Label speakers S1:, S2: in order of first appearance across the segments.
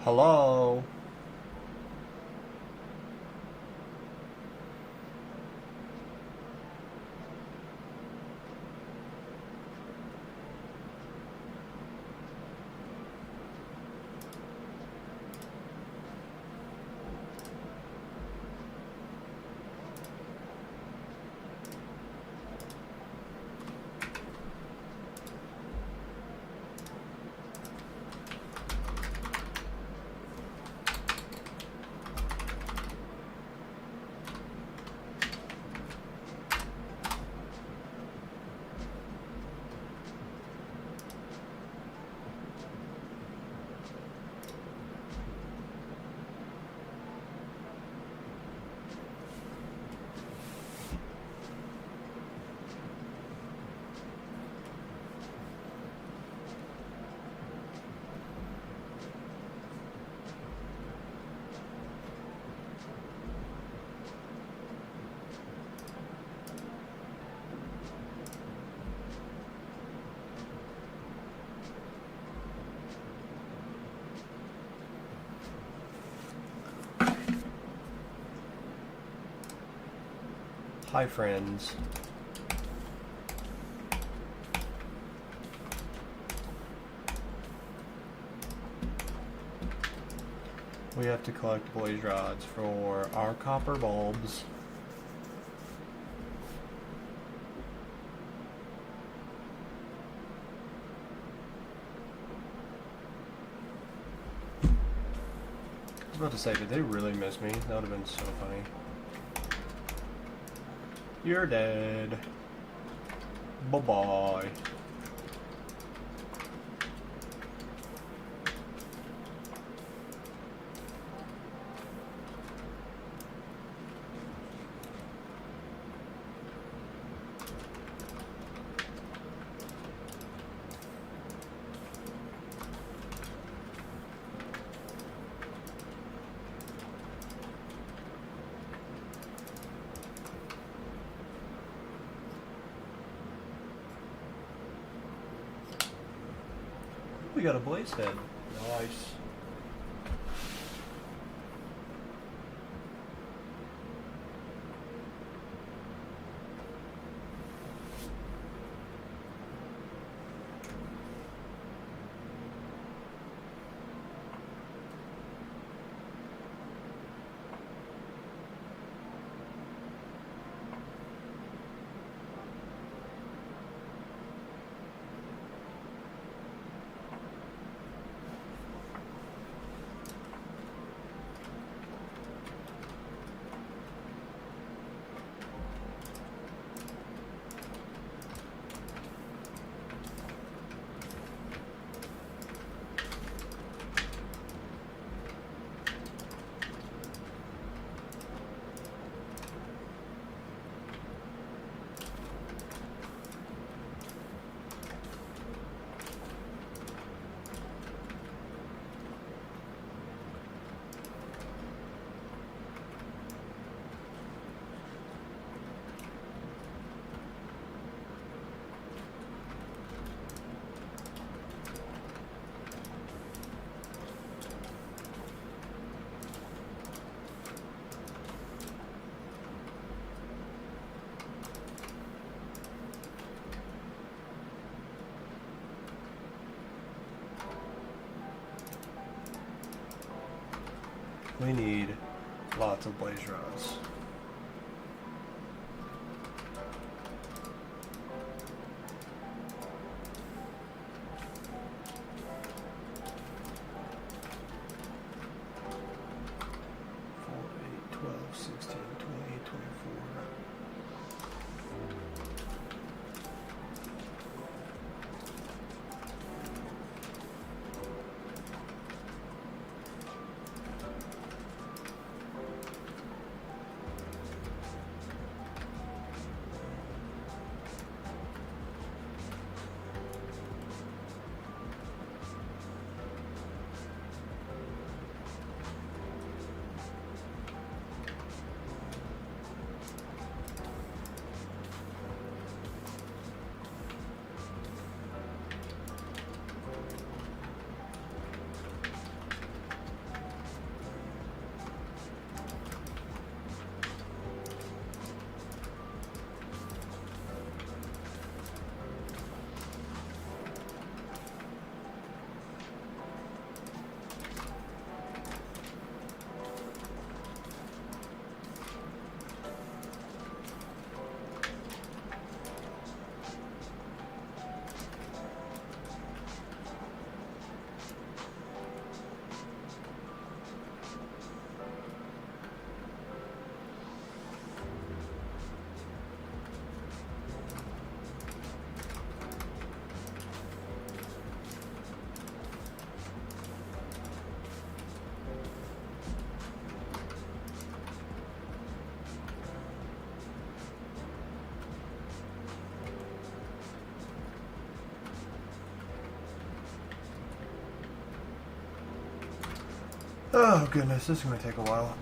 S1: Hello? Hi, friends. We have to collect blaze rods for our copper bulbs. I was about to say, did they really miss me? That would have been so funny. You're dead. Bye-bye. We got a blaze head. Nice. We need lots of blaze rods. Oh goodness, this is going to take a while.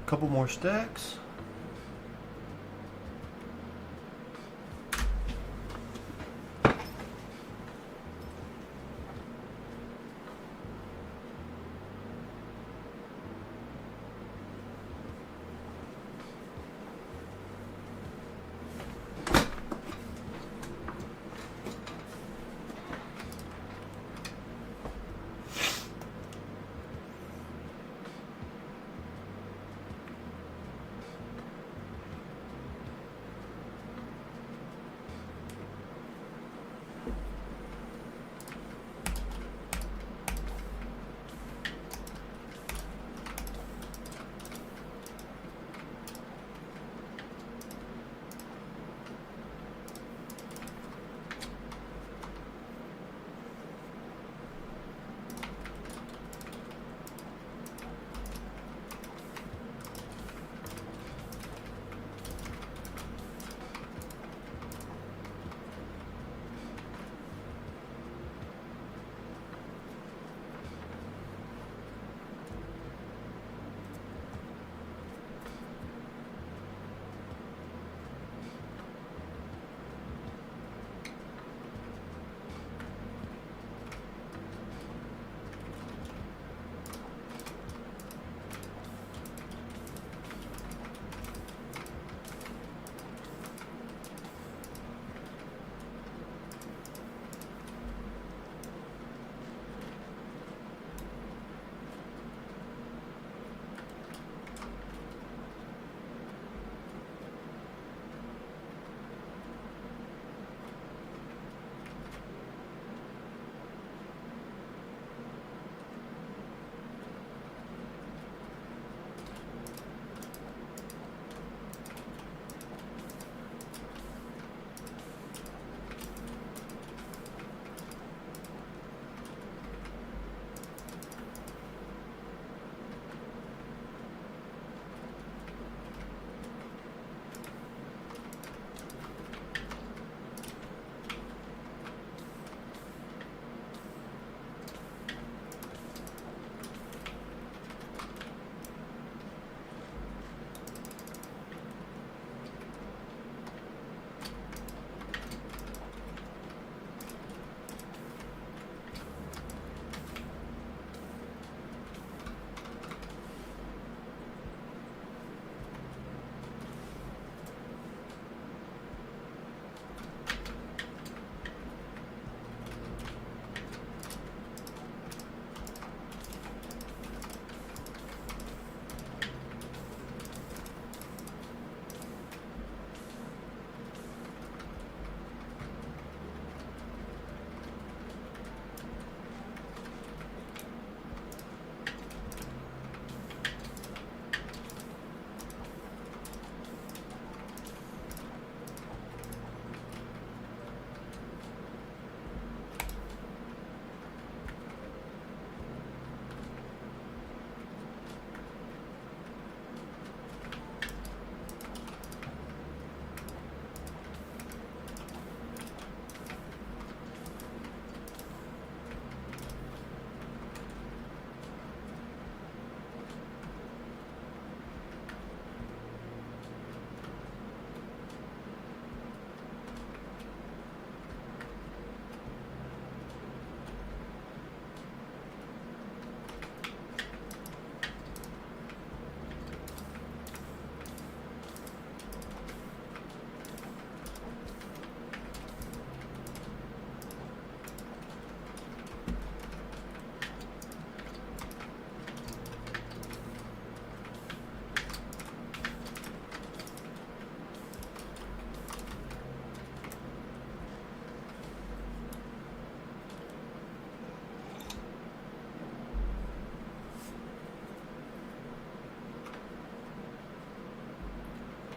S1: Couple more stacks.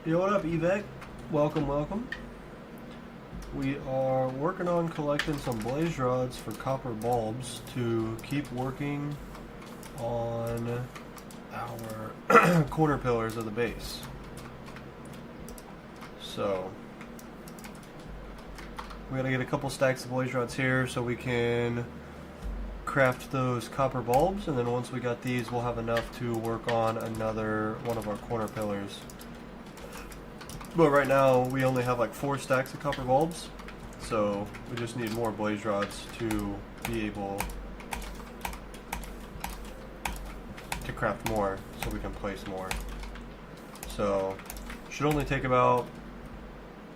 S1: Yo, what up, Evec? Welcome, welcome. We are working on collecting some blaze rods for copper bulbs to keep working on our corner pillars of the base. So, we gotta get a couple stacks of blaze rods here so we can craft those copper bulbs, and then once we got these, we'll have enough to work on another one of our corner pillars. But right now, we only have like 4 stacks of copper bulbs, so we just need more blaze rods to be able to craft more, so we can place more. So, should only take about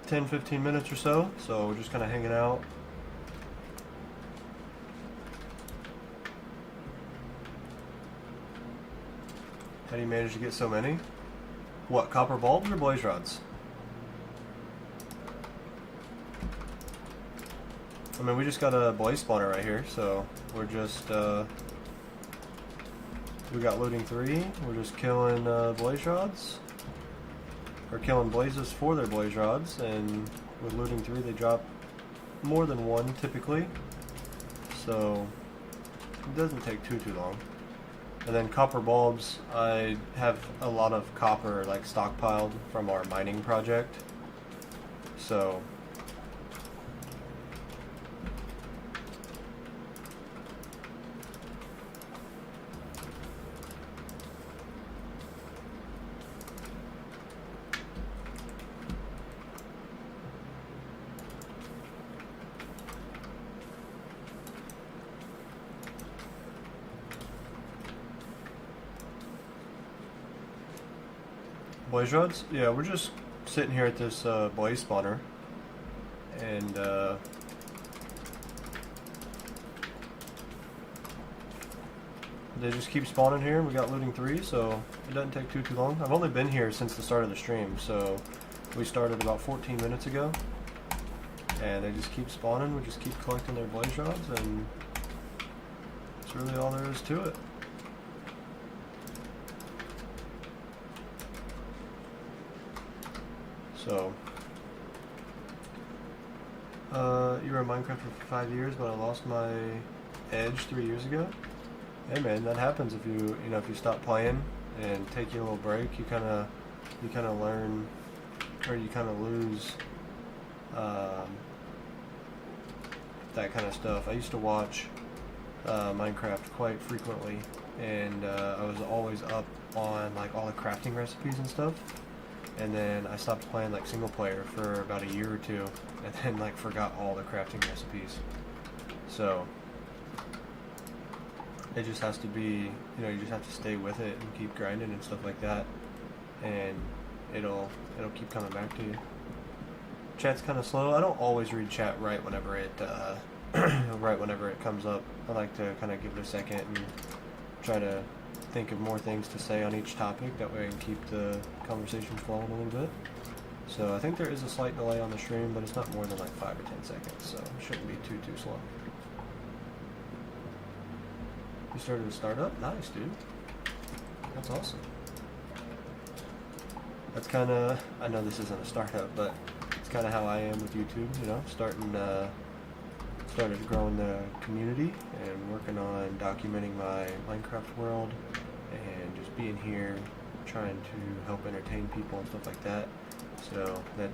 S1: 10-15 minutes or so, so we're just kind of hanging out. How do you manage to get so many? What, copper bulbs or blaze rods? I mean, we just got a blaze spawner right here, so we're just, we got looting 3, we're just killing blaze rods, or killing blazes for their blaze rods, and with looting 3 they drop more than 1 typically, so it doesn't take too long. And then copper bulbs, I have a lot of copper like stockpiled from our mining project, so blaze rods? Yeah, we're just sitting here at this blaze spawner, and they just keep spawning here. We got looting 3, so it doesn't take too long. I've only been here since the start of the stream, so we started about 14 minutes ago, and they just keep spawning. We just keep collecting their blaze rods, and that's really all there is to it. So, you were in Minecraft for 5 years, but I lost my edge 3 years ago. Hey man, that happens if you if you stop playing and take your little break. You kind of learn, or you kind of lose that kind of stuff. I used to watch Minecraft quite frequently, and I was always up on like all the crafting recipes and stuff. And then I stopped playing like single player for about a year or 2, and then like forgot all the crafting recipes. So it just has to be, you just have to stay with it and keep grinding and stuff like that, and it'll keep coming back to you. Chat's kind of slow. I don't always read chat right whenever it comes up. I like to kind of give it a second and try to think of more things to say on each topic. That way I can keep the conversation flowing a little bit. So I think there is a slight delay on the stream, but it's not more than like 5 or 10 seconds, so it shouldn't be too slow. You started a startup? Nice, dude. That's awesome. That's kind of, I know this isn't a startup, but it's kind of how I am with YouTube, started growing the community and working on documenting my Minecraft world and just being here, trying to help entertain people and stuff like that. So that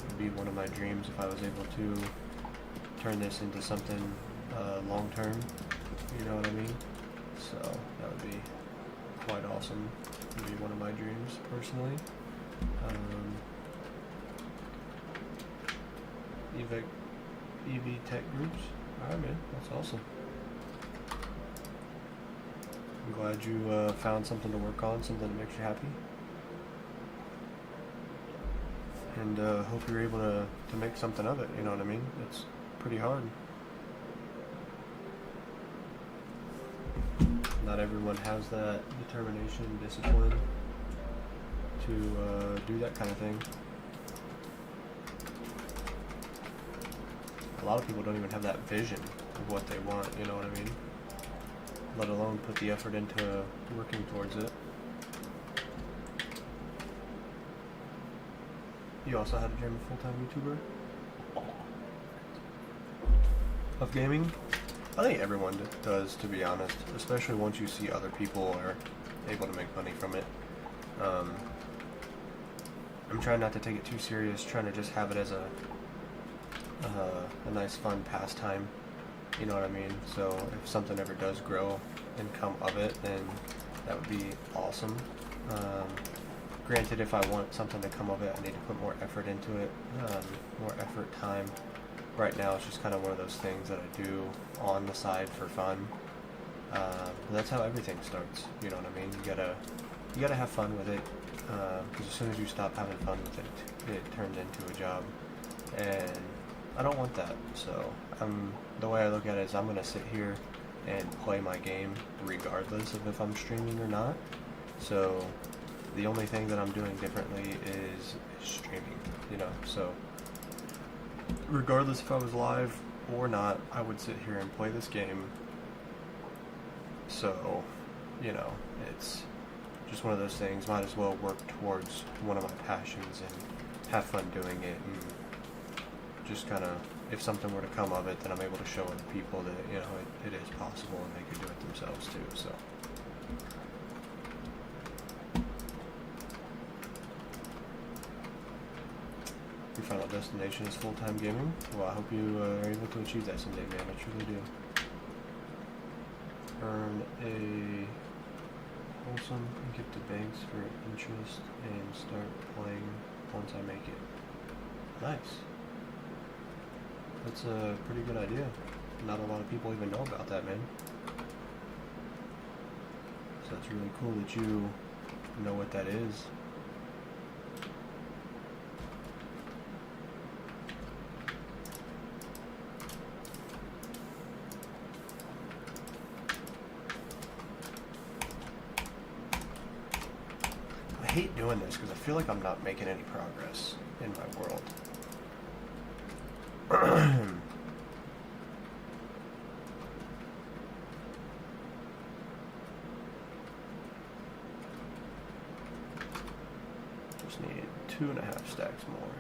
S1: would be one of my dreams if I was able to turn this into something long term, you know what I mean? So that would be quite awesome. It would be one of my dreams personally. EV Tech Groups. Alright man, that's awesome. I'm glad you found something to work on, something that makes you happy. And hope you're able to make something of it, you know what I mean? It's pretty hard. Not everyone has that determination, discipline to do that kind of thing. A lot of people don't even have that vision of what they want, you know what I mean? Let alone put the effort into working towards it. You also had to dream a full-time YouTuber of gaming? I think everyone does, to be honest, especially once you see other people are able to make money from it. I'm trying not to take it too serious, trying to just have it as a nice fun pastime, you know what I mean? So if something ever does grow and come of it, then that would be awesome. Granted, if I want something to come of it, I need to put more effort into it, more effort, time. Right now it's just kind of one of those things that I do on the side for fun. That's how everything starts, you know what I mean? You gotta have fun with it, because as soon as you stop having fun with it, it turns into a job, and I don't want that. So the way I look at it is I'm gonna sit here and play my game regardless of if I'm streaming or not. So the only thing that I'm doing differently is streaming, you know. So regardless if I was live or not, I would sit here and play this game. So, you know, it's just one of those things. Might as well work towards one of my passions and have fun doing it, and just kind of, if something were to come of it, then I'm able to show other people that, you know, it is possible and they could do it themselves too. So your final destination is full-time gaming. Well, I hope you are able to achieve that someday, man. I truly do. Earn a wholesome and give to banks for interest and start playing once I make it. Nice. That's a pretty good idea. Not a lot of people even know about that, man. So that's really cool that you know what that is. I hate doing this because I feel like I'm not making any progress in my world. Just need 2.5 stacks more.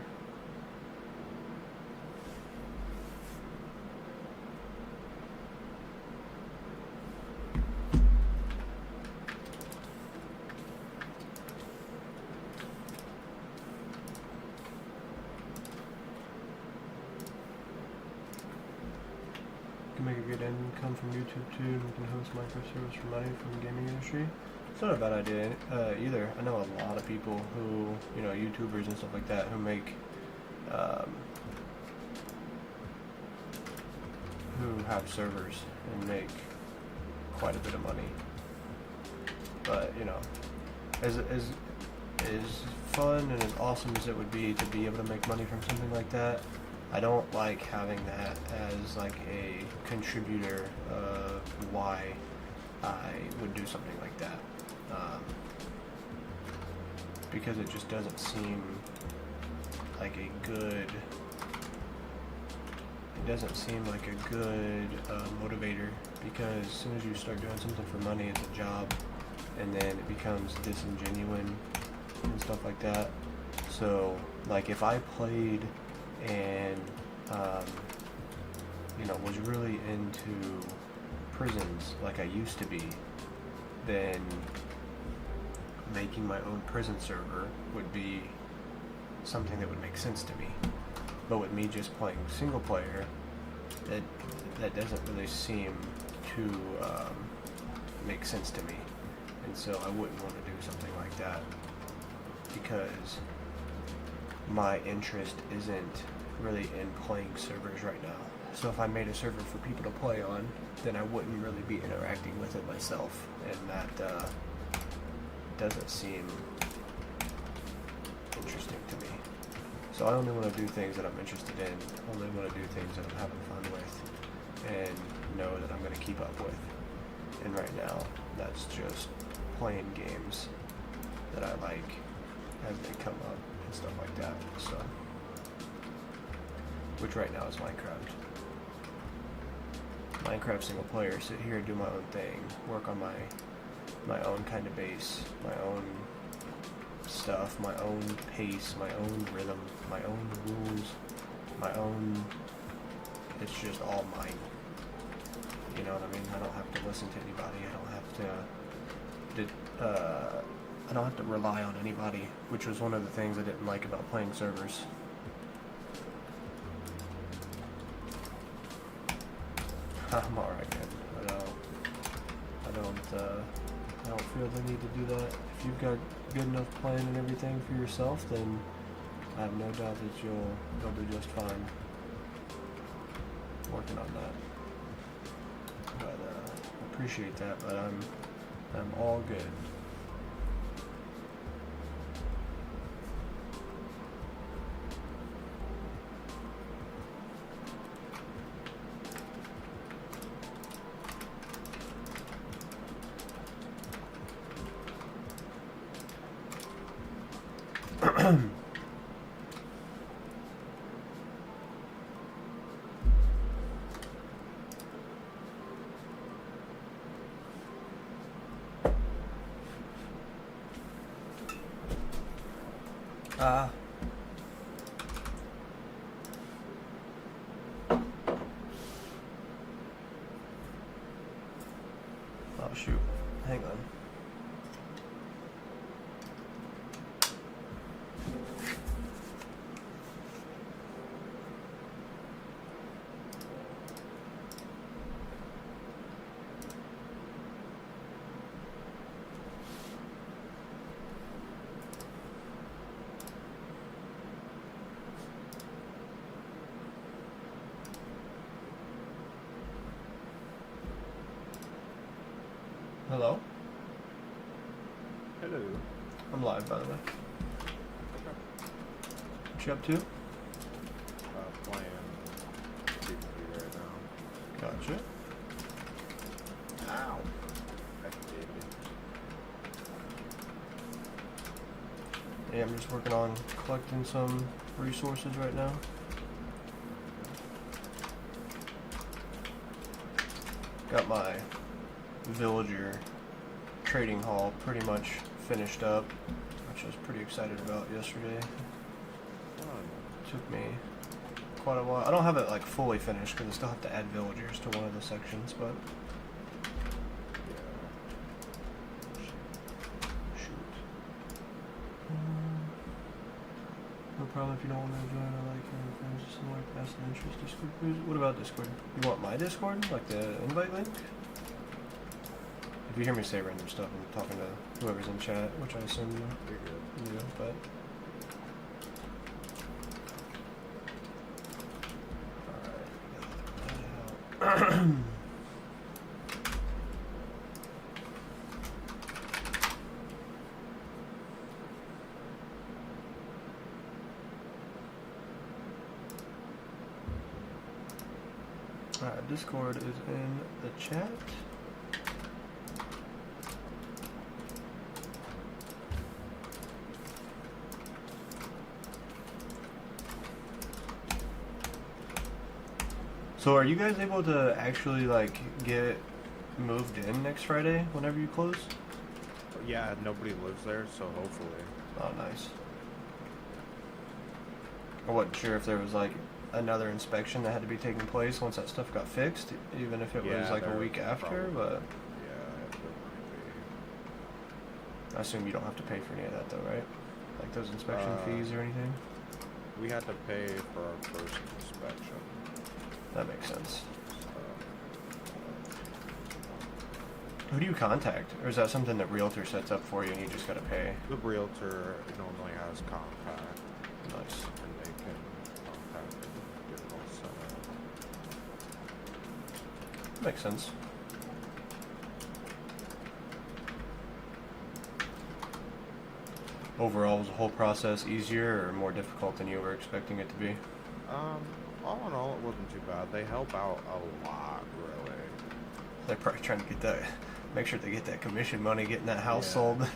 S1: You can make a good income from YouTube too. You can host microservice for money from the gaming industry. It's not a bad idea either. I know a lot of people who, you know, YouTubers and stuff like that, who make, who have servers and make quite a bit of money. But, you know, as fun and as awesome as it would be to be able to make money from something like that, I don't like having that as like a contributor of why I would do something like that. Because it just doesn't seem like a good, motivator, because as soon as you start doing something for money, it's a job, and then it becomes disingenuous and stuff like that. So like if I played and you know, was really into prisons like I used to be, then making my own prison server would be something that would make sense to me. But with me just playing single player, that doesn't really seem to make sense to me, and so I wouldn't want to do something like that, because my interest isn't really in playing servers right now. So if I made a server for people to play on, then I wouldn't really be interacting with it myself, and that doesn't seem interesting to me. So I only want to do things that I'm interested in, only want to do things that I'm having fun with, and know that I'm going to keep up with. And right now, that's just playing games that I like as they come up and stuff like that. So, which right now is Minecraft. Minecraft single player, sit here, do my own thing, work on my own kind of base, my own stuff, my own pace, my own rhythm, my own rules, my own. It's just all mine. You know what I mean? I don't have to listen to anybody. I don't have to rely on anybody, which was one of the things I didn't like about playing servers. I'm alright, man. I don't feel the need to do that. If you've got good enough plan and everything for yourself, then I have no doubt that you'll do just fine. Working on that. But I appreciate that, but I'm all good. Oh shoot, hang on. Hello?
S2: Hello.
S1: I'm live, by the way. What you up to?
S2: Playing PvP right now.
S1: Gotcha.
S2: Ow! That did
S1: Yeah, I'm just working on collecting some resources right now. Got my villager trading hall pretty much finished up, which I was pretty excited about yesterday. Took me quite a while. I don't have it like fully finished because I still have to add villagers to one of the sections, but shoot. No problem if you don't want to join. I like your friends just similar past and interest. Discord, please. What about Discord? You want my Discord? Like the invite link? If you hear me say random stuff, I'm talking to whoever's in chat, which I assume you do, but... Alright. Alright, Discord is in the chat. So are you guys able to actually like get moved in next Friday whenever you close?
S2: Yeah, nobody lives there, so hopefully.
S1: Oh, nice. I wasn't sure if there was like another inspection that had to be taking place once that stuff got fixed, even if it was like a week after, but...
S2: Yeah,
S1: I assume you don't have to pay for any of that though, right? Like those inspection fees or anything?
S2: We had to pay for our first inspection.
S1: That makes sense. Who do you contact? Or is that something that Realtor sets up for you and you just gotta pay?
S2: The realtor normally has contact.
S1: Nice.
S2: And they can contact and get it all set up.
S1: Makes sense. Overall, was the whole process easier or more difficult than you were expecting it to be?
S2: All in all, it wasn't too bad. They help out a lot, really.
S1: They're probably trying to get that, make sure they get that commission money, getting that house sold.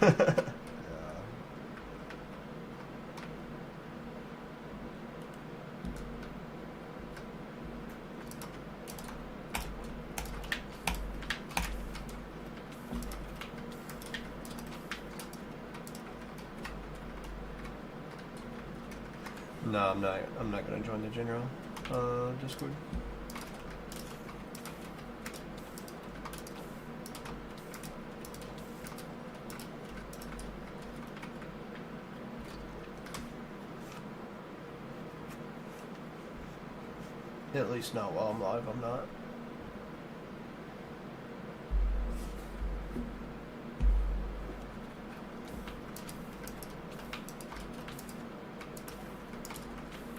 S1: No, I'm not. I'm not gonna join the general Discord. At least not while I'm live. I'm not.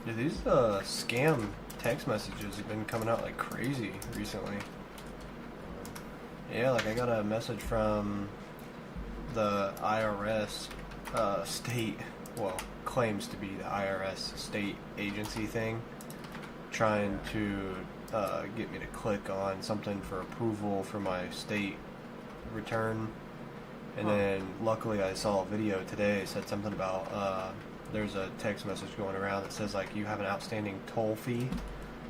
S1: Dude, these scam text messages have been coming out like crazy recently. Yeah, like I got a message from the IRS state, well, claims to be the IRS state agency thing, trying to get me to click on something for approval for my state return. And then luckily I saw a video today, it said something about there's a text message going around that says like you have an outstanding toll fee,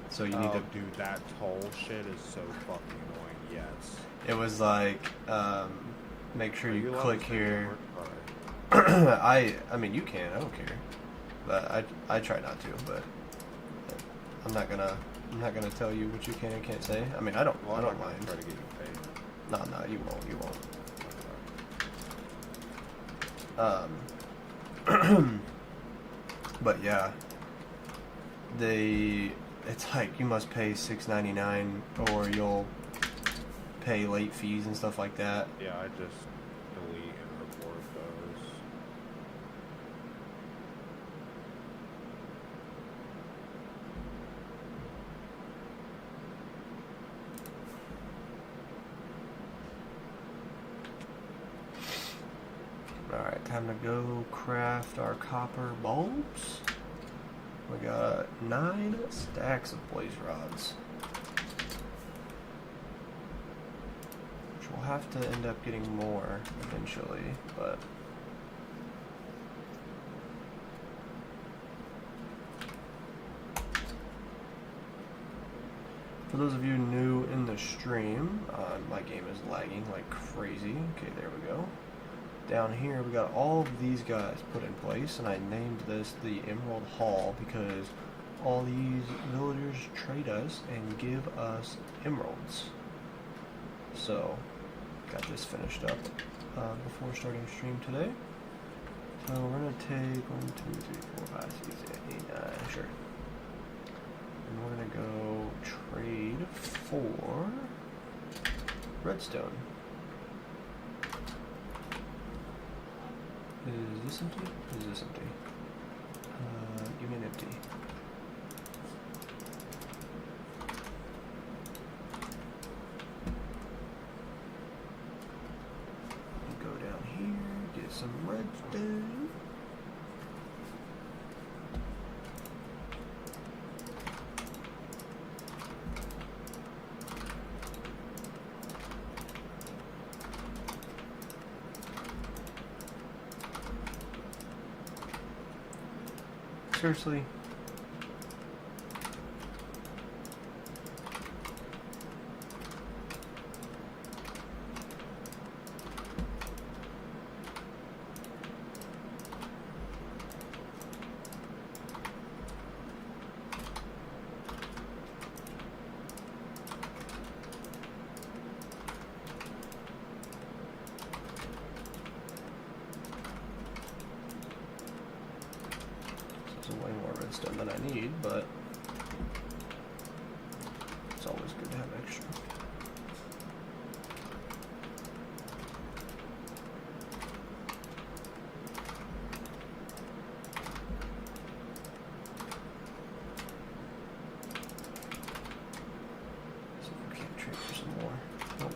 S1: so you need to.
S2: Dude, that toll shit is so fucking annoying. Yes.
S1: It was like make sure you click here.
S2: Alright.
S1: I mean you can, I don't care, but I try not to, but I'm not gonna tell you what you can and can't say. I mean I don't mind.
S2: Try to get you paid.
S1: No, you won't. But yeah, it's like you must pay $6.99 or you'll pay late fees and stuff like that.
S2: Yeah, I just delete and report those.
S1: Alright, time to go craft our copper bulbs. We got 9 stacks of blaze rods, which we'll have to end up getting more eventually, but for those of you new in the stream, my game is lagging like crazy. Okay, there we go. Down here we got all of these guys put in place, and I named this the Emerald Hall because all these villagers trade us and give us emeralds. So got this finished up before starting stream today. So we're gonna take 1, 2, 3, 4, 5, 6, 7, 8, 9, sure. And we're gonna go trade for redstone. Is this empty? Is this empty? Give me an empty. Go down here, get some redstone. Seriously? Way more redstone than I need, but it's always good to have extra. See if we can't trade for some more. Nope.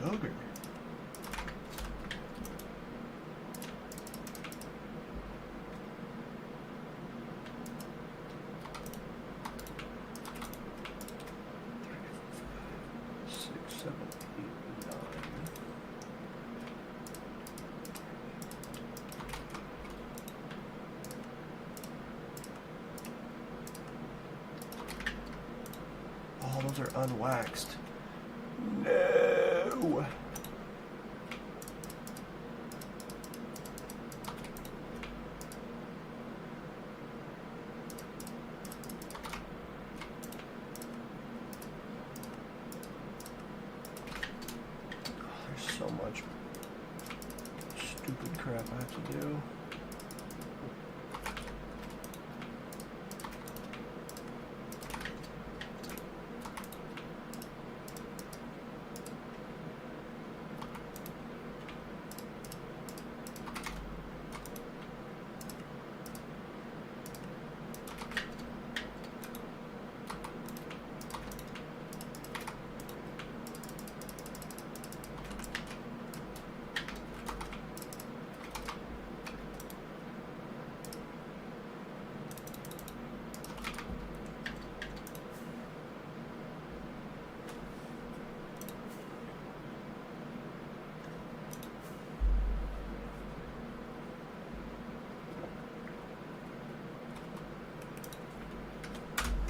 S1: sugar. Six, seven, eight, nine. Oh, those are unwaxed. No. There's so much stupid crap I have to do.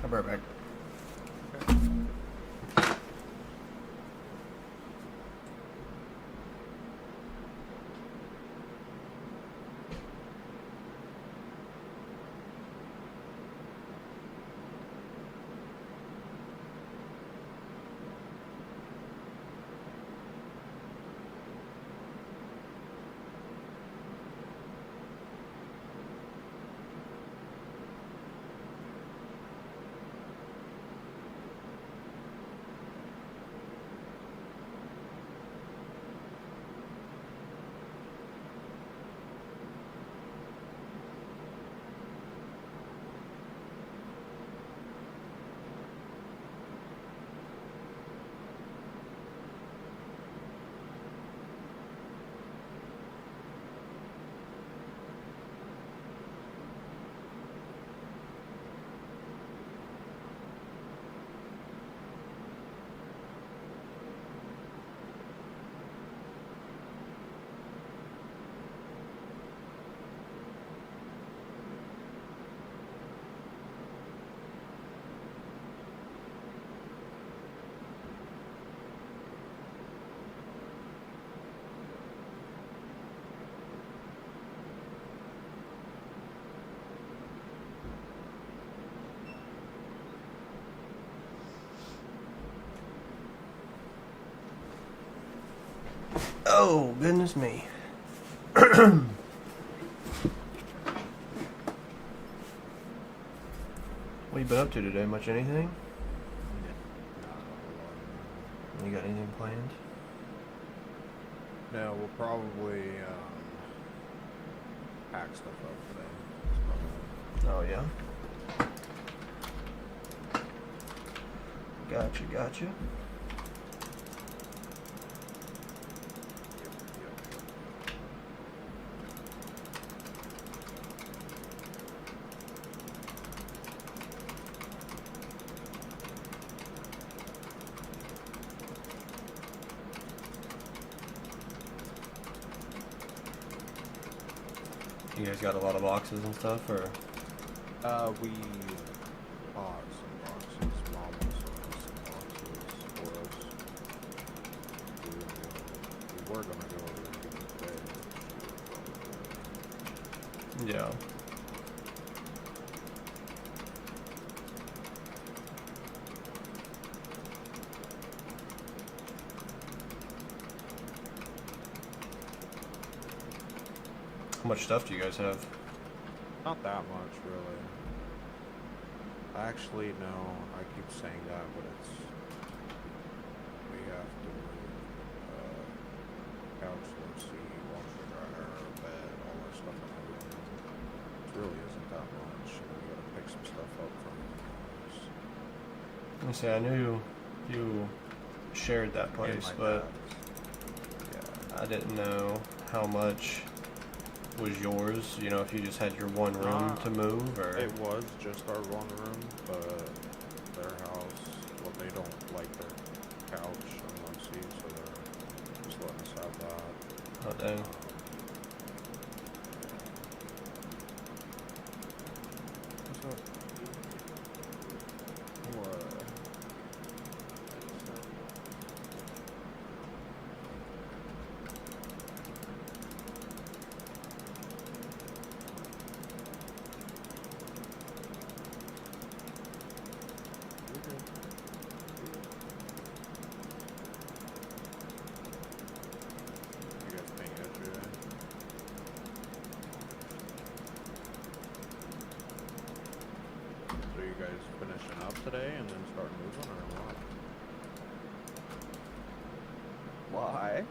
S1: I'll be right back. Oh, goodness me. What you been up to today? Much anything? You got anything planned?
S2: No, we'll probably pack stuff up today.
S1: Oh, yeah? Gotcha. You guys got a lot of boxes and stuff, or?
S2: We bought some boxes. Mom also has some boxes for us. We were gonna go over and get the bed.
S1: Yeah. How much stuff do you guys have?
S2: Not that much, really. Actually, no. I keep saying that, but it's... We have to move couch, let's see, washer, dryer, bed, all that stuff in our room. It really isn't that much. And we gotta pick some stuff up from the house.
S1: Let me see, I knew you shared that place,
S2: And my
S1: but
S2: dad's.
S1: I didn't know how much was yours. You know, if you just had your one room to move, or
S2: It was just our one room, but their house, well, they don't like their couch on one seat, so they're just letting us have that.
S1: oh dang.
S2: What's up? What? You guys paying attention? So you guys finishing up today and then start moving or what? Why?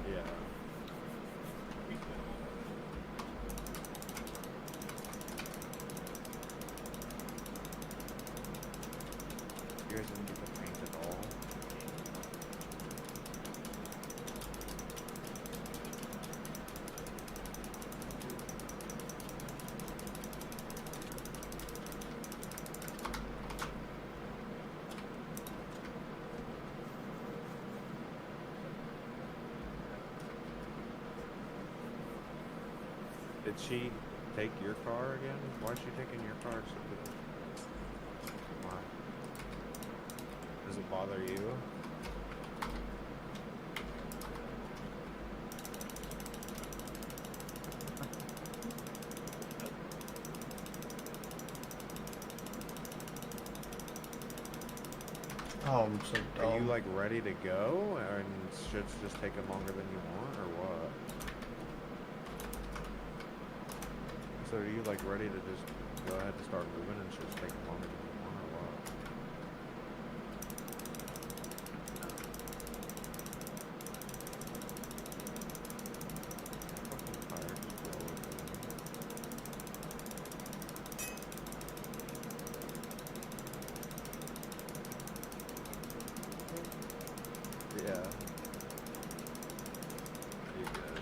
S2: Yeah. You guys didn't get the paint at all? Did she take your car again? Why is she taking your car? Why? Does it bother you?
S1: Oh, I'm so dumb.
S2: Are you like ready to go and shit's just taking longer than you want or what? So are you like ready to just go ahead and start moving and shit's taking longer than you want or what? Fucking tired, just roll with it. Yeah. You good.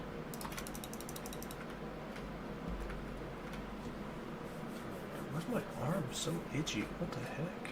S1: Where's my arm so itchy? What the heck?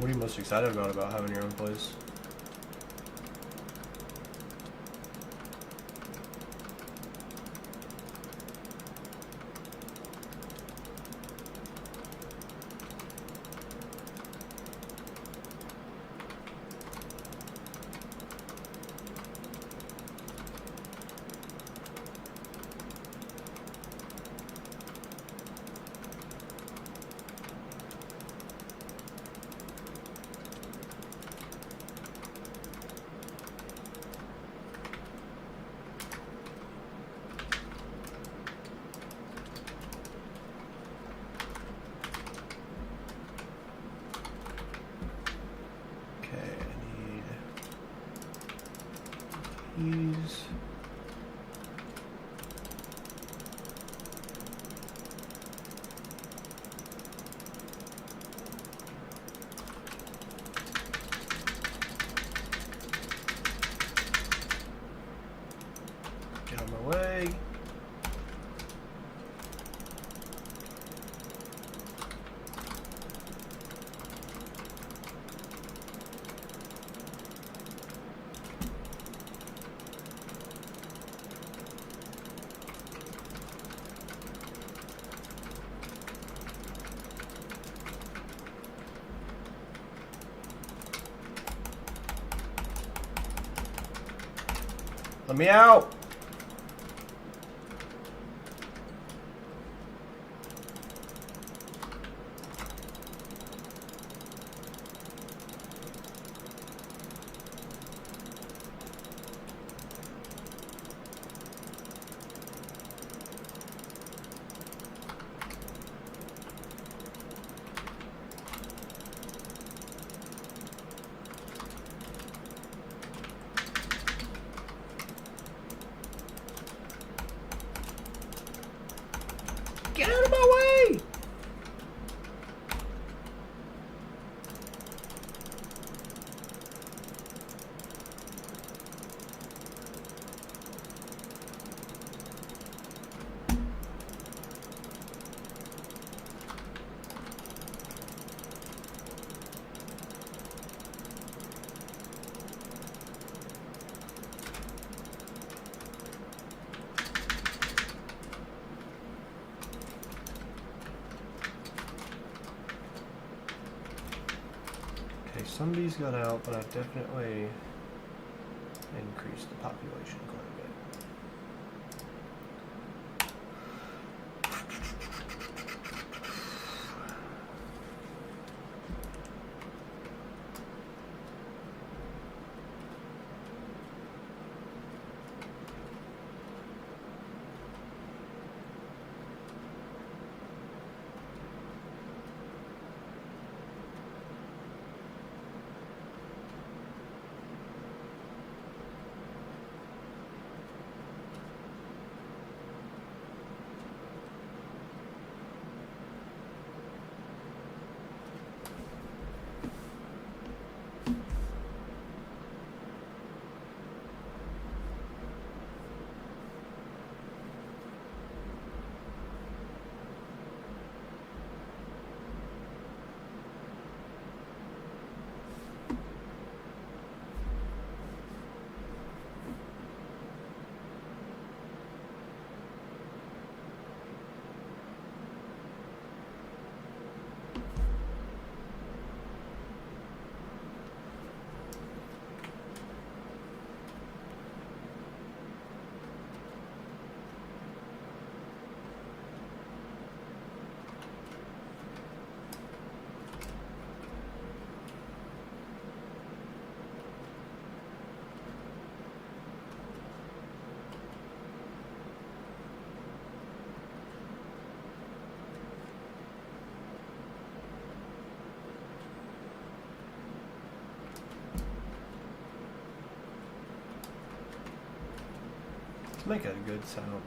S1: What are you most excited about having your own place? These. Get out of my way. Let me out! Get out of my way! Okay, some bees got out, but I've definitely increased the population quite a bit. Let's make it a good sound.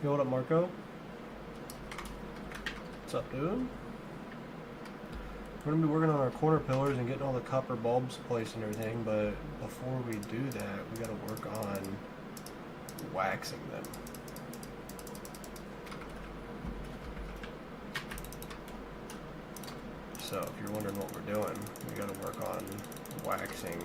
S1: Yo, what up, Marco? What's up, dude? We're gonna be working on our corner pillars and getting all the copper bulbs placed and everything, but before we do that, we gotta work on waxing them. So if you're wondering what we're doing, we gotta work on waxing.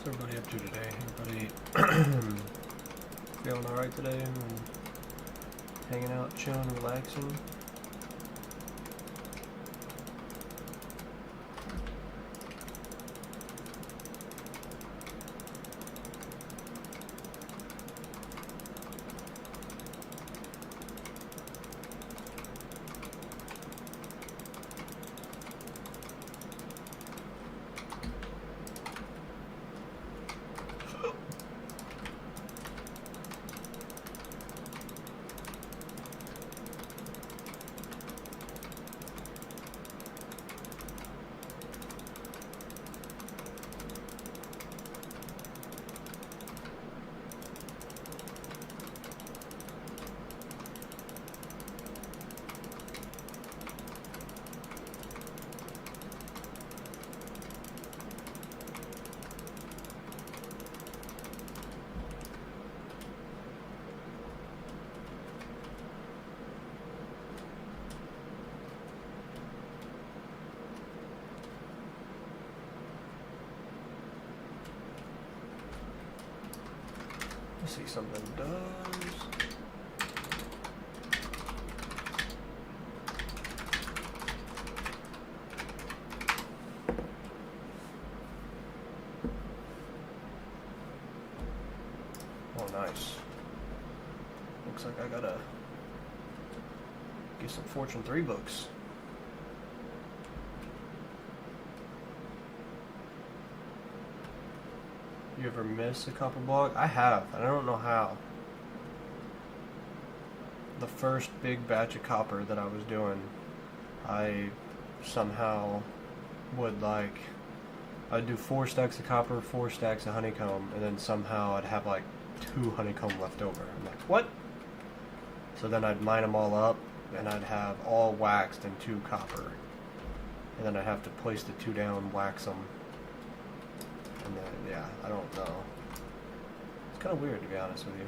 S1: What's everybody up to today? Everybody feeling alright today? And hanging out, chilling, relaxing? Let's see something does. Oh, nice. Looks like I gotta get some Fortune 3 books. You ever miss a copper block? I have, and I don't know how. The first big batch of copper that I was doing, I somehow would I'd do 4 stacks of copper, 4 stacks of honeycomb, and then somehow I'd have like 2 honeycomb left over. I'm like, what? So then I'd mine them all up, and I'd have all waxed and 2 copper. And then I'd have to place the 2 down, wax them. And then, yeah, I don't know. It's kind of weird, to be honest with you.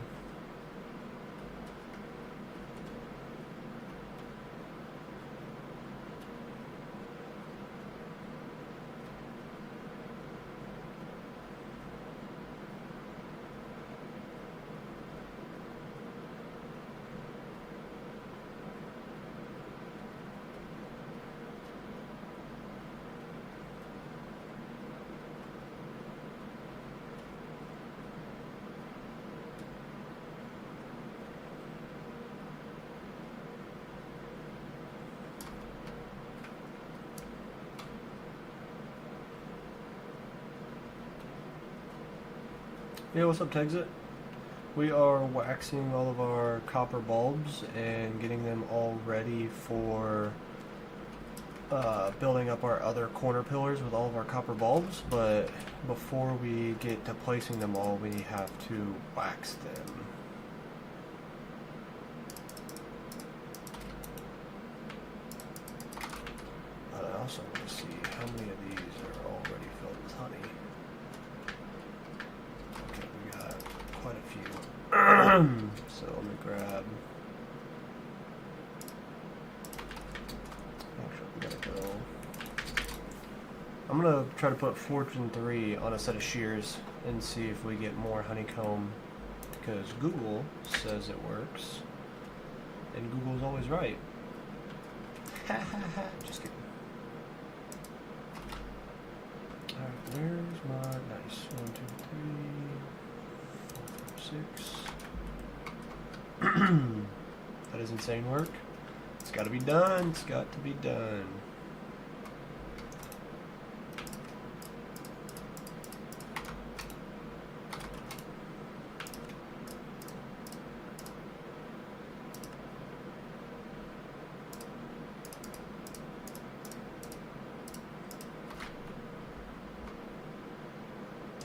S1: Yeah, what's up, Texit? We are waxing all of our copper bulbs and getting them all ready for building up our other corner pillars with all of our copper bulbs, but before we get to placing them all, we have to wax them. I also want to see how many of these are already filled with honey. Okay, we got quite a few. So let me grab. Actually, we gotta go. I'm gonna try to put Fortune 3 on a set of shears and see if we get more honeycomb, because Google says it works, and Google's always right. Ha ha ha! Just kidding. Alright, where's my nice 1, 2, 3, 4, 5, 6? That is insane work. It's got to be done. It's got to be done.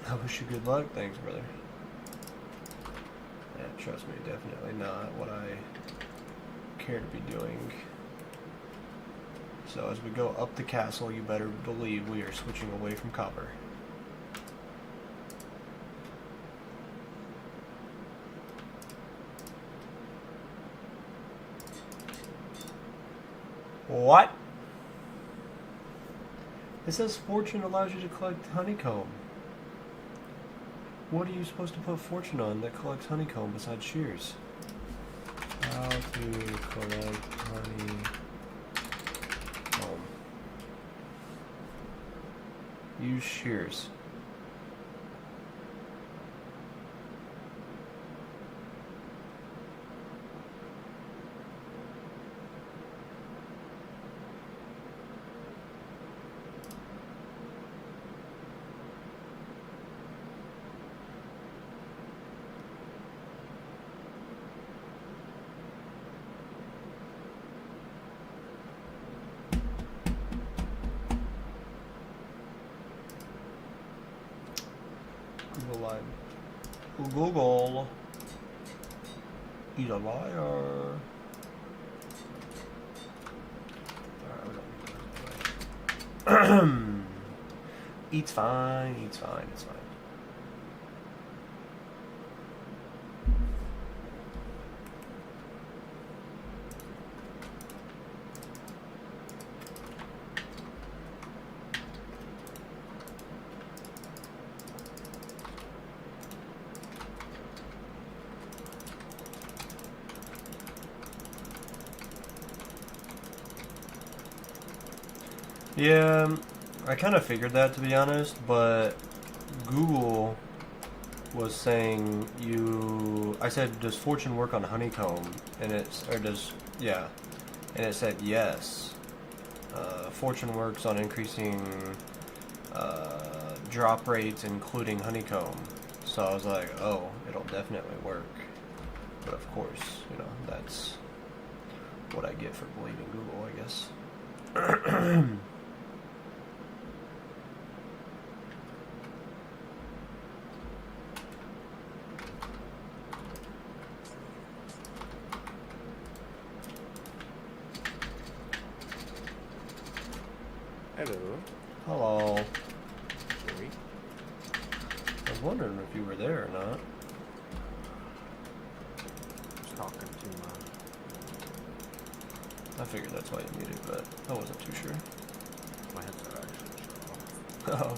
S1: I wish you good luck. Thanks, brother. Yeah, trust me, definitely not what I care to be doing. So as we go up the castle, you better believe we are switching away from copper. What? It says Fortune allows you to collect honeycomb. What are you supposed to put Fortune on that collects honeycomb besides shears? How to collect honeycomb. Use shears. Google line. Google. He's a liar. Eats fine, eats fine, it's fine. Yeah, I kind of figured that, to be honest, but Google was saying I said, does Fortune work on honeycomb? And and it said yes. Fortune works on increasing drop rates, including honeycomb. So I was like, oh, it'll definitely work. But of course, that's what I get for believing Google, I guess.
S2: Hello.
S1: Hello.
S2: Jerry.
S1: I was wondering if you were there or not.
S2: Just talking to
S1: I figured that's why you muted, but I wasn't too sure.
S2: my headset actually shut off.
S1: Oh.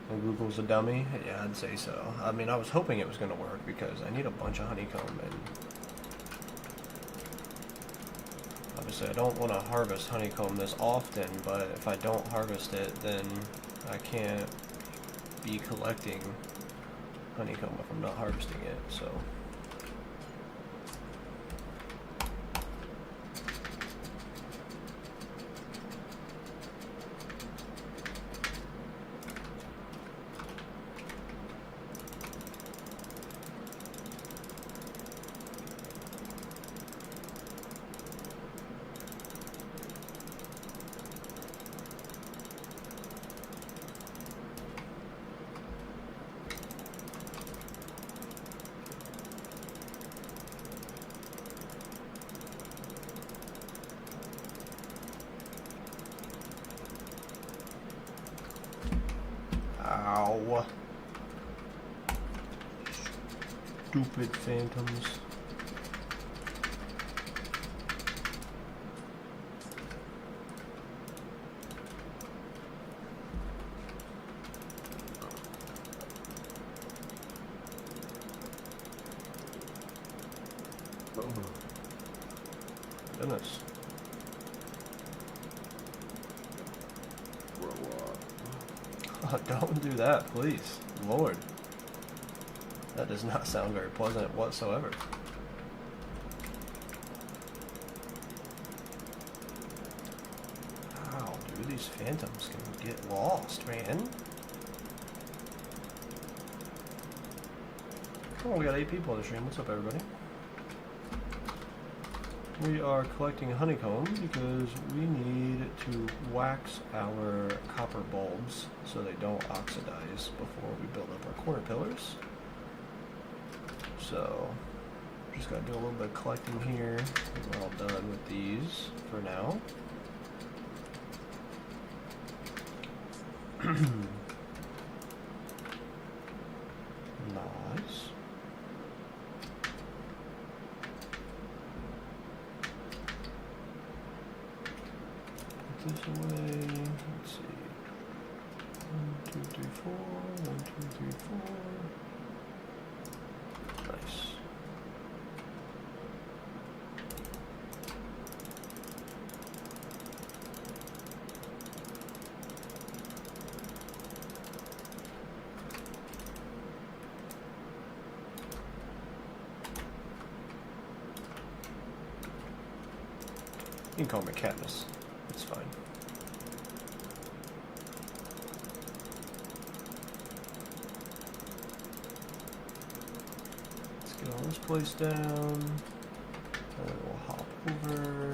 S1: And Google's a dummy? Yeah, I'd say so. I mean, I was hoping it was going to work because I need a bunch of honeycomb, and obviously I don't want to harvest honeycomb this often, but if I don't harvest it, then I can't be collecting honeycomb if I'm not harvesting it, so. Stupid phantoms. Oh, goodness. Don't do that, please. Lord. That does not sound very pleasant whatsoever. Wow, dude, these phantoms can get lost, man. Oh, we got 8 people on the stream. What's up, everybody? We are collecting honeycomb because we need to wax our copper bulbs so they don't oxidize before we build up our corner pillars. So, just gotta do a little bit of collecting here. We're all done with these for now. Nice. Put this away. Let's see. 1, 2, 3, 4. 1, 2, 3, 4. Nice. You can call me Katniss. It's fine. Let's get all this place down. And then we'll hop over.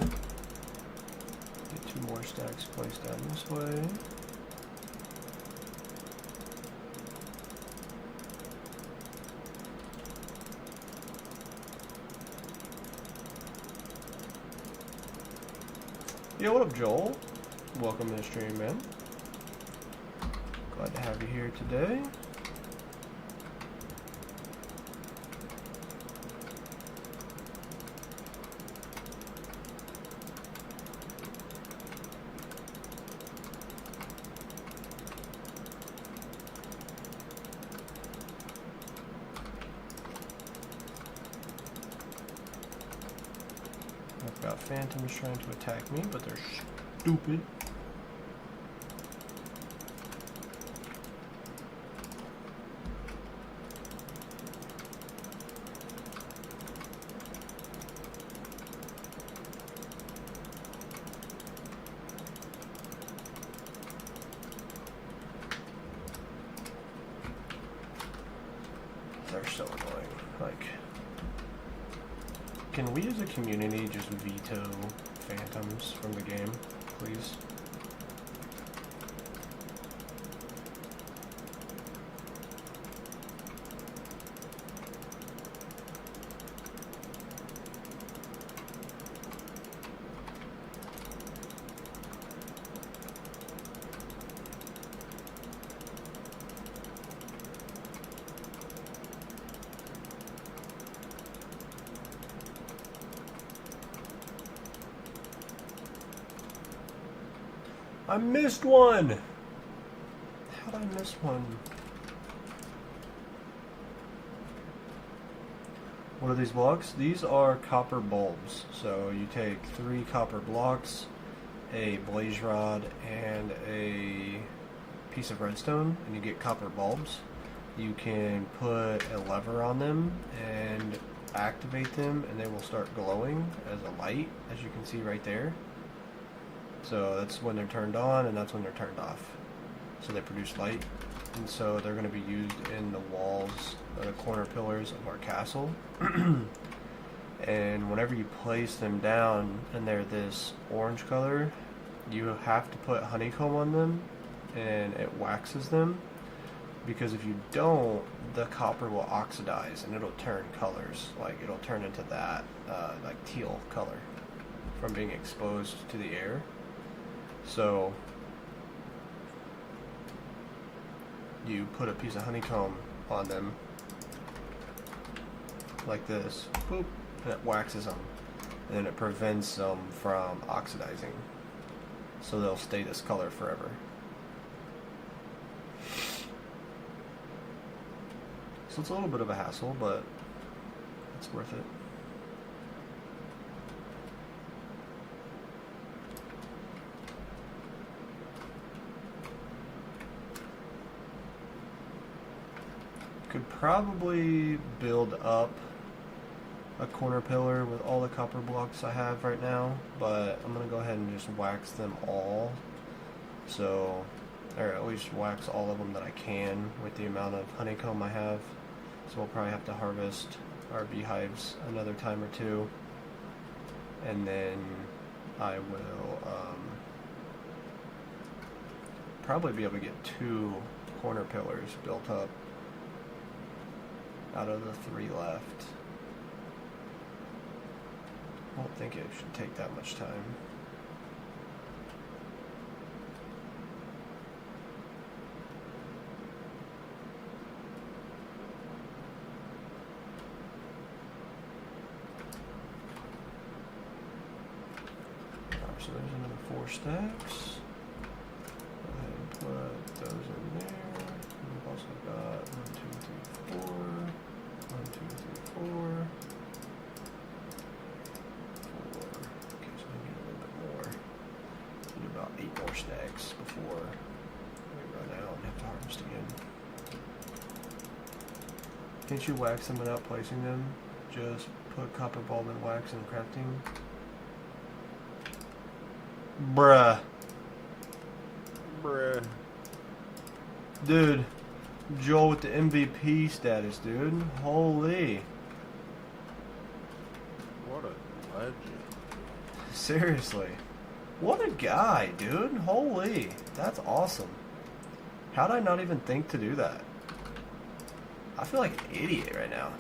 S1: Get 2 more stacks placed down this way. Yo, what up, Joel? Welcome to the stream, man. Glad to have you here today. I've got phantoms trying to attack me, but they're stupid. They're so annoying. Like, can we as a community just veto phantoms from the game, please? I missed one! How'd I miss one? What are these blocks? These are copper bulbs. So you take 3 copper blocks, a blaze rod, and a piece of redstone, and you get copper bulbs. You can put a lever on them and activate them, and they will start glowing as a light, as you can see right there. So that's when they're turned on, and that's when they're turned off. So they produce light, and so they're going to be used in the walls, the corner pillars of our castle. And whenever you place them down, and they're this orange color, you have to put honeycomb on them, and it waxes them. Because if you don't, the copper will oxidize, and it'll turn colors. Like, it'll turn into that, like teal color from being exposed to the air. So you put a piece of honeycomb on them, like this, boop, and it waxes them, and then it prevents them from oxidizing, so they'll stay this color forever. So it's a little bit of a hassle, but it's worth it. Could probably build up a corner pillar with all the copper blocks I have right now, but I'm gonna go ahead and just wax them all, so, or at least wax all of them that I can with the amount of honeycomb I have. So we'll probably have to harvest our beehives another time or two, and then I will probably be able to get 2 corner pillars built up out of the 3 left. I don't think it should take that much time. Alright, so there's another 4 stacks. Go ahead and put those in there. We've also got 1, 2, 3, 4. 1, 2, 3, 4. 4. Okay, so we need a little bit more. We need about 8 more stacks before we run out and have to harvest again. Can't you wax them without placing them? Just put copper bulb and wax in crafting. Bruh.
S2: Bruh.
S1: Dude. Joel with the MVP status, dude. Holy.
S2: What a legend.
S1: Seriously. What a guy, dude. Holy. That's awesome. How'd I not even think to do that? I feel like an idiot right now.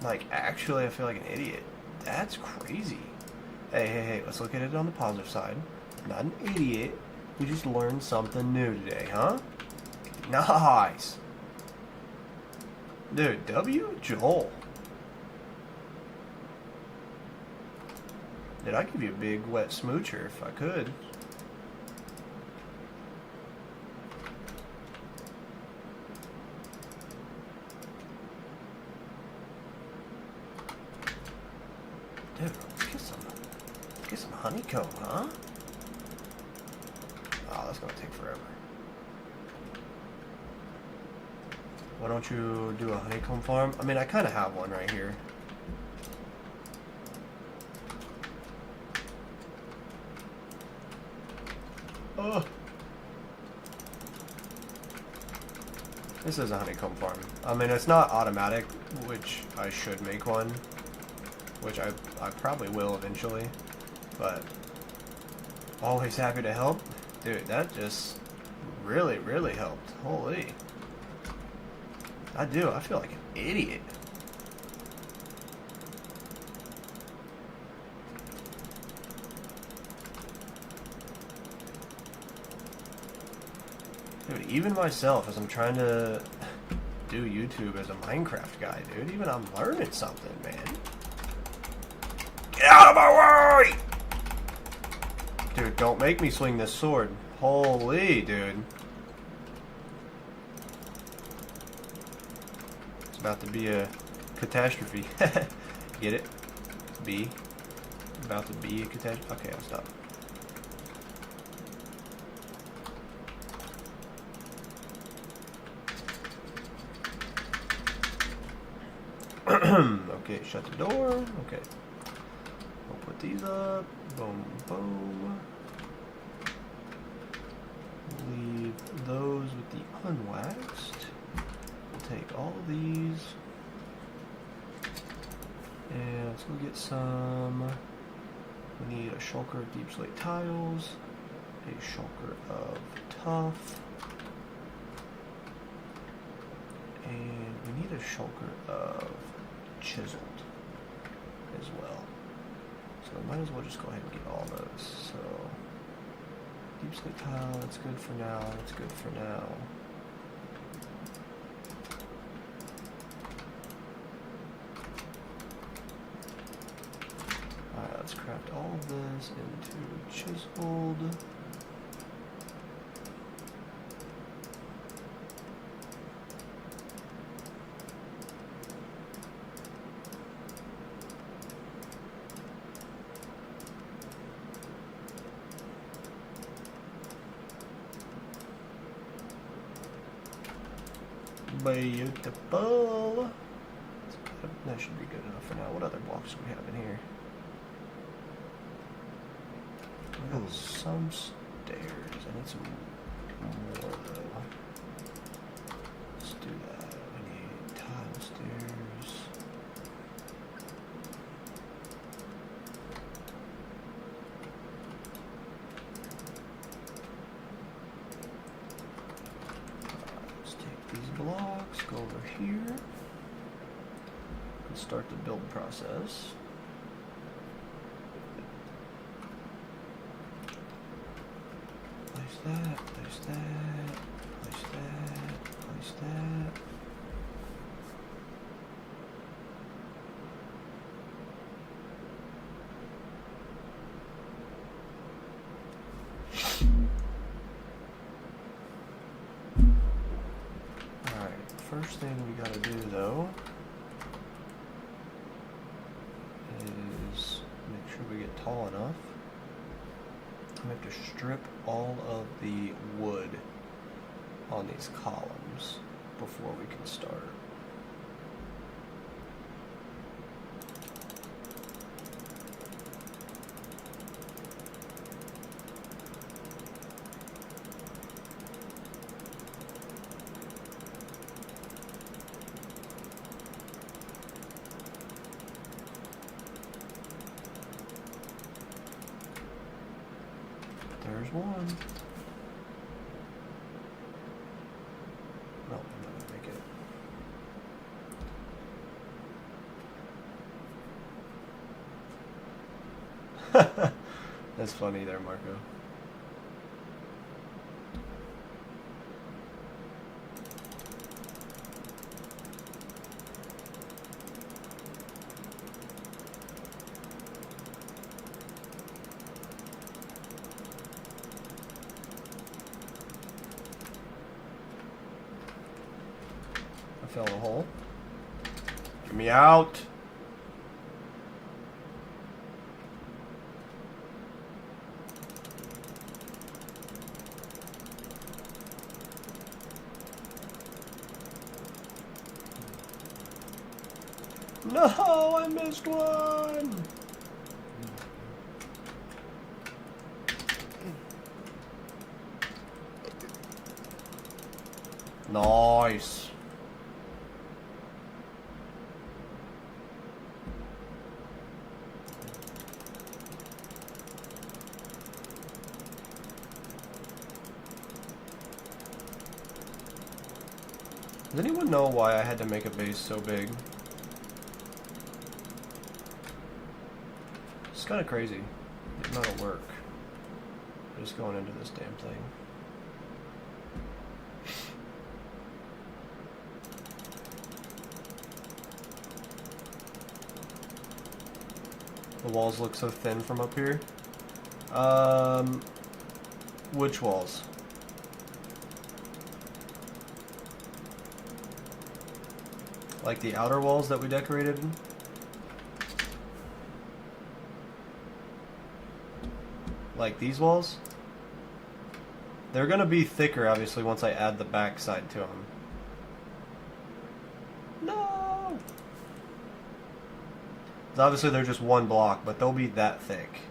S1: Like, actually, I feel like an idiot. That's crazy. Hey, let's look at it on the positive side. I'm not an idiot. We just learned something new today, huh? Nice. Dude, W? Joel. Dude, I'd give you a big wet smoocher if I could. Dude, let's get some honeycomb, huh? Oh, that's gonna take forever. Why don't you do a honeycomb farm? I mean, I kind of have one right here. Oh. This is a honeycomb farm. I mean, it's not automatic, which I should make one. Which I probably will eventually. But always happy to help. Dude, that just really, really helped. Holy. I do. I feel like an idiot. Dude, even myself, as I'm trying to do YouTube as a Minecraft guy, dude, even I'm learning something, man. Get out of my way! Dude, don't make me swing this sword. Holy, dude. It's about to be a catastrophe. Get it? B. About to be a catastrophe. Okay, I'll stop. Okay, shut the door. Okay. We'll put these up. Boom, boom. Leave those with the unwaxed. We'll take all of these. And let's go get some. We need a shulker of deep slate tiles. A shulker of tough. And we need a shulker of chiseled as well. So we might as well just go ahead and get all those. So deep slate tile, that's good for now. That's good for now. this into chiseled. Beautiful. That should be good enough for now. What other blocks do we have in here? We got some stairs. I need some more though. Let's do that. We need tile stairs. Let's take these blocks, go over here, and start the build process. Place that, place that, place that, place that. Alright, first thing we gotta do though is make sure we get tall enough. We have to strip all of the wood on these columns before we can start. There's one. No, I'm not gonna make it. That's funny there, Marco. I fell in a hole. Get me out! No, I missed one! Nice. Does anyone know why I had to make a base so big? It's kind of crazy. The amount of work just going into this damn thing. The walls look so thin from up here. Which walls? Like the outer walls that we decorated? Like these walls? They're gonna be thicker, obviously, once I add the back side to them. No! 'Cause obviously they're just one block, but they'll be that thick.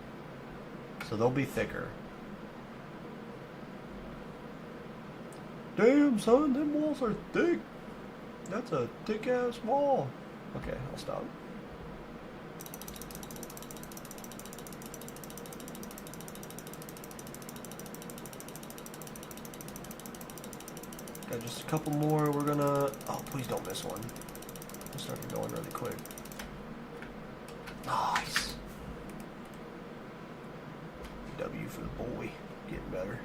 S1: So they'll be thicker. Damn, son, them walls are thick. That's a thick-ass wall. Okay, I'll stop. Got just a couple more. We're gonna... Oh, please don't miss one. I started going really quick. Nice. W for the boy. Getting better.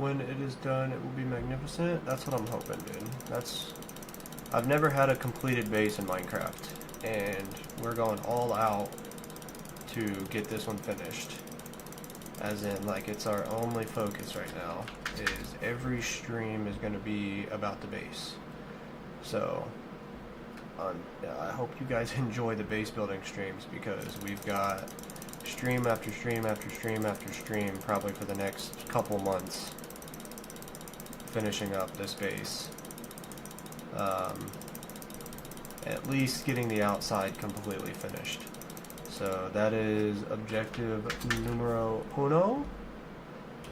S1: when it is done, it will be magnificent. That's what I'm hoping, dude. I've never had a completed base in Minecraft, and we're going all out to get this one finished. As in, like, it's our only focus right now, is every stream is going to be about the base. So, I hope you guys enjoy the base building streams, because we've got stream after stream after stream after stream probably for the next couple months finishing up this base. At least getting the outside completely finished. So that is objective numero uno,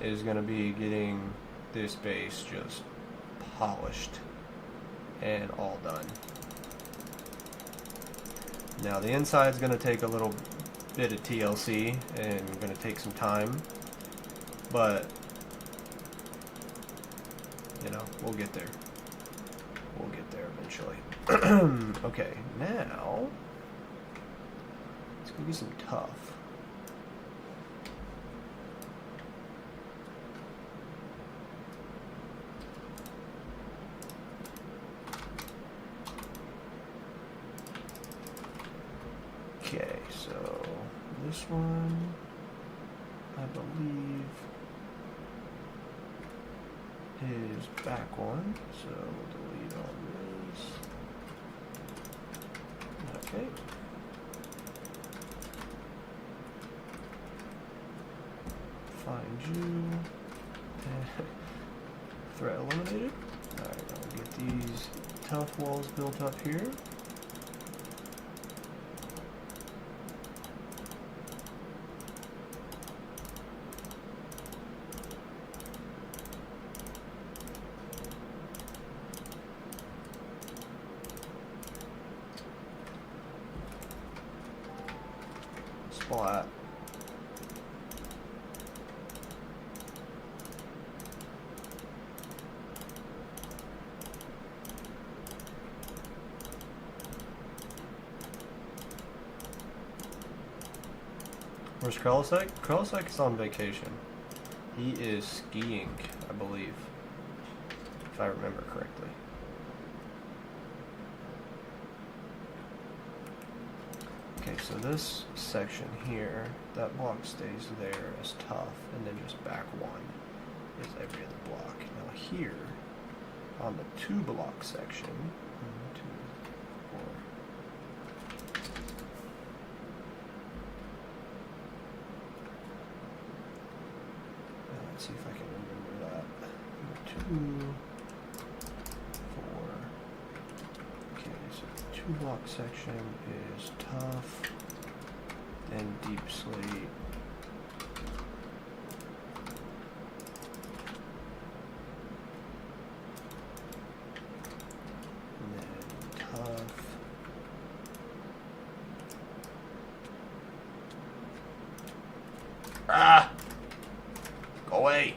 S1: is going to be getting this base just polished and all done. Now the inside is going to take a little bit of TLC and going to take some time, but you know, we'll get there. We'll get there eventually. Okay, now let's go get some tough. Okay, so this one, I believe, is back one, so we'll delete all this. Okay. Find you. Threat eliminated. Alright, I'll get these tough walls built up here. Splat. Where's Krellisek? Krellisek is on vacation. He is skiing, I believe, if I remember correctly. Okay, so this section here, that block stays there as tough, and then just back one is every other block. Now here, on the 2 block section, 1, 2, 4. Let's see if I can remember that. 2, 4. Okay, so the 2 block section is tough, then deep slate, and then tough, ah! Go away!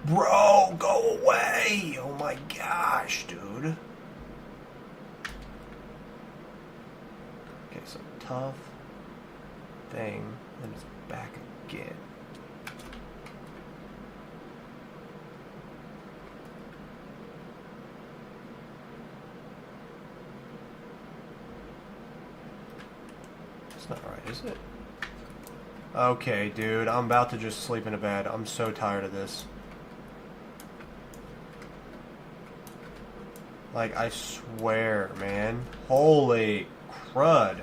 S1: Bro, go away! Oh my gosh, dude. Okay, so tough thing, then it's back again. It's not right, is it? Okay, dude, I'm about to just sleep in a bed. I'm so tired of this. Like, I swear, man. Holy crud.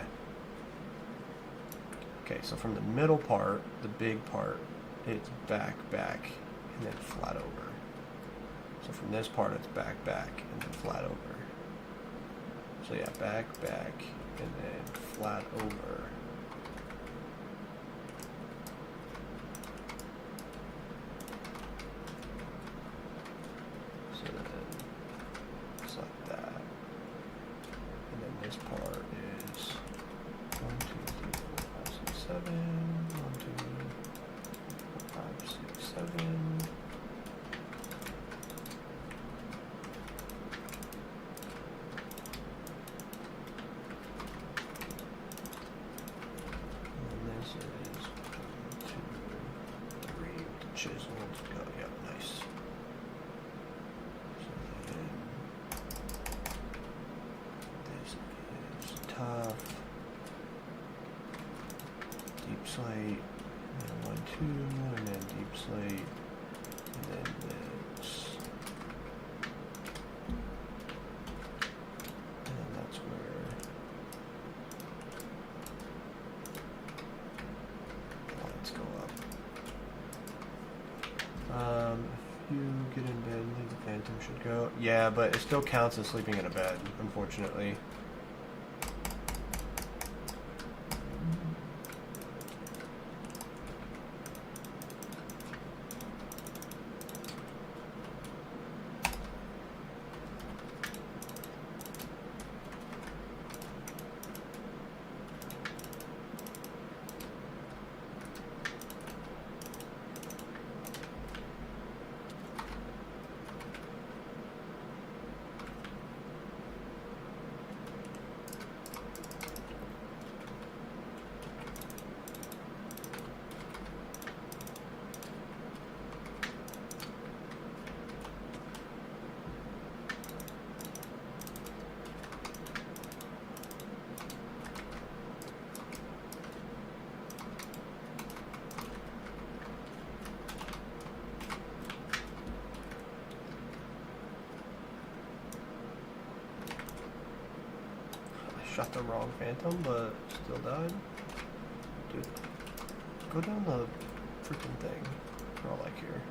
S1: Okay, so from the middle part, the big part, it's back, and then flat over. So from this part, it's back, and then flat over. So yeah, back, and then flat over. So then select that. And then this part is 1, 2, 3, 4, 5, 6, 7. 1, 2, 4, 5, 6, 7. Chiseled. Oh, yeah, nice. So then this is tough. Deep slate. And then 1, 2, and then deep slate. And then this. And then that's where the lights go up. If you get in bed, I think the phantom should go. Yeah, but it still counts as sleeping in a bed, unfortunately. Shot the wrong phantom, but still died. Dude, go down the freaking thing for all I care.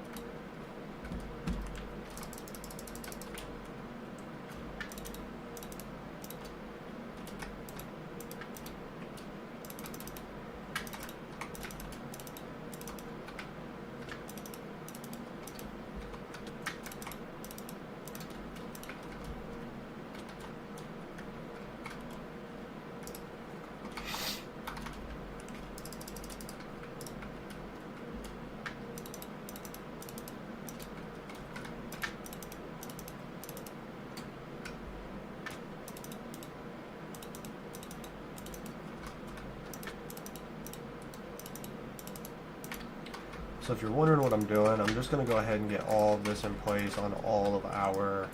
S1: So if you're wondering what I'm doing, I'm just going to go ahead and get all of this in place on all of our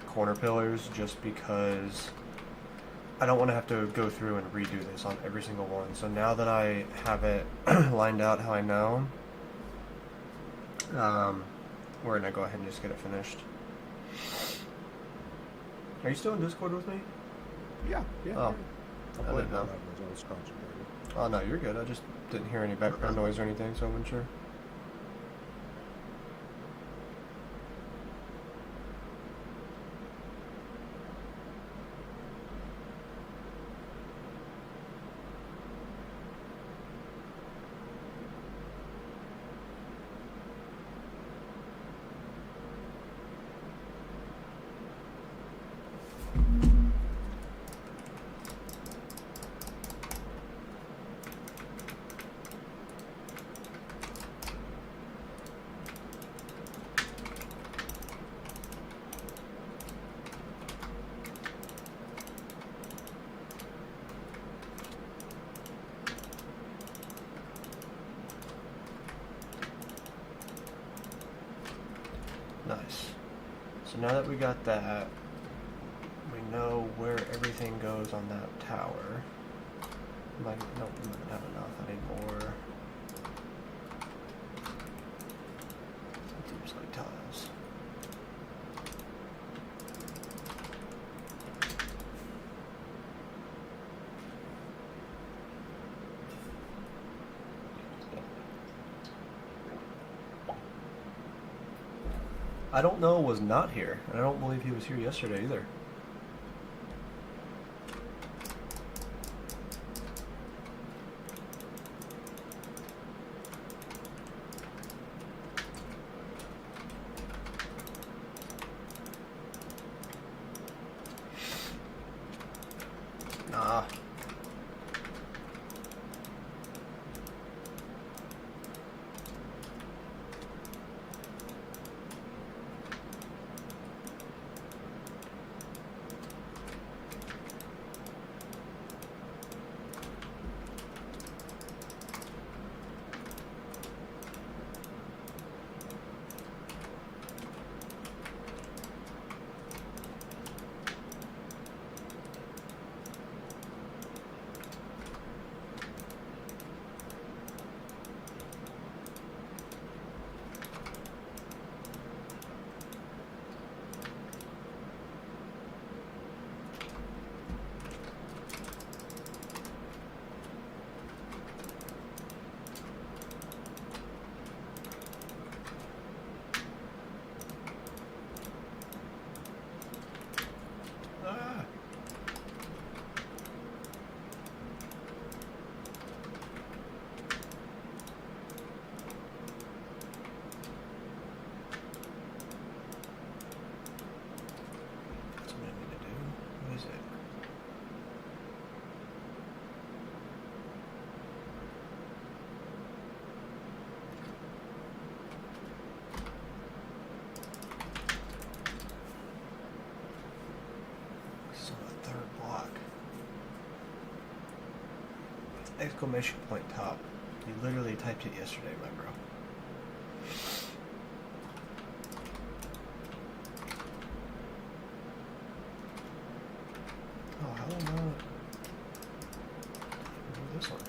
S1: corner pillars, just because I don't want to have to go through and redo this on every single one. So now that I have it lined out how I know, we're going to go ahead and just get it finished. Are you still in Discord with me?
S2: Yeah.
S1: Oh,
S2: I
S1: didn't know. Oh, no, you're good. I just didn't hear any background noise or anything, so I wasn't sure. Nice. So now that we got that, we know where everything goes on that tower. Nope, we don't have enough. I need more. Deep slate tiles. I don't know was not here, and I don't believe he was here yesterday either. exclamation point top. You literally typed it yesterday, my bro. Oh, how do I not do this one?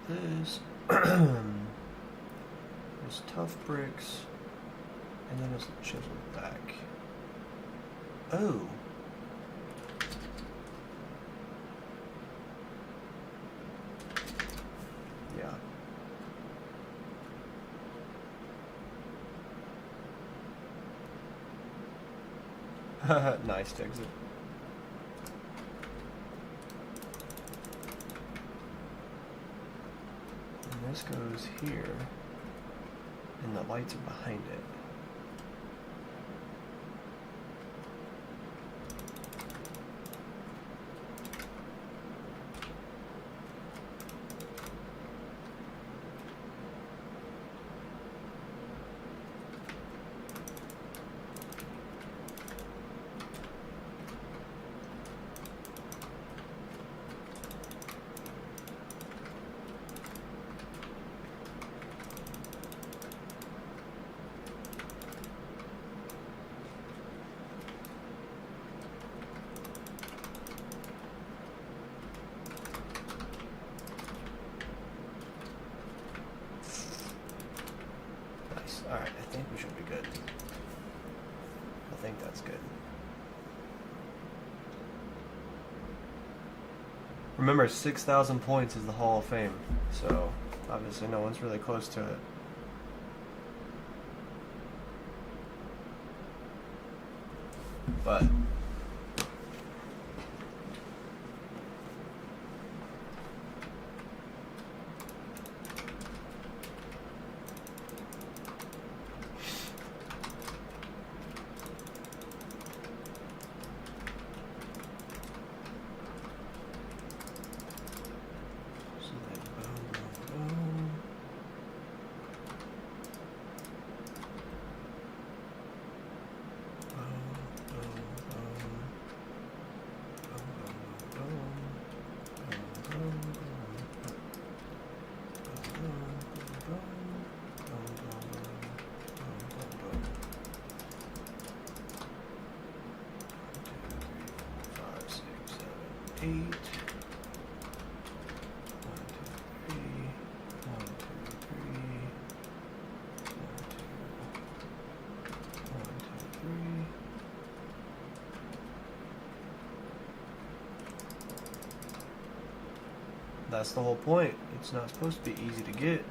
S1: This is tough bricks, and then it's chiseled back. Oh. Yeah. Nice to exit. This goes here, and the lights are behind it. Alright, I think we should be good. I think that's good. Remember, 6,000 points is the Hall of Fame, so obviously no one's really close to it. But that's the whole point. It's not supposed to be easy to get.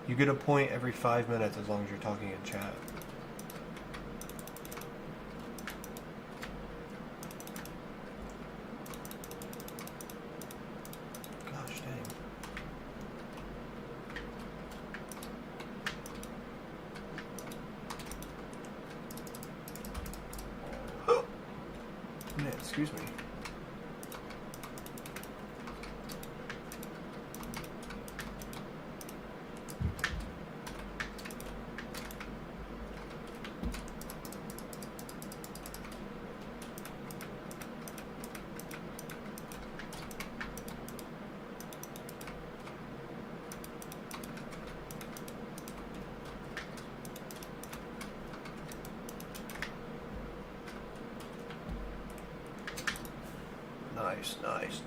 S1: You get a point every 5 minutes as long as you're talking in chat. Gosh dang. Man, excuse me.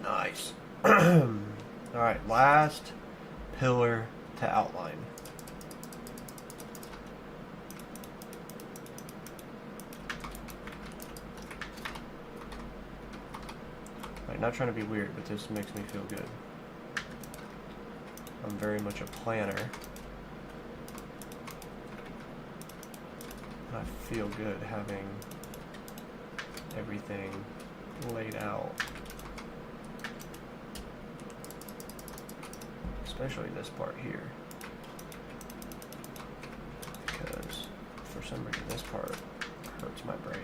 S1: Nice. Alright, last pillar to outline. Like, not trying to be weird, but this makes me feel good. I'm very much a planner. And I feel good having everything laid out. Especially this part here. Because for some reason this part hurts my brain.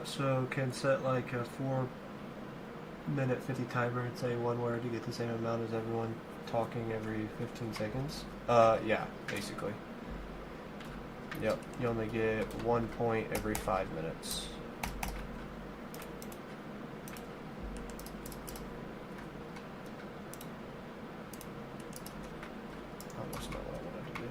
S1: So can set like a 4-minute 50 timer and say one word to get the same amount as everyone talking every 15 seconds? Yeah, basically. Yep, you only get 1 point every 5 minutes. Almost not what I wanted to do.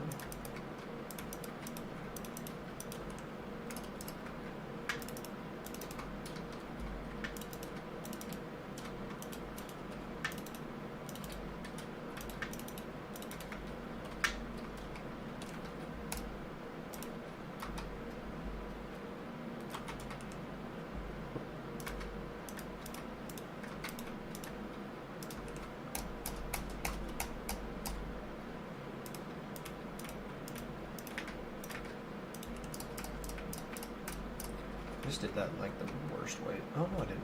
S1: I just did that in like the worst way. Oh no, I didn't.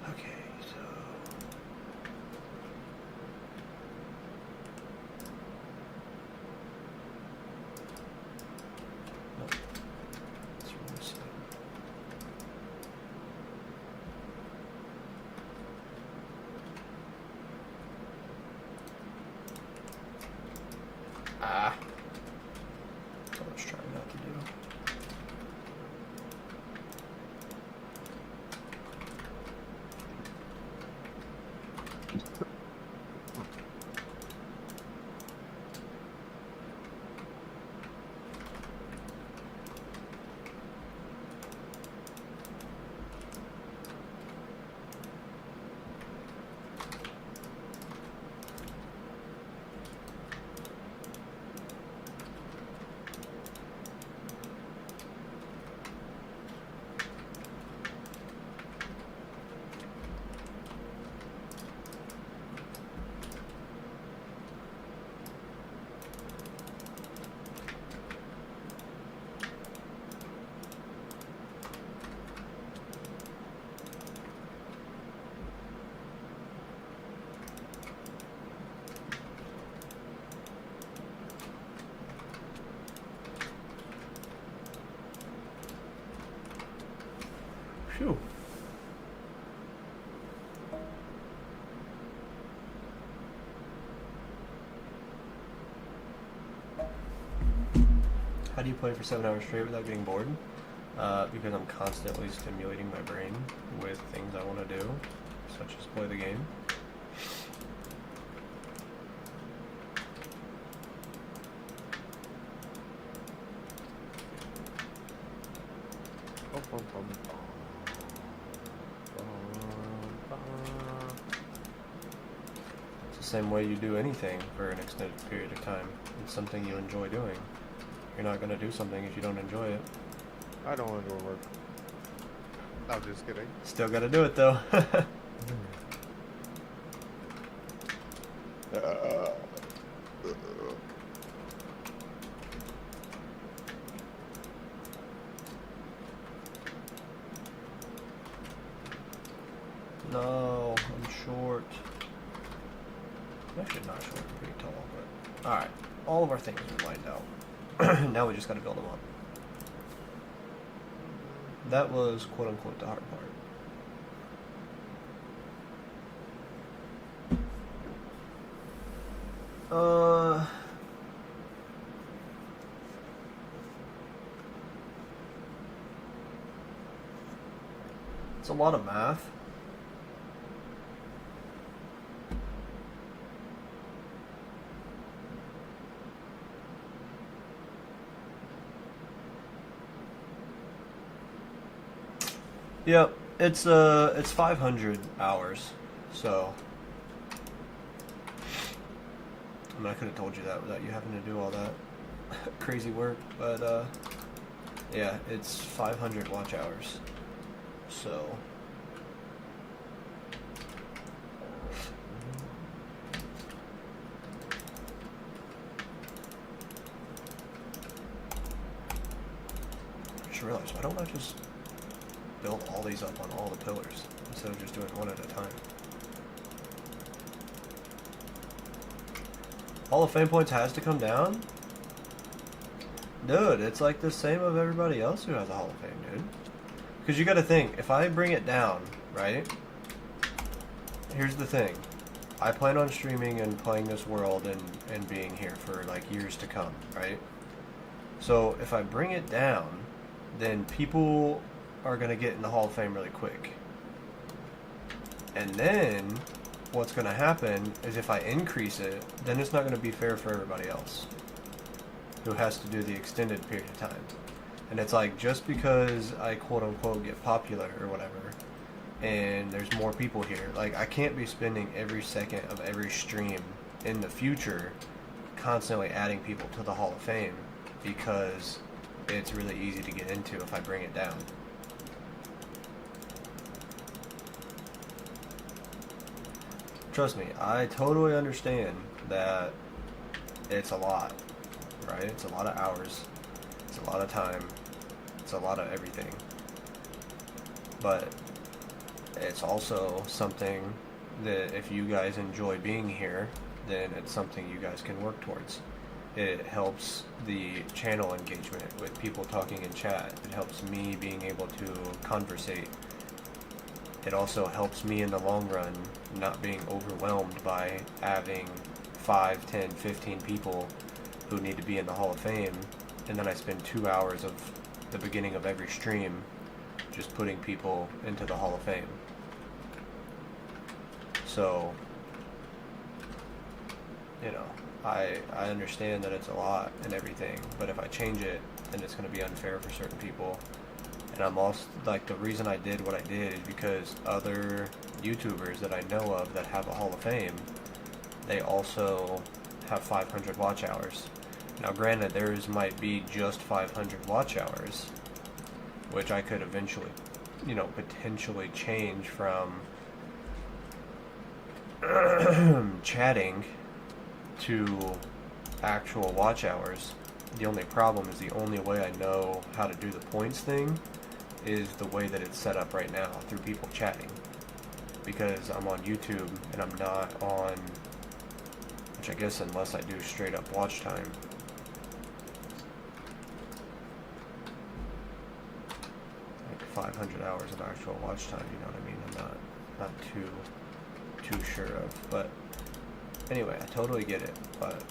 S1: Okay, so nope. Let's reset. Ah. That's what I was trying not to do. Phew. How do you play for 7 hours straight without getting bored? Because I'm constantly stimulating my brain with things I want to do, such as play the game. It's the same way you do anything for an extended period of time. It's something you enjoy doing. You're not going to do something if you don't enjoy it.
S2: I don't enjoy work. I'm just kidding.
S1: Still got to do it though. No, I'm short. I'm actually not short, I'm pretty tall, but alright. All of our things are lined out. Now we just gotta build them up. that was quote unquote the hard part. It's a lot of math. Yep, it's 500 hours, so I mean, I could have told you that without you having to do all that crazy work, but yeah, it's 500 watch hours, so I just realized, why don't I just build all these up on all the pillars instead of just doing one at a time? Hall of Fame points has to come down? Dude, it's like the same of everybody else who has a Hall of Fame, dude. Because you gotta think, if I bring it down, right? Here's the thing. I plan on streaming and playing this world and being here for like years to come, right? So if I bring it down, then people are gonna get in the Hall of Fame really quick. And then what's gonna happen is if I increase it, then it's not gonna be fair for everybody else who has to do the extended period of time. And it's like, just because I quote unquote get popular or whatever, and there's more people here, like I can't be spending every second of every stream in the future constantly adding people to the Hall of Fame, because it's really easy to get into if I bring it down. Trust me, I totally understand that it's a lot, right? It's a lot of hours, it's a lot of time, it's a lot of everything. But it's also something that if you guys enjoy being here, then it's something you guys can work towards. It helps the channel engagement with people talking in chat. It helps me being able to conversate. It also helps me in the long run not being overwhelmed by having 5, 10, 15 people who need to be in the Hall of Fame, and then I spend 2 hours of the beginning of every stream just putting people into the Hall of Fame. So, you know, I understand that it's a lot and everything, but if I change it, then it's going to be unfair for certain people. And I'm also, like, the reason I did what I did is because other YouTubers that I know of that have a Hall of Fame, they also have 500 watch hours. Now granted, theirs might be just 500 watch hours, which I could eventually, you know, potentially change from chatting to actual watch hours. The only problem is the only way I know how to do the points thing is the way that it's set up right now, through people chatting. Because I'm on YouTube and I'm not on, which I guess unless I do straight up watch time. Like 500 hours of actual watch time, you know what I mean? I'm not too sure of, but anyway, I totally get it, but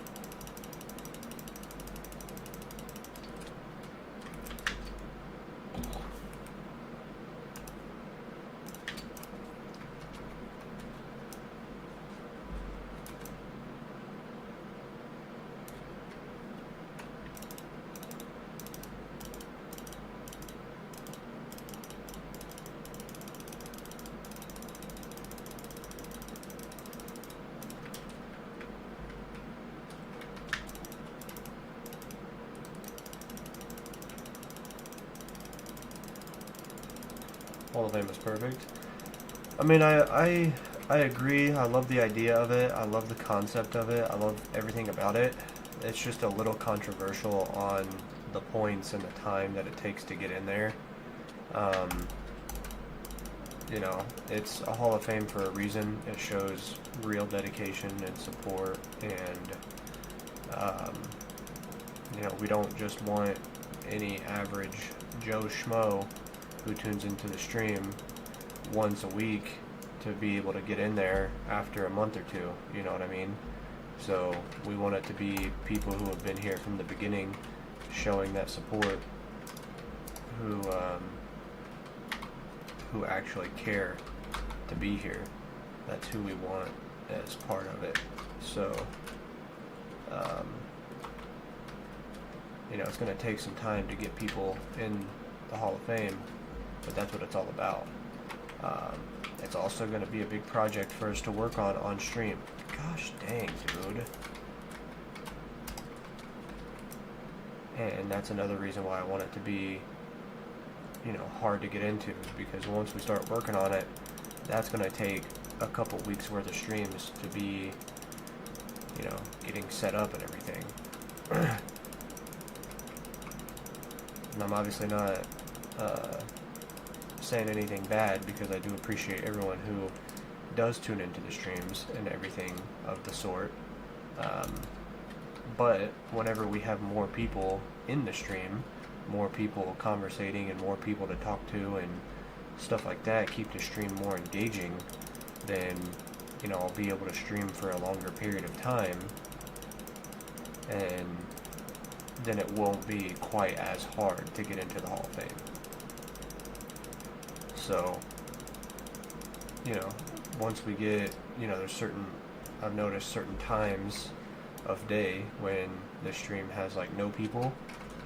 S1: Hall of Fame is perfect. I mean, I agree. I love the idea of it. I love the concept of it. I love everything about it. It's just a little controversial on the points and the time that it takes to get in there. You know, it's a Hall of Fame for a reason. It shows real dedication and support, and you know, we don't just want any average Joe Schmo who tunes into the stream once a week to be able to get in there after a month or two, you know what I mean? So we want it to be people who have been here from the beginning, showing that support, who actually care to be here. That's who we want as part of it. So, you know, it's going to take some time to get people in the Hall of Fame, but that's what it's all about. It's also going to be a big project for us to work on stream. Gosh dang, dude. And that's another reason why I want it to be, you know, hard to get into, because once we start working on it, that's going to take a couple weeks worth of streams to be, you know, getting set up and everything. And I'm obviously not saying anything bad, because I do appreciate everyone who does tune into the streams and everything of the sort. But whenever we have more people in the stream, more people conversating and more people to talk to and stuff like that, keep the stream more engaging, then, you know, I'll be able to stream for a longer period of time, and then it won't be quite as hard to get into the Hall of Fame. So, you know, once we get, you know, I've noticed certain times of day when the stream has like no people,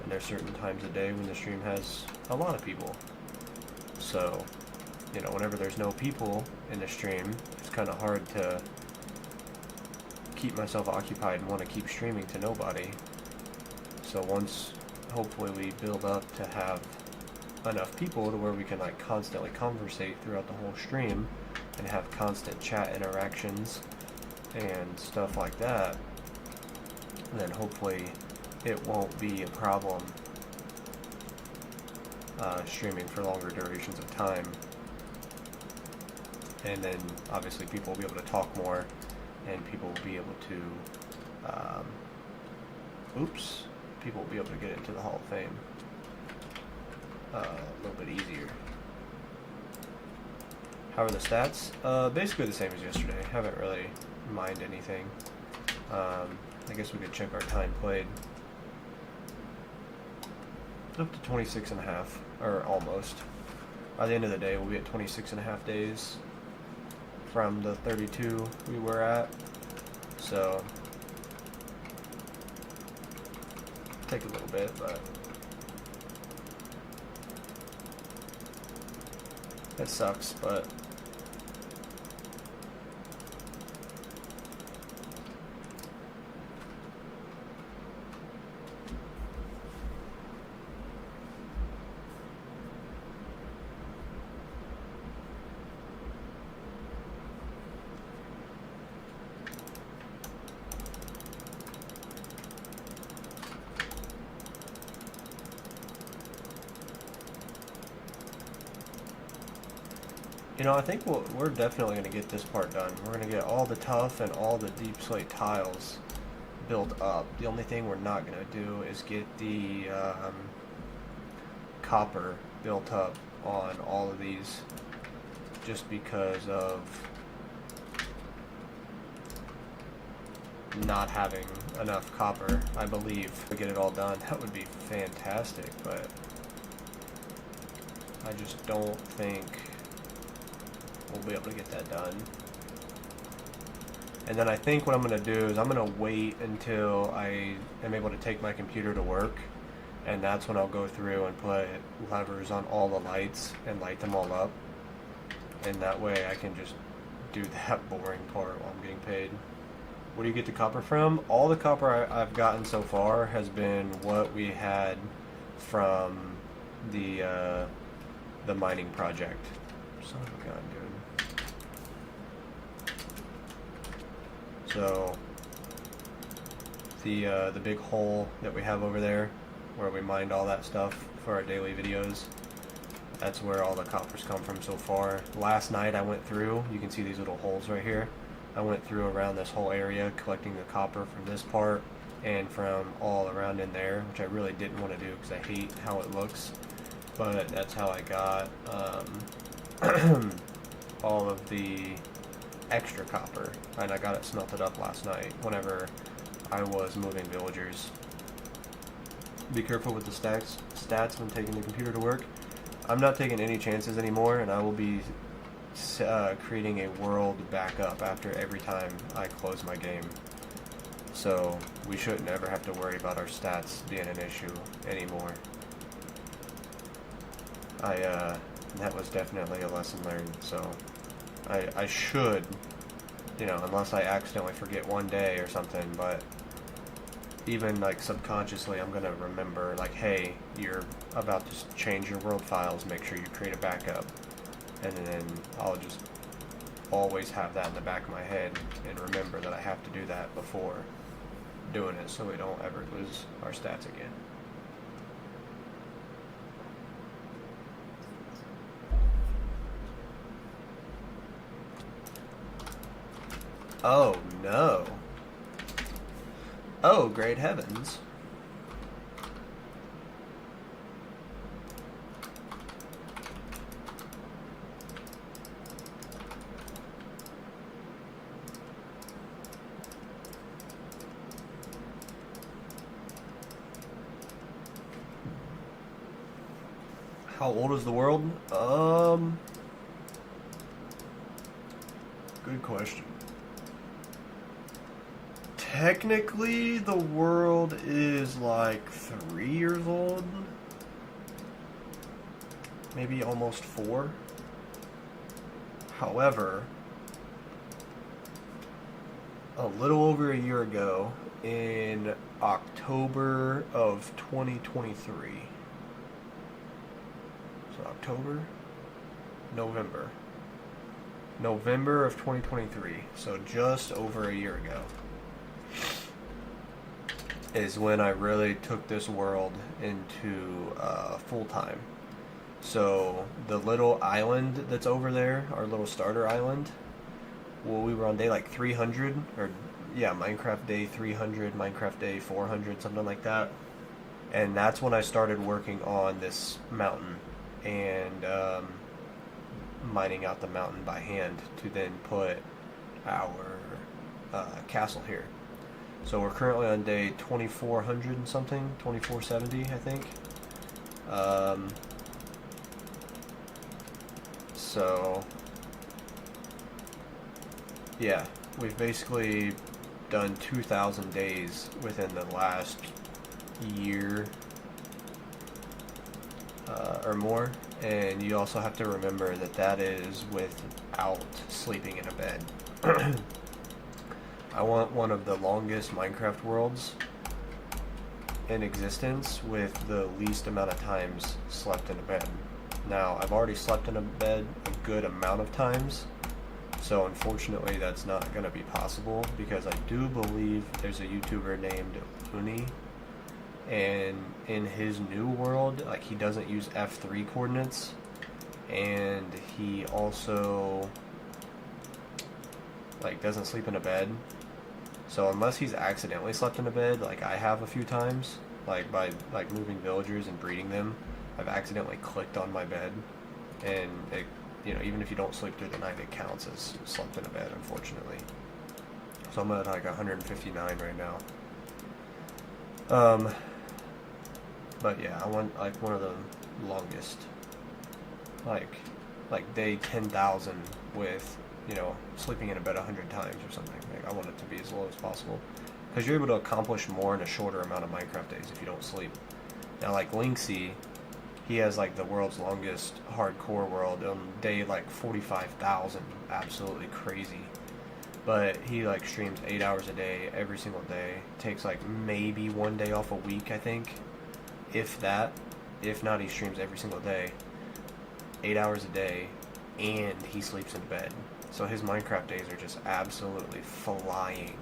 S1: and there's certain times of day when the stream has a lot of people. So, you know, whenever there's no people in the stream, it's kind of hard to keep myself occupied and want to keep streaming to nobody. So once, hopefully, we build up to have enough people to where we can like constantly conversate throughout the whole stream and have constant chat interactions and stuff like that, then hopefully it won't be a problem streaming for longer durations of time. And then obviously people will be able to talk more, and people will be able to people will be able to get into the Hall of Fame a little bit easier. How are the stats? Basically the same as yesterday. Haven't really mined anything. I guess we could check our time played. Up to 26 and a half, or almost. By the end of the day, we'll be at 26 and a half days from the 32 we were at. So, take a little bit, but that sucks, but you know, I think we're definitely going to get this part done. We're going to get all the tough and all the deep slate tiles built up. The only thing we're not going to do is get the copper built up on all of these, just because of not having enough copper, I believe, to get it all done. That would be fantastic, but I just don't think we'll be able to get that done. And then I think what I'm going to do is I'm going to wait until I am able to take my computer to work, and that's when I'll go through and put levers on all the lights and light them all up, and that way I can just do that boring part while I'm getting paid. Where do you get the copper from? All the copper I've gotten so far has been what we had from the mining project. Son of a gun, dude. So the big hole that we have over there, where we mined all that stuff for our daily videos, that's where all the coppers come from so far. Last night I went through, you can see these little holes right here. I went through around this whole area collecting the copper from this part and from all around in there, which I really didn't want to do because I hate how it looks. but that's how I got all of the extra copper, and I got it smelted up last night whenever I was moving villagers. Be careful with the stats when taking the computer to work. I'm not taking any chances anymore, and I will be creating a world backup after every time I close my game. So we shouldn't ever have to worry about our stats being an issue anymore. That was definitely a lesson learned, so I should, unless I accidentally forget one day or something, but even like subconsciously I'm gonna remember, like, hey, you're about to change your world files, make sure you create a backup, and then I'll just always have that in the back of my head and remember that I have to do that before doing it so we don't ever lose our stats again. Oh no. Oh, great heavens. How old is the world? Good question. Technically, the world is like 3 years old. Maybe almost 4. However, a little over a year ago, in October of 2023. So October? November of 2023. So just over a year ago is when I really took this world into full time. So the little island that's over there, our little starter island, well, we were on day like 300, or yeah, Minecraft day 300, Minecraft day 400, something like that. And that's when I started working on this mountain and mining out the mountain by hand to then put our castle here. So we're currently on day 2400 and something, 2470, I think. So yeah, we've basically done 2,000 days within the last year or more, and you also have to remember that that is without sleeping in a bed. I want one of the longest Minecraft worlds in existence with the least amount of times slept in a bed. Now, I've already slept in a bed a good amount of times, so unfortunately that's not going to be possible, because I do believe there's a YouTuber named Uni, and in his new world, like, he doesn't use F3 coordinates, and he also like doesn't sleep in a bed. So unless he's accidentally slept in a bed, like I have a few times, like by like moving villagers and breeding them, I've accidentally clicked on my bed, and it, even if you don't sleep through the night, it counts as slept in a bed, unfortunately. So I'm at like 159 right now. But yeah, I want like one of the longest, like day 10,000 with, sleeping in a bed 100 times or something. Like, I want it to be as low as possible, because you're able to accomplish more in a shorter amount of Minecraft days if you don't sleep. Now, like Linksy, he has like the world's longest hardcore world on day like 45,000, absolutely crazy. But he like streams 8 hours a day every single day. Takes like maybe one day off a week, I think, if that. If not, he streams every single day, 8 hours a day, and he sleeps in bed. So his Minecraft days are just absolutely flying.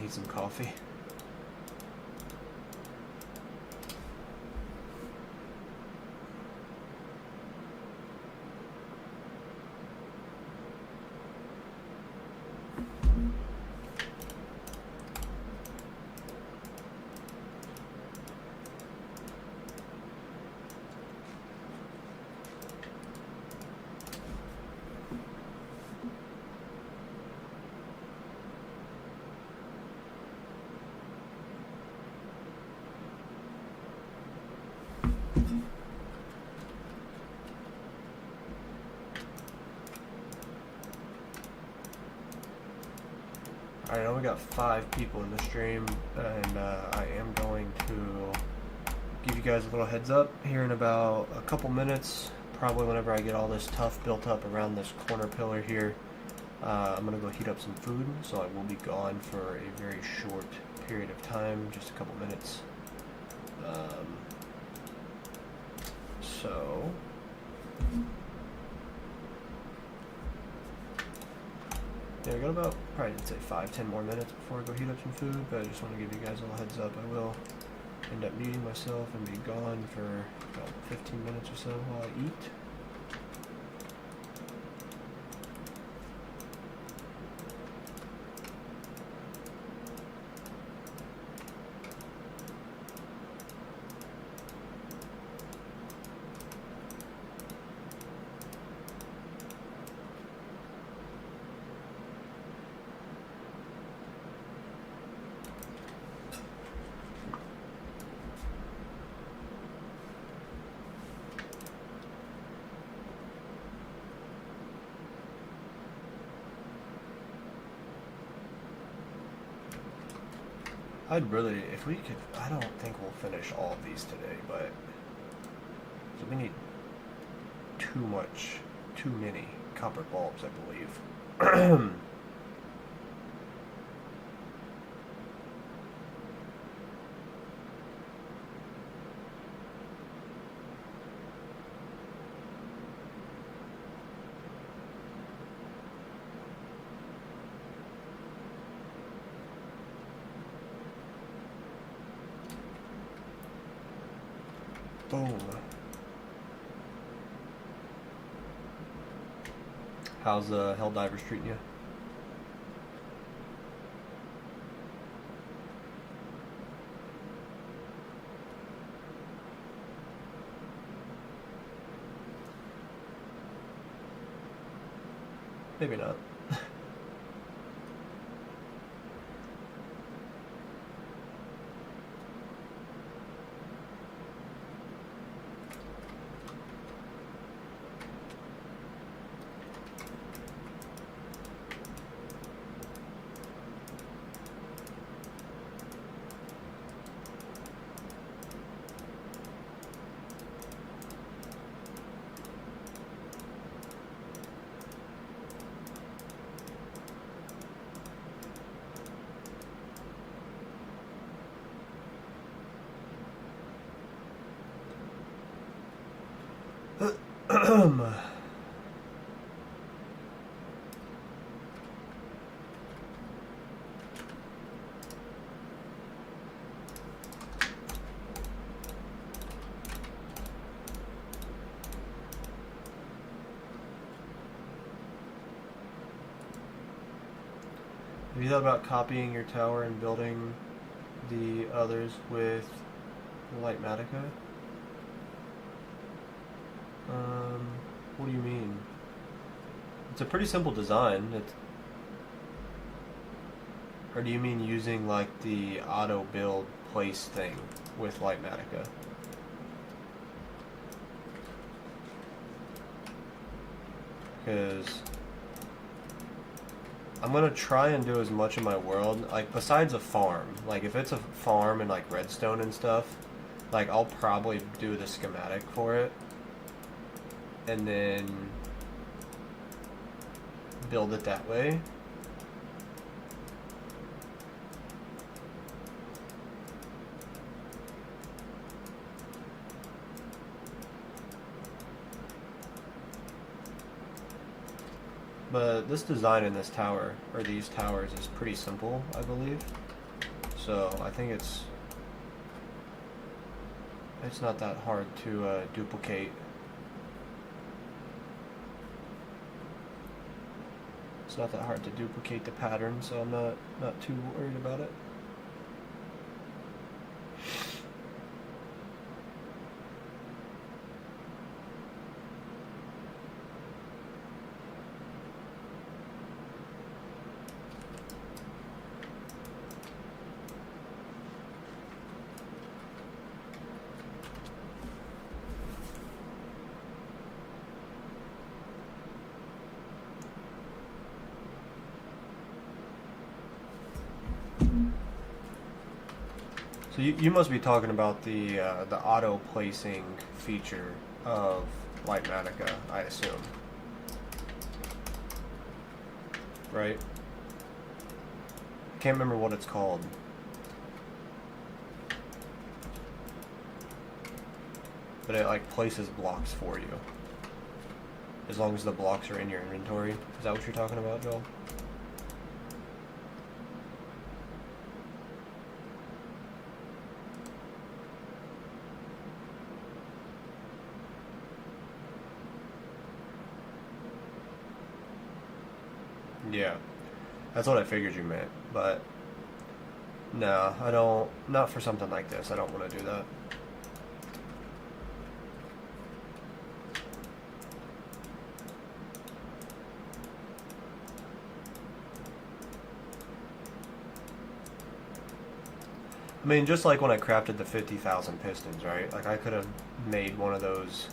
S1: Need some coffee. I only got 5 people in the stream, and I am going to give you guys a little heads up here in about a couple minutes. Probably whenever I get all this tuff built up around this corner pillar here, I'm gonna go heat up some food. So I will be gone for a very short period of time, just a couple minutes. So. Yeah, I got about, probably I'd say 5-10 more minutes before I go heat up some food, but I just want to give you guys a little heads up. I will end up muting myself and be gone for about 15 minutes or so while I eat. I'd really, if we could, I don't think we'll finish all of these today, but so we need too many copper bulbs, I believe. Boom. How's Helldivers treating you? Maybe not. Have you thought about copying your tower and building the others with Lightmatica? What do you mean? It's a pretty simple design. Or do you mean using like the auto build place thing with Lightmatica? Because I'm gonna try and do as much of my world, like besides a farm. Like if it's a farm and like redstone and stuff, like I'll probably do the schematic for it and then build it that way. But this design in this tower, or these towers, is pretty simple, I believe. So I think it's not that hard to duplicate. It's not that hard to duplicate the pattern, so I'm not too worried about it. So you must be talking about the auto placing feature of Lightmatica, I assume. Right? Can't remember what it's called. But it like places blocks for you. As long as the blocks are in your inventory. Is that what you're talking about, Joel? Yeah. That's what I figured you meant. But no, I don't. Not for something like this. I don't want to do that. I mean, just like when I crafted the 50,000 pistons, right? Like, I could have made one of those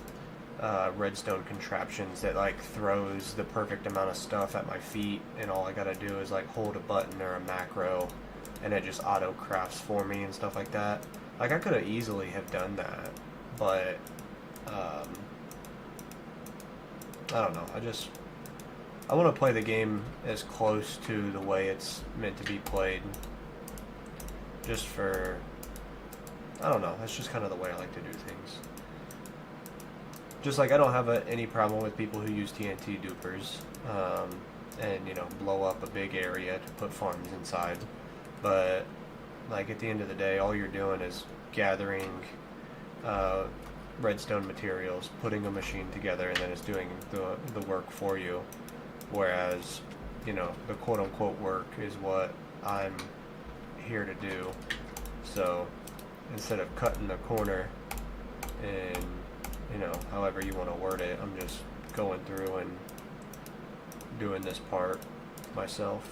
S1: redstone contraptions that, like, throws the perfect amount of stuff at my feet, and all I gotta do is, like, hold a button or a macro, and it just auto crafts for me and stuff like that. Like, I could have easily have done that, but, I don't know. I want to play the game as close to the way it's meant to be played. Just for, I don't know, that's just kind of the way I like to do things. Just like I don't have any problem with people who use TNT dupers and, you know, blow up a big area to put farms inside. But, like, at the end of the day, all you're doing is gathering redstone materials, putting a machine together, and then it's doing the work for you. Whereas, you know, the quote-unquote work is what I'm here to do. So instead of cutting the corner and, you know, however you want to word it, I'm just going through and doing this part myself.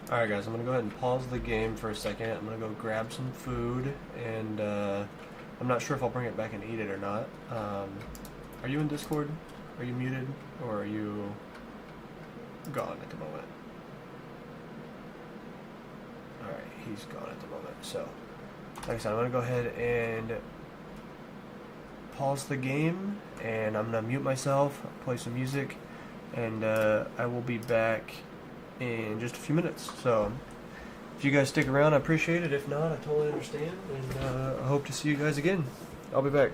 S1: Alright guys, I'm going to go ahead and pause the game for a second. I'm going to go grab some food, and I'm not sure if I'll bring it back and eat it or not. Are you in Discord? Are you muted? Or are you gone at the moment? Alright, he's gone at the moment. So, like I said, I'm going to go ahead and pause the game, and I'm going to mute myself, play some music, and I will be back in just a few minutes. So if you guys stick around, I appreciate it. If not, I totally understand, and I hope to see you guys again. I'll be back.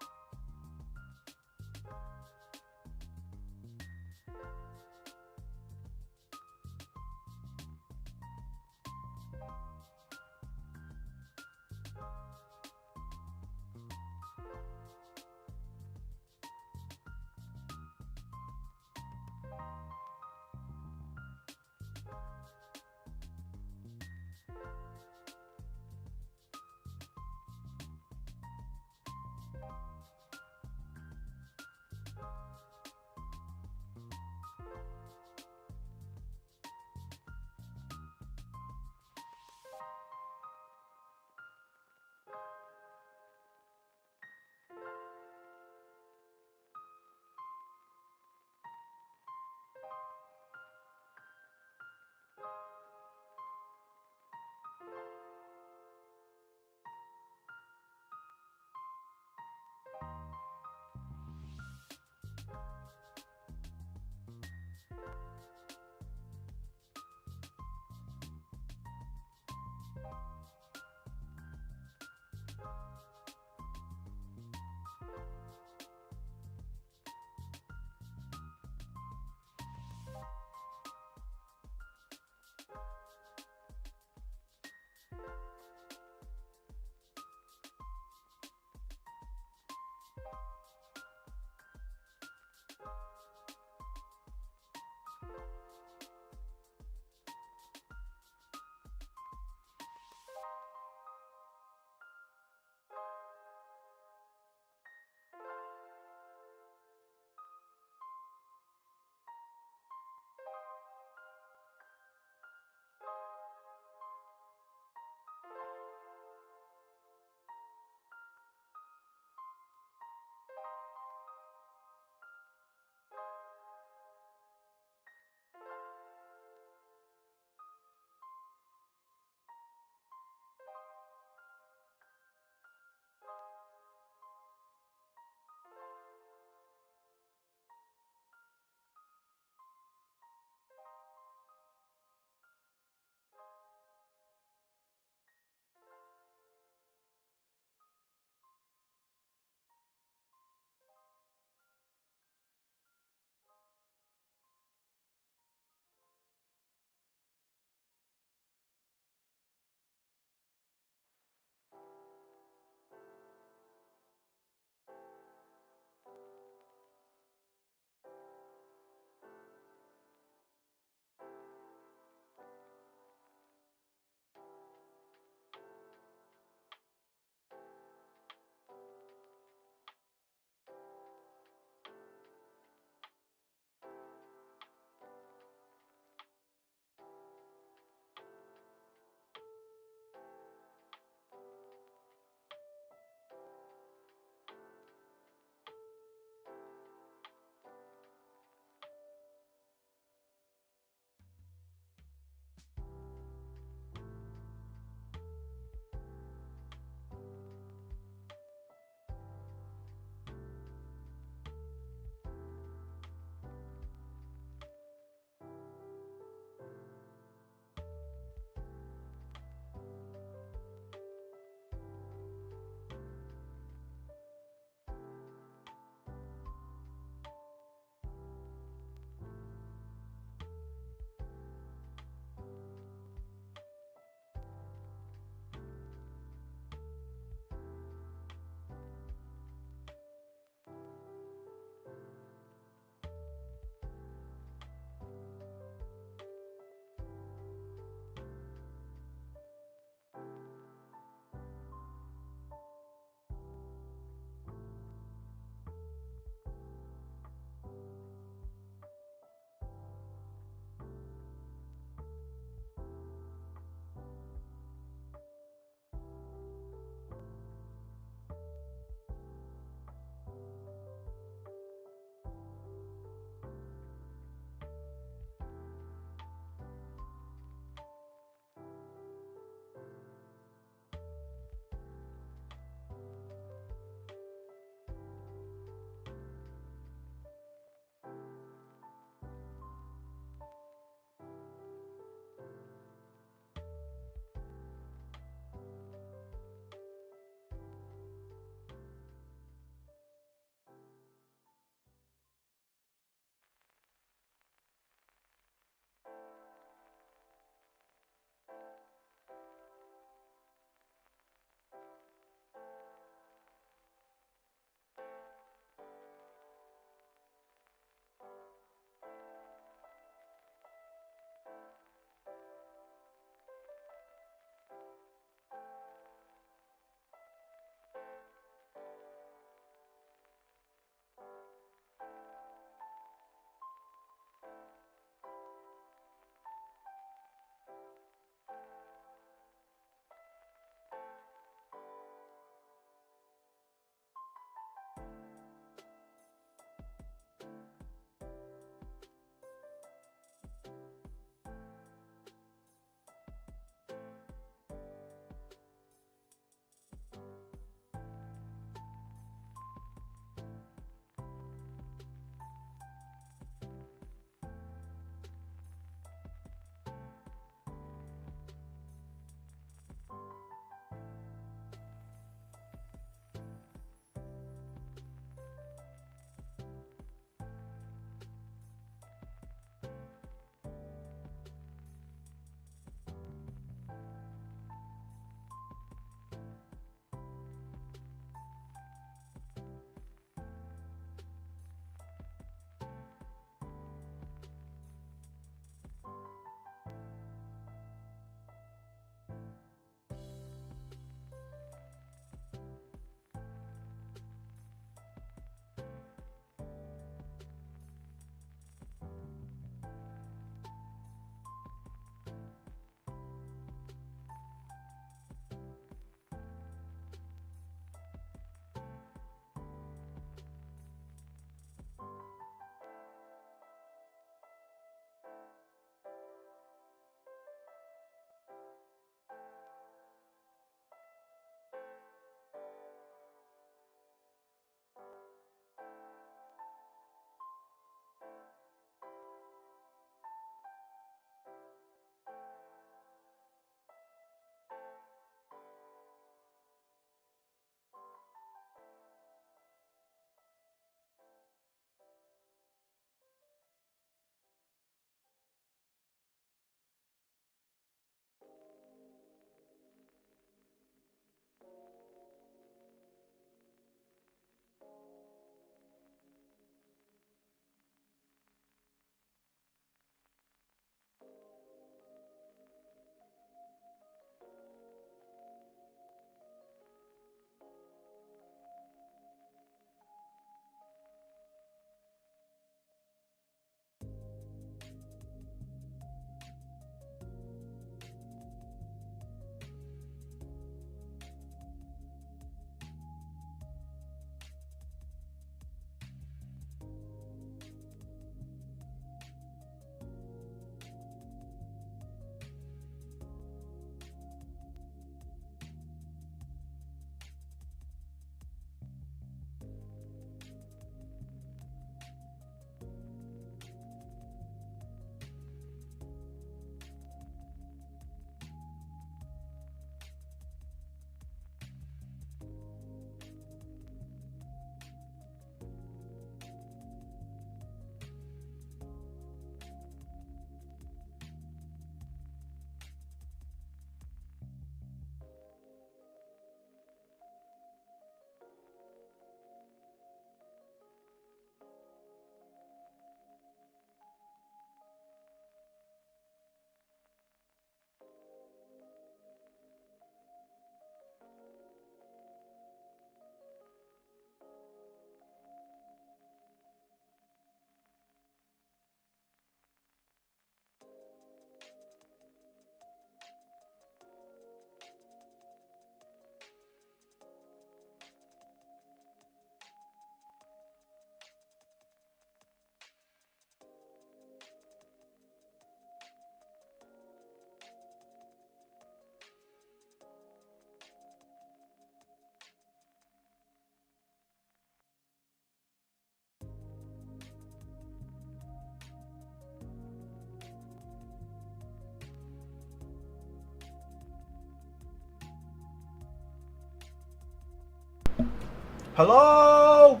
S1: Hello?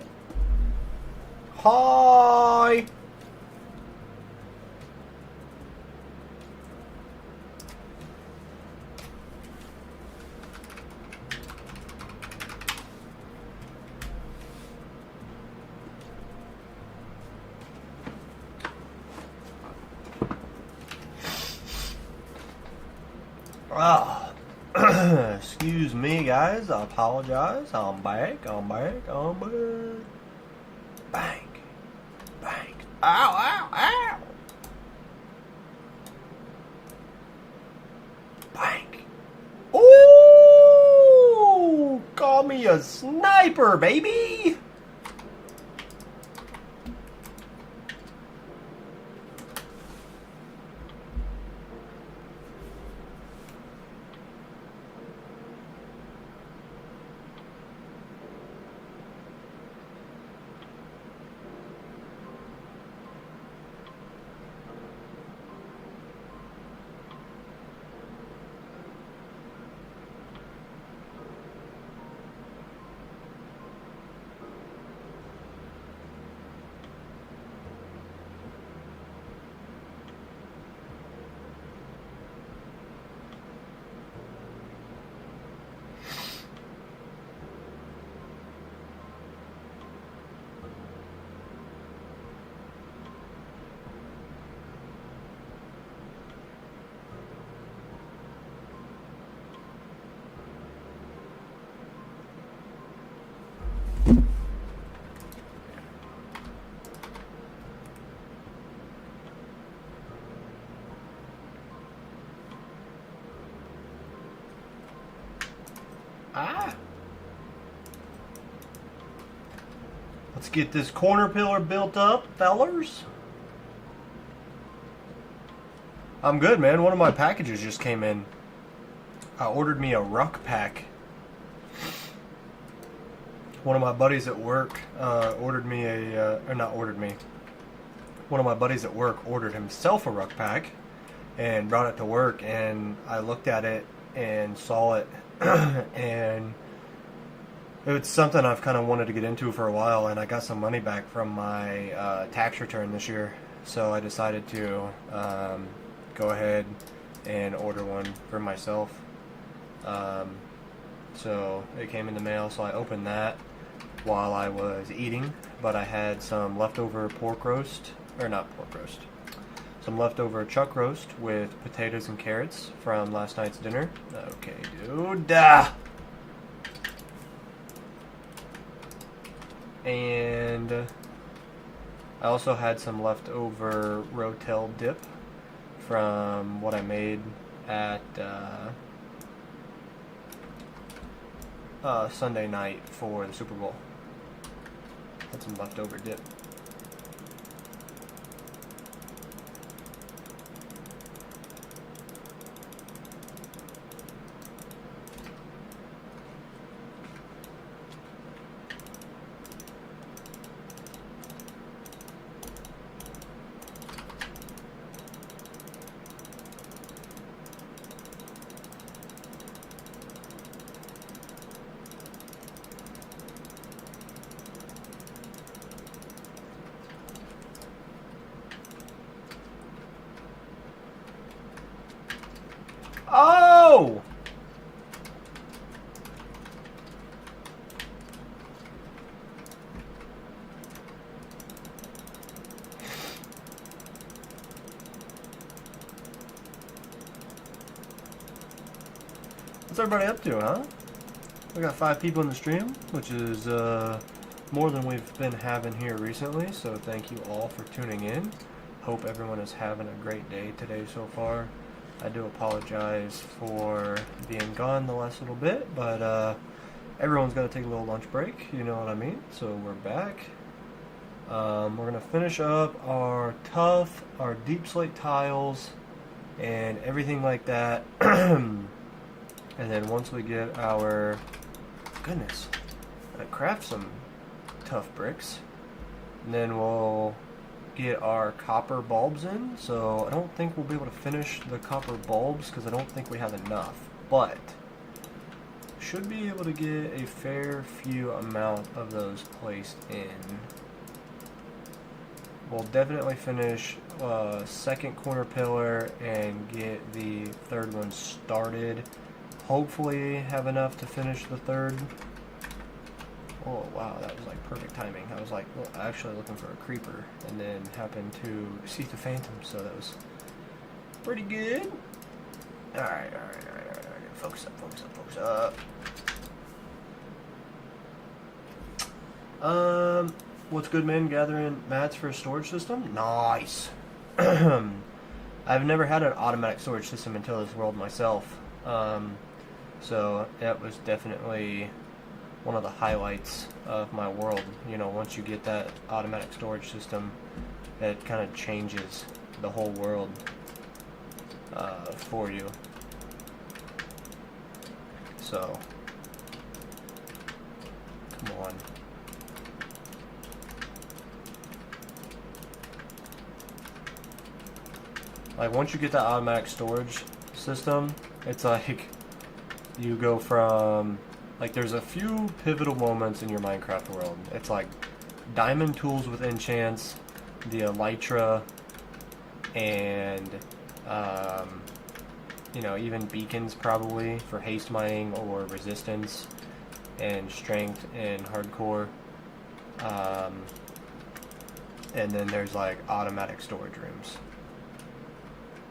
S1: Hi. Oh, excuse me, guys. I apologize. I'm back. I'm back. I'm back. Bang. Bang. Ow, ow, ow. Bang. Ooh! Call me a sniper, baby! Ah! Let's get this corner pillar built up, fellers. I'm good, man. One of my packages just came in. I ordered me a ruck pack. One of my buddies at work ordered me a, or not ordered me. One of my buddies at work ordered himself a ruck pack and brought it to work, and I looked at it and saw it and it's something I've kind of wanted to get into for a while, and I got some money back from my tax return this year, so I decided to go ahead and order one for myself. So it came in the mail, so I opened that while I was eating, but I had some leftover pork roast, or not pork roast, some leftover chuck roast with potatoes and carrots from last night's dinner. Okay, dude. And I also had some leftover Rotel dip from what I made at Sunday night for the Super Bowl. Had some leftover dip. Oh! What's everybody up to, huh? We got 5 people in the stream, which is more than we've been having here recently, so thank you all for tuning in. Hope everyone is having a great day today so far. I do apologize for being gone the last little bit, but everyone's got to take a little lunch break, you know what I mean? So we're back. We're going to finish up our tough, our deep slate tiles, and everything like that. And then once we get our, goodness, I craft some tough bricks, and then we'll get our copper bulbs in. So I don't think we'll be able to finish the copper bulbs because I don't think we have enough, but should be able to get a fair few amount of those placed in. We'll definitely finish second corner pillar and get the third one started. Hopefully have enough to finish the third. Oh wow, that was like perfect timing. I was like actually looking for a creeper and then happened to see the phantom, so that was pretty good. Alright. Focus up. What's good, man? Gathering mats for a storage system? Nice. I've never had an automatic storage system until this world myself. So that was definitely one of the highlights of my world. You know, once you get that automatic storage system, it kind of changes the whole world for you. So, come on. Like, once you get that automatic storage system, it's like you go from, like, there's a few pivotal moments in your Minecraft world. It's like diamond tools with enchants, the elytra, and you know, even beacons probably for haste mining or resistance and strength in hardcore. And then there's like automatic storage rooms,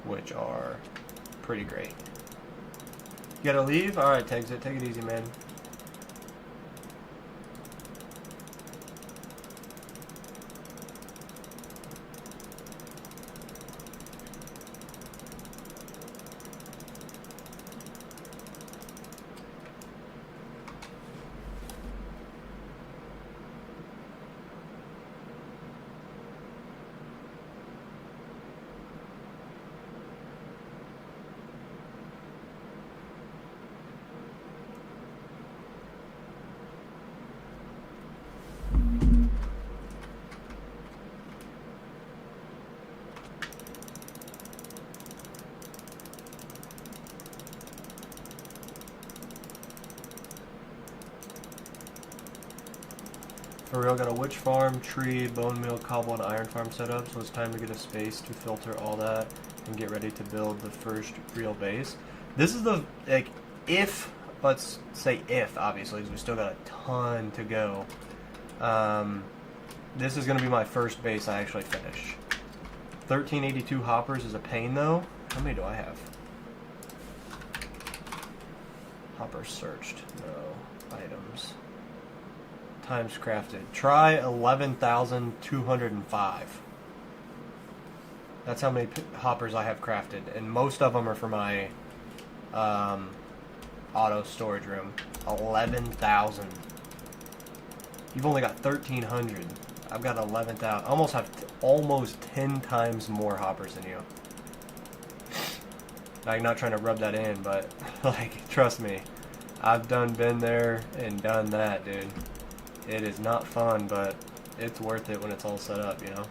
S1: which are pretty great. You gotta leave? Alright, Texit, take it easy, man. For real, got a witch farm, tree, bone meal, cobble, and iron farm set up, so it's time to get a space to filter all that and get ready to build the first real base. This is the, like, if, let's say if, obviously, because we still got a ton to go. This is going to be my first base I actually finish. 1382 hoppers is a pain, though. How many do I have? Hoppers searched. No. Items. Times crafted. Try 11,205. That's how many hoppers I have crafted, and most of them are for my auto storage room. 11,000. You've only got 1,300. I've got 11,000. Almost have almost 10 times more hoppers than you. I'm not trying to rub that in, but like, trust me, I've been there and done that, dude. It is not fun, but it's worth it when it's all set up, you know?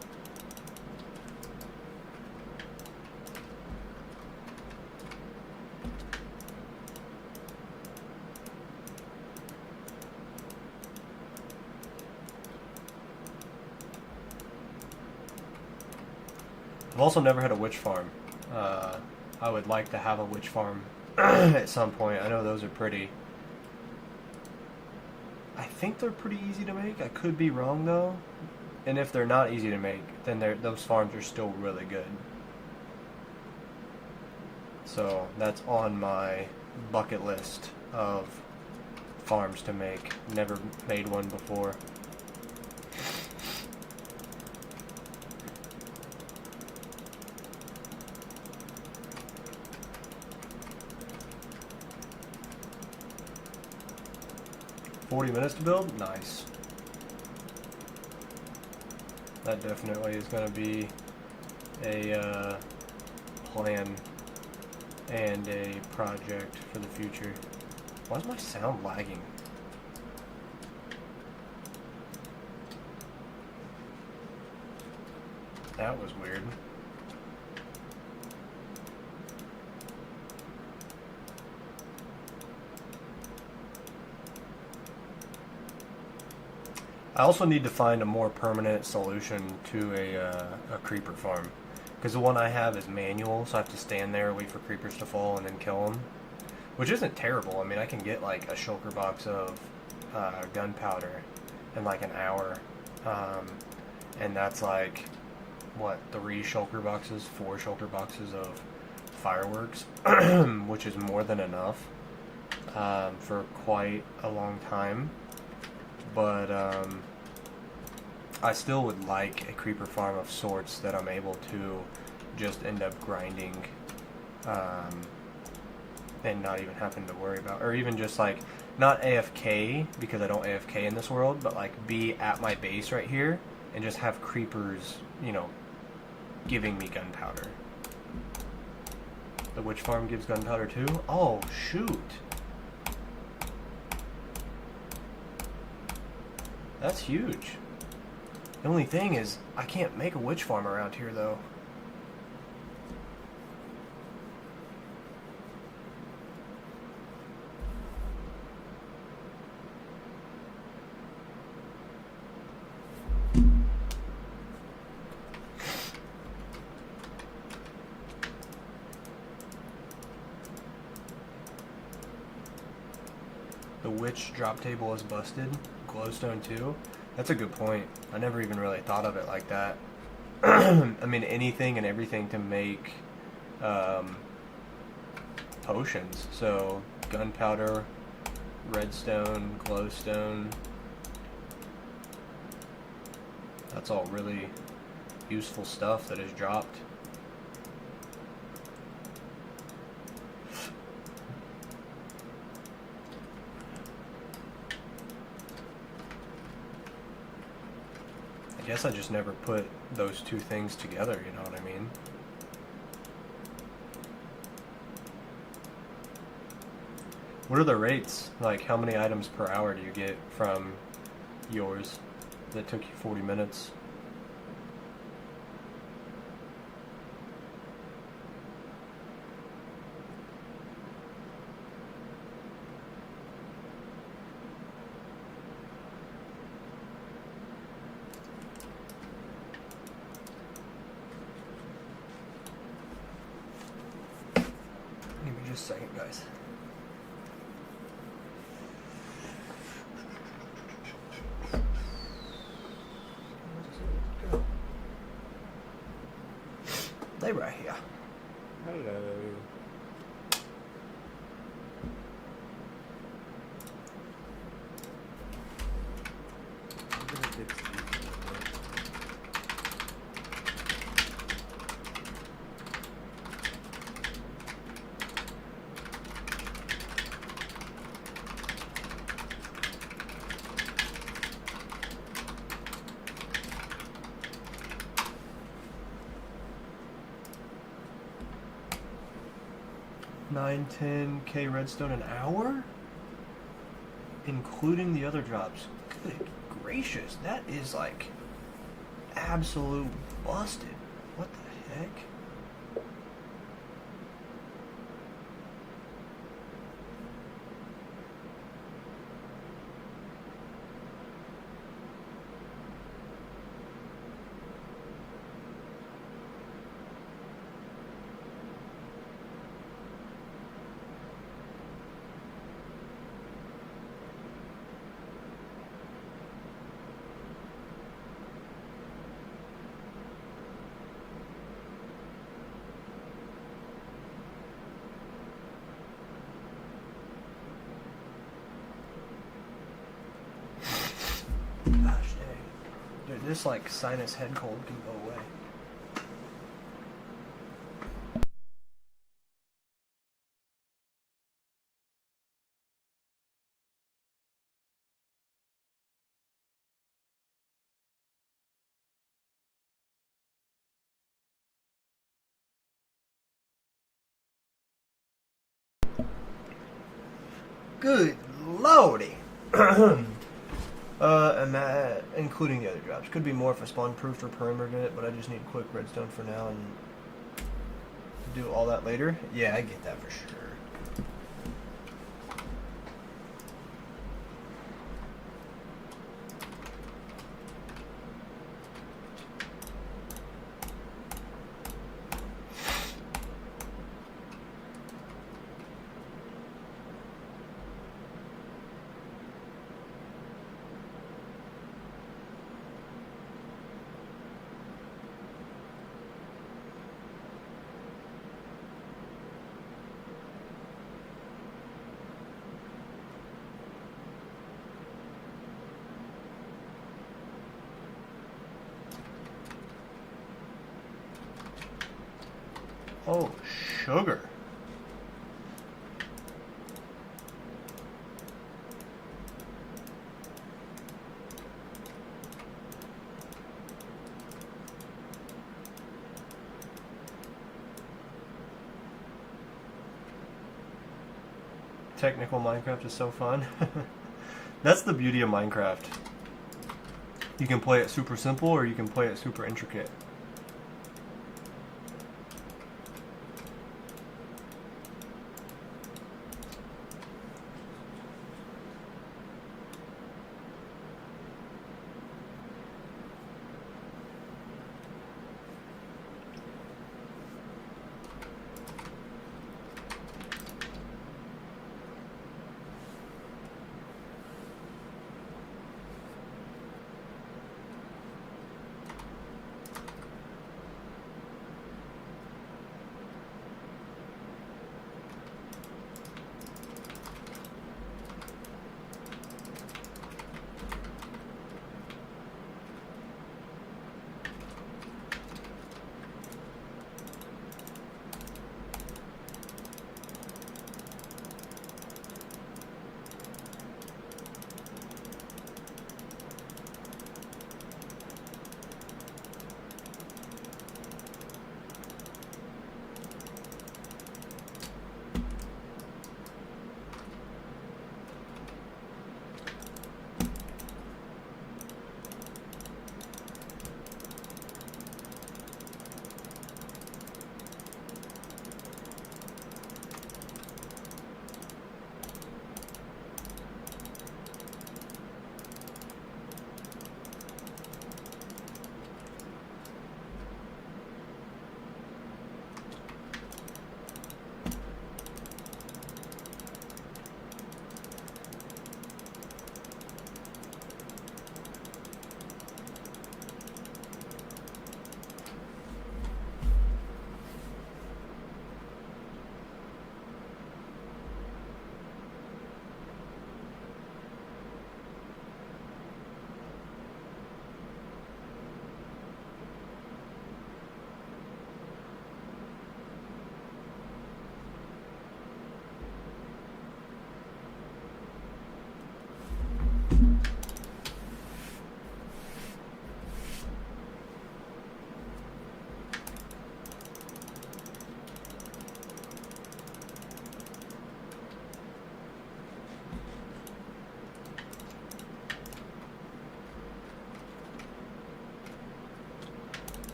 S1: I've also never had a witch farm. I would like to have a witch farm at some point. I know those are pretty... I think they're pretty easy to make. I could be wrong, though. And if they're not easy to make, then those farms are still really good. So that's on my bucket list of farms to make. Never made one before. $40 to build? Nice. That definitely is going to be a plan and a project for the future. Why is my sound lagging? That was weird. I also need to find a more permanent solution to a creeper farm. Because the one I have is manual, so I have to stand there, wait for creepers to fall, and then kill them. Which isn't terrible. I mean, I can get like a shulker box of gunpowder in like an hour. And that's like, what, 3 shulker boxes, 4 shulker boxes of fireworks, which is more than enough for quite a long time. But I still would like a creeper farm of sorts that I'm able to just end up grinding and not even having to worry about, or even just like not AFK, because I don't AFK in this world, but like be at my base right here and just have creepers, you know, giving me gunpowder. The witch farm gives gunpowder too? Oh, shoot. That's huge. The only thing is, I can't make a witch farm around here, though. The witch drop table is busted. Glowstone too. That's a good point. I never even really thought of it like that. I mean, anything and everything to make potions. So, gunpowder, redstone, glowstone. That's all really useful stuff that is dropped. I guess I just never put those two things together, you know what I mean? What are the rates? Like, how many items per hour do you get from yours that took you 40 minutes? Give me just a second, guys. They right here.
S2: Hello. I'm gonna get to
S1: 9-10K redstone an hour? Including the other drops. Good gracious, that is like absolute busted. What the heck? Gosh dang. Dude, this like sinus head cold can go away. Good lordy. And that, including the other drops. Could be more if I spawn proofed or perimetered it, but I just need quick redstone for now and do all that later. Yeah, I get that for sure. Oh, sugar. Technical Minecraft is so fun. That's the beauty of Minecraft. You can play it super simple or you can play it super intricate.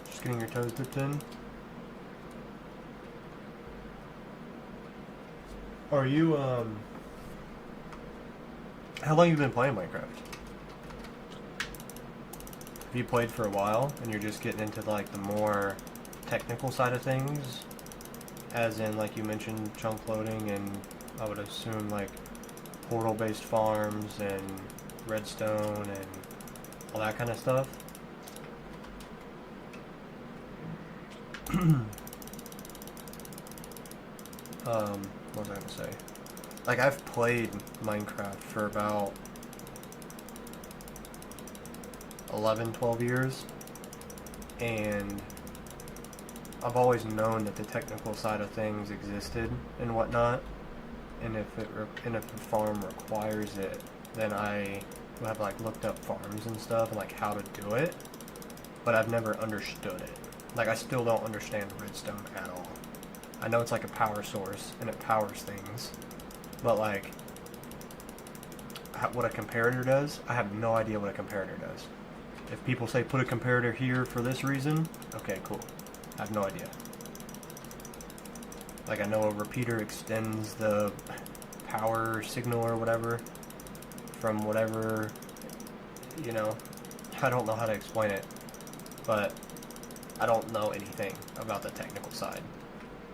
S1: Just getting your toes dipped in. Are you, how long have you been playing Minecraft? Have you played for a while and you're just getting into like the more technical side of things? As in, like you mentioned, chunk loading and I would assume like portal-based farms and redstone and all that kind of stuff? What was I gonna say? Like, I've played Minecraft for about 11, 12 years, and I've always known that the technical side of things existed and whatnot, and if a farm requires it, then I have like looked up farms and stuff and like how to do it, but I've never understood it. Like, I still don't understand redstone at all. I know it's like a power source and it powers things, but like what a comparator does, I have no idea what a comparator does. If people say put a comparator here for this reason, okay, cool. I have no idea. Like, I know a repeater extends the power signal or whatever from whatever, you know, I don't know how to explain it, but I don't know anything about the technical side.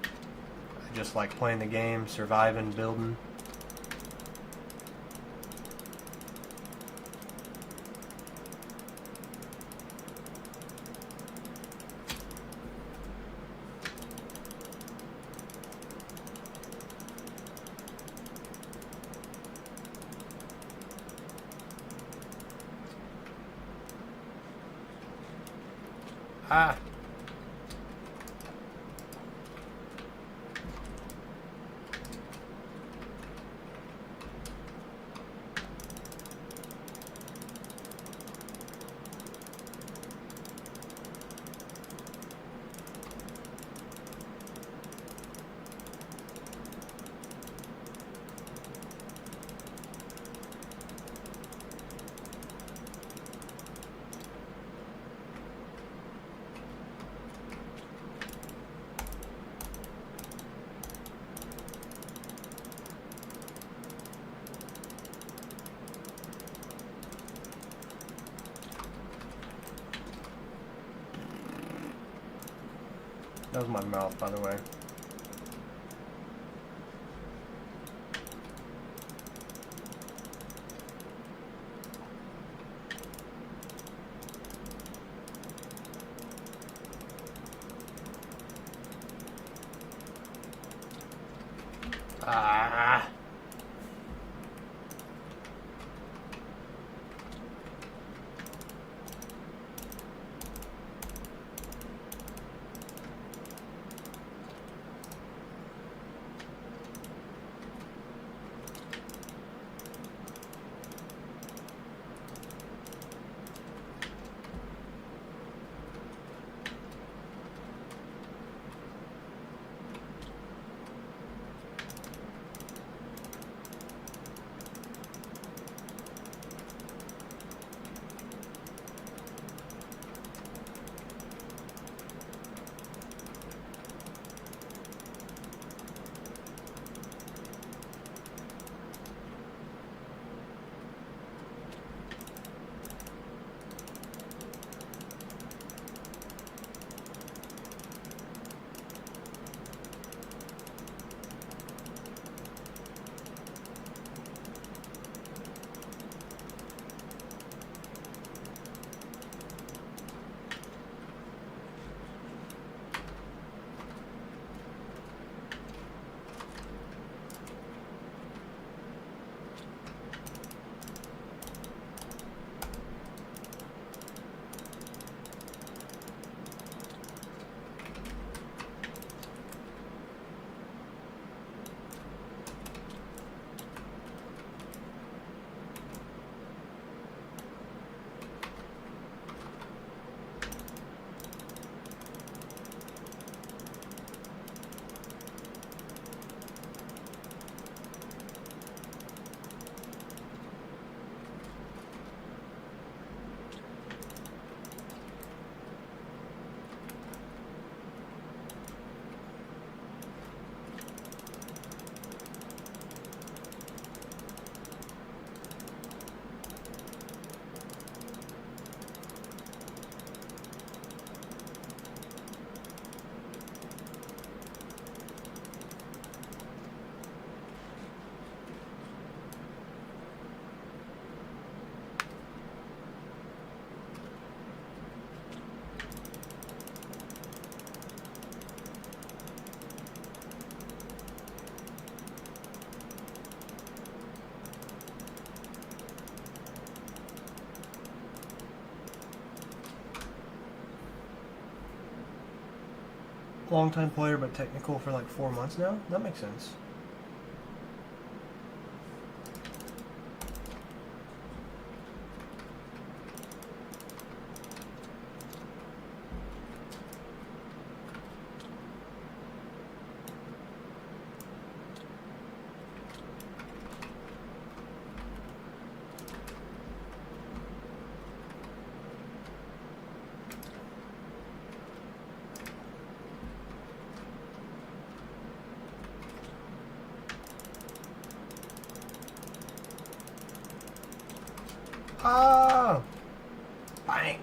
S1: I just like playing the game, surviving, building. Ah! That was my mouth, by the way. Ah! Long-time player, but technical for like 4 months now? That makes sense. Ah! Bang!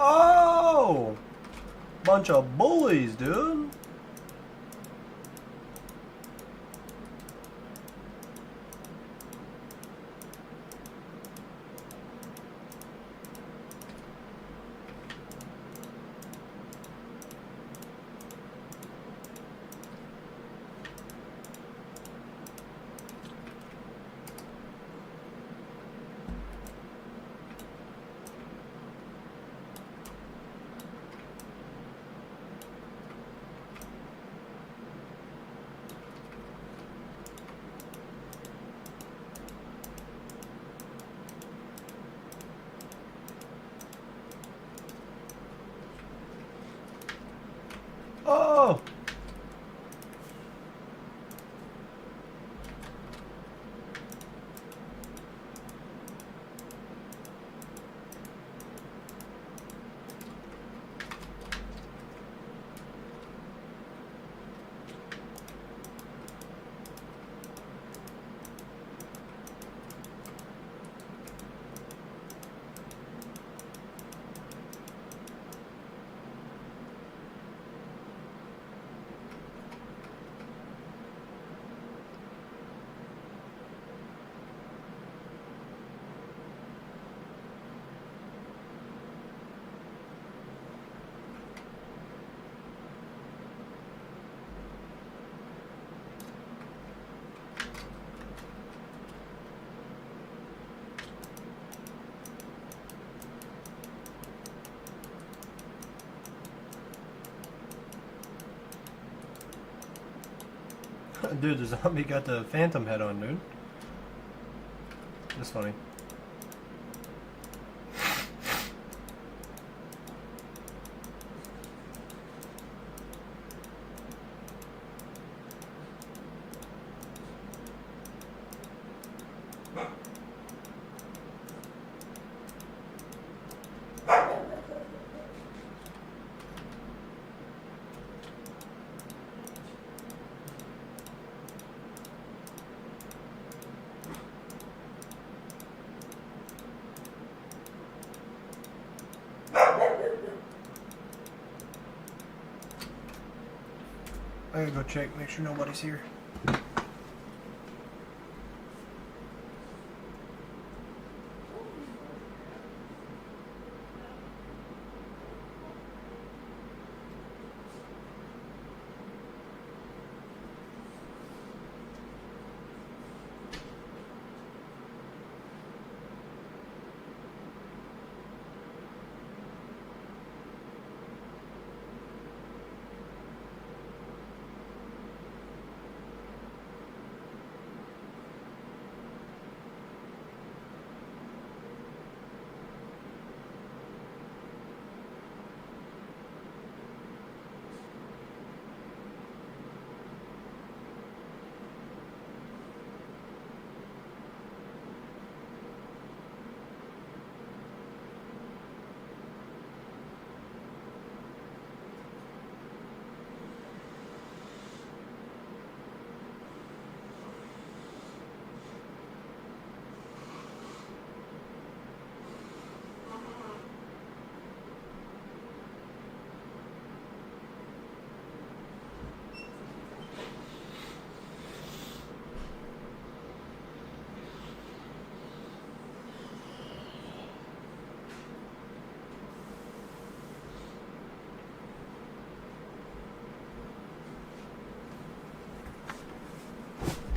S1: Oh! Bunch of bullies, dude. Oh! Dude, the zombie got the phantom head on, dude. That's funny. I gotta go check, make sure nobody's here.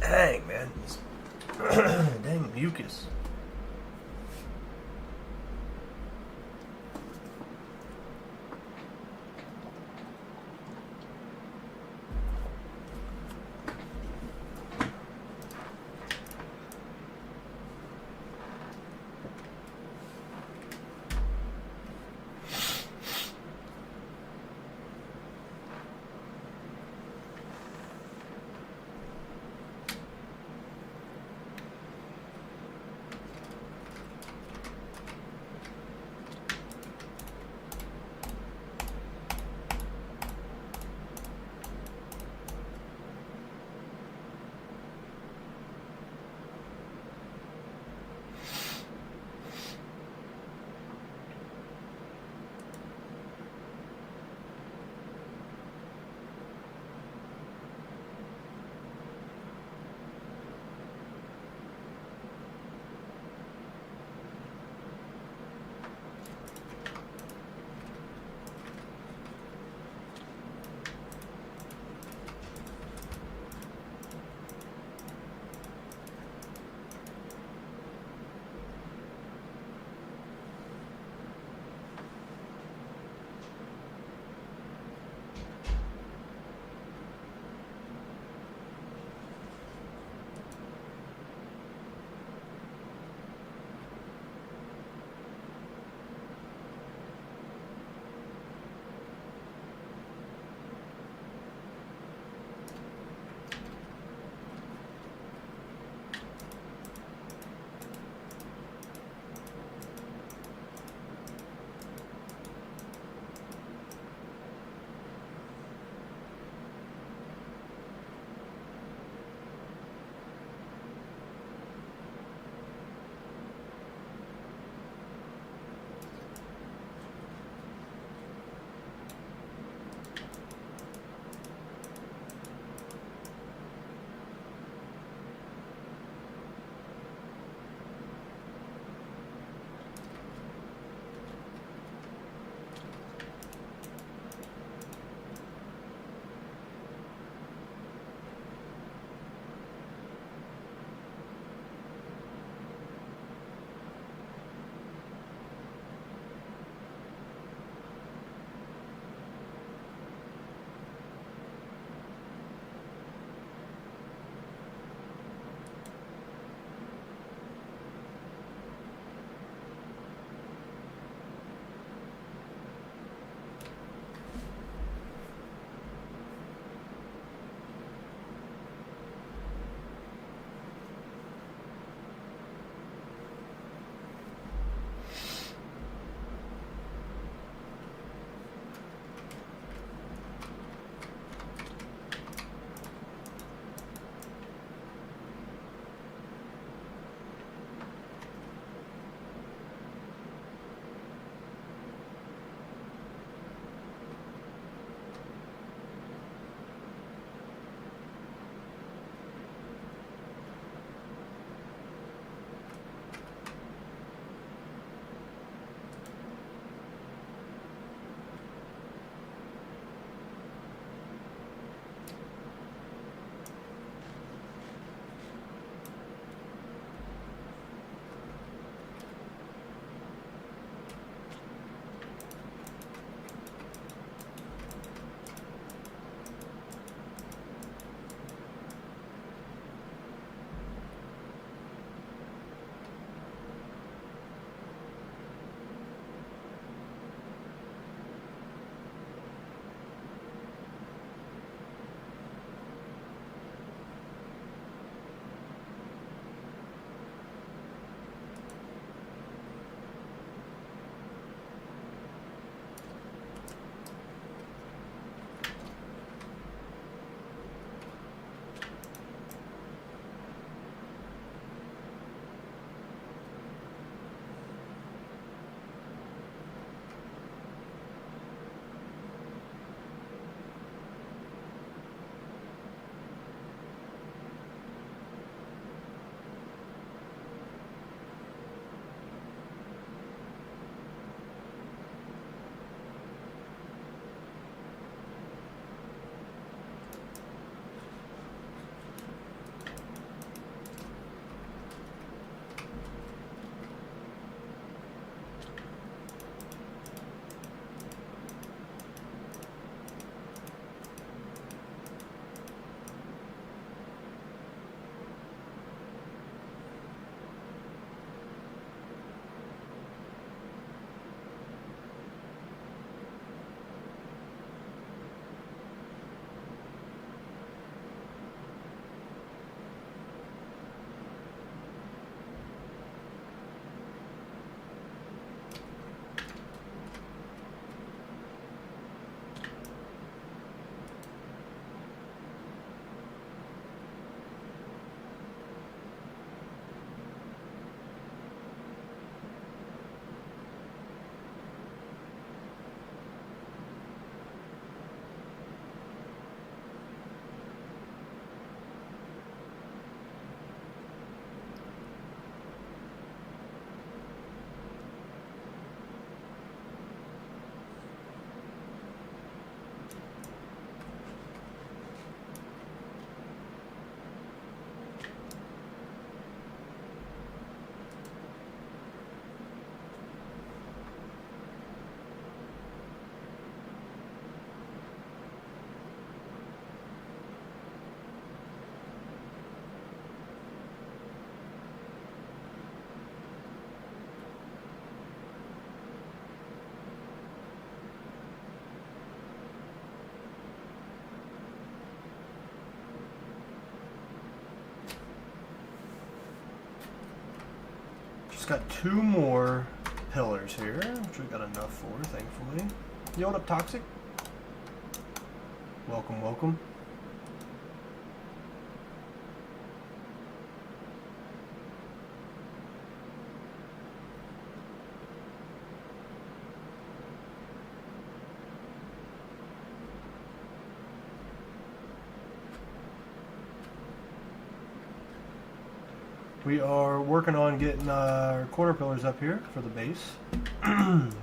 S1: Dang, man. Dang mucus. Just got 2 more pillars here, which we got enough for, thankfully. Yo, what up, Toxic? Welcome, welcome. We are working on getting our corner pillars up here for the base.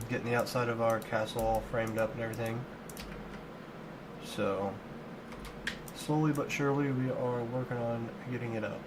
S1: Getting the outside of our castle all framed up and everything. So, slowly but surely we are working on getting it up.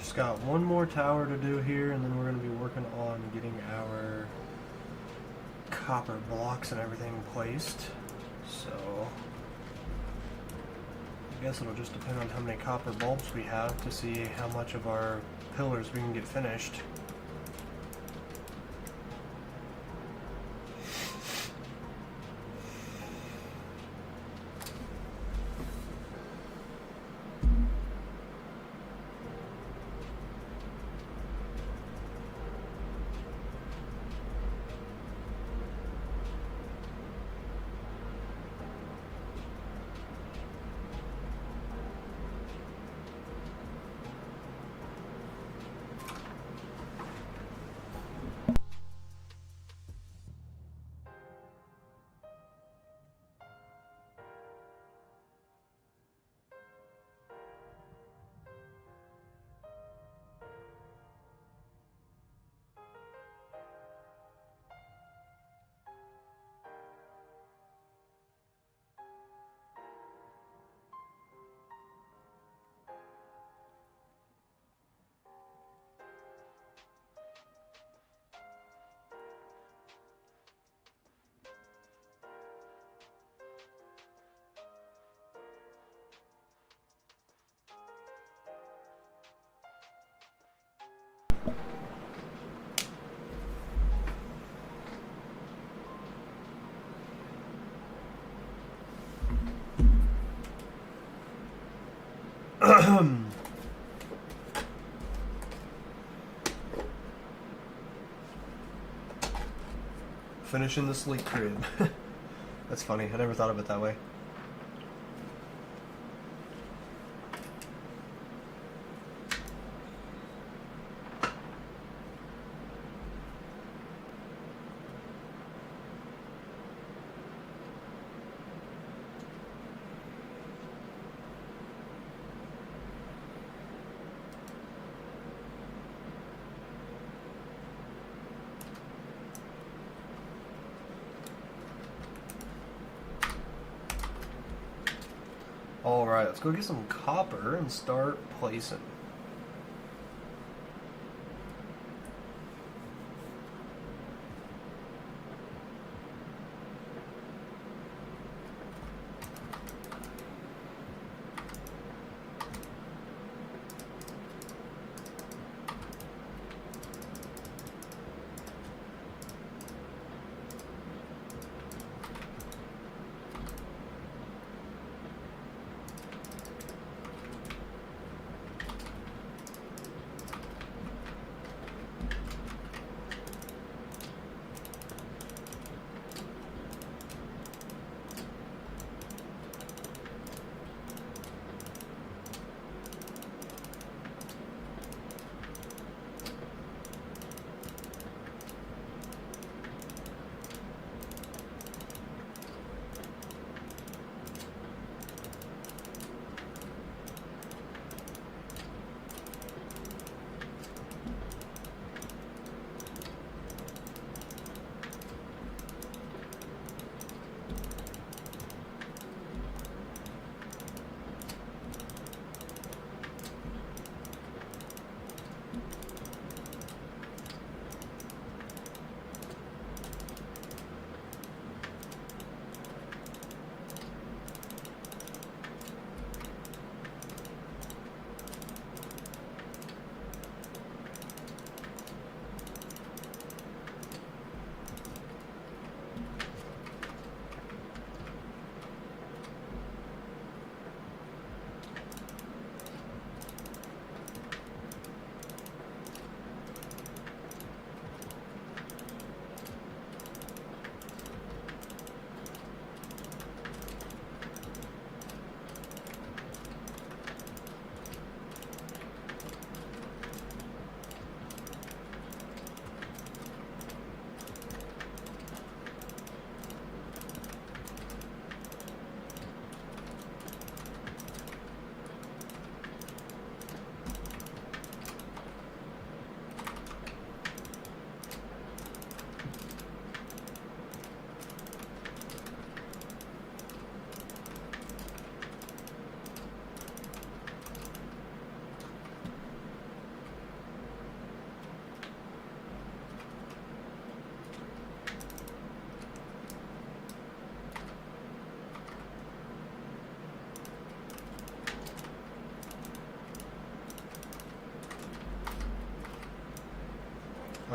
S1: Just got one more tower to do here, and then we're going to be working on getting our copper blocks and everything placed. So I guess it'll just depend on how many copper bulbs we have to see how much of our pillars we can get finished. Finishing the sleek crib. That's funny. I never thought of it that way. Alright, let's go get some copper and start placing.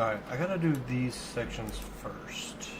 S1: Alright, I gotta do these sections first.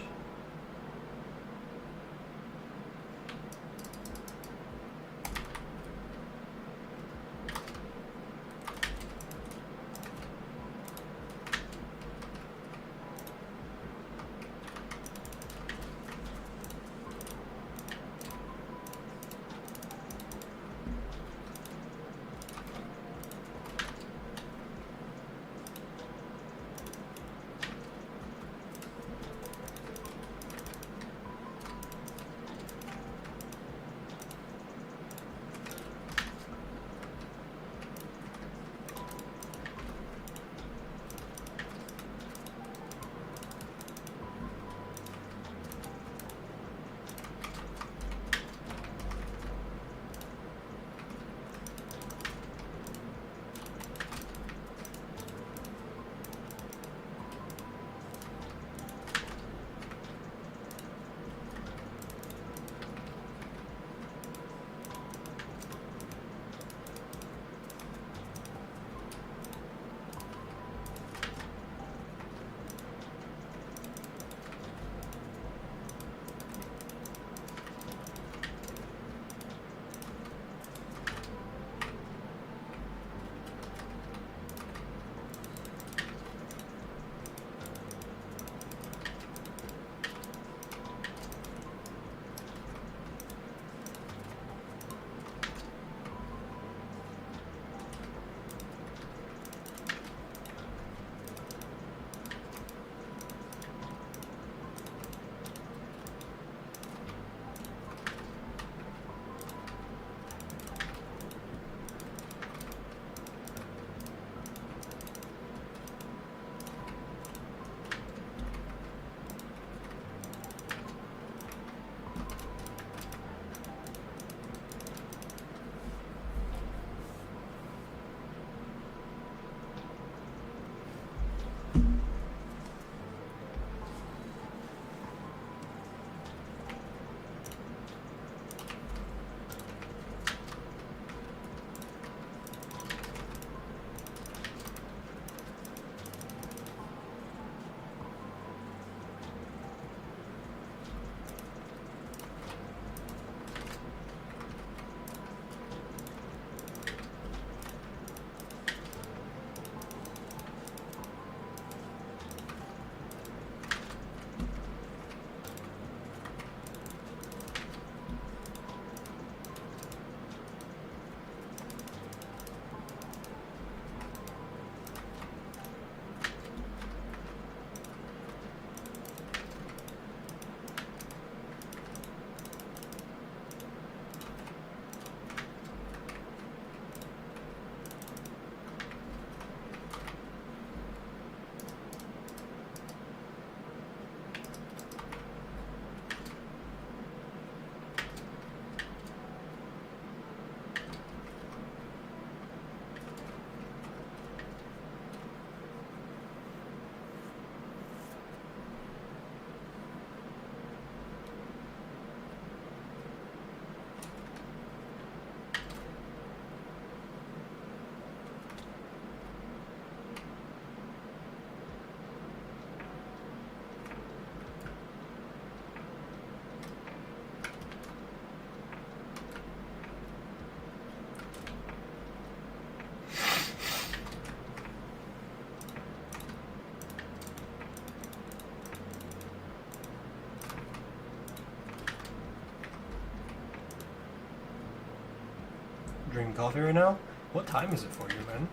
S1: Drinking coffee right now? What time is it for you, man?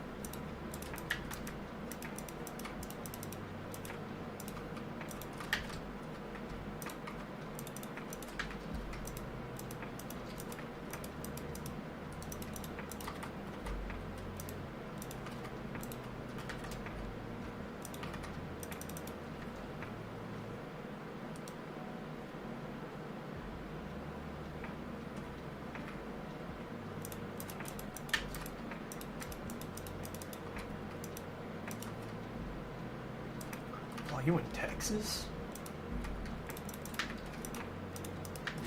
S1: Oh, you in Texas?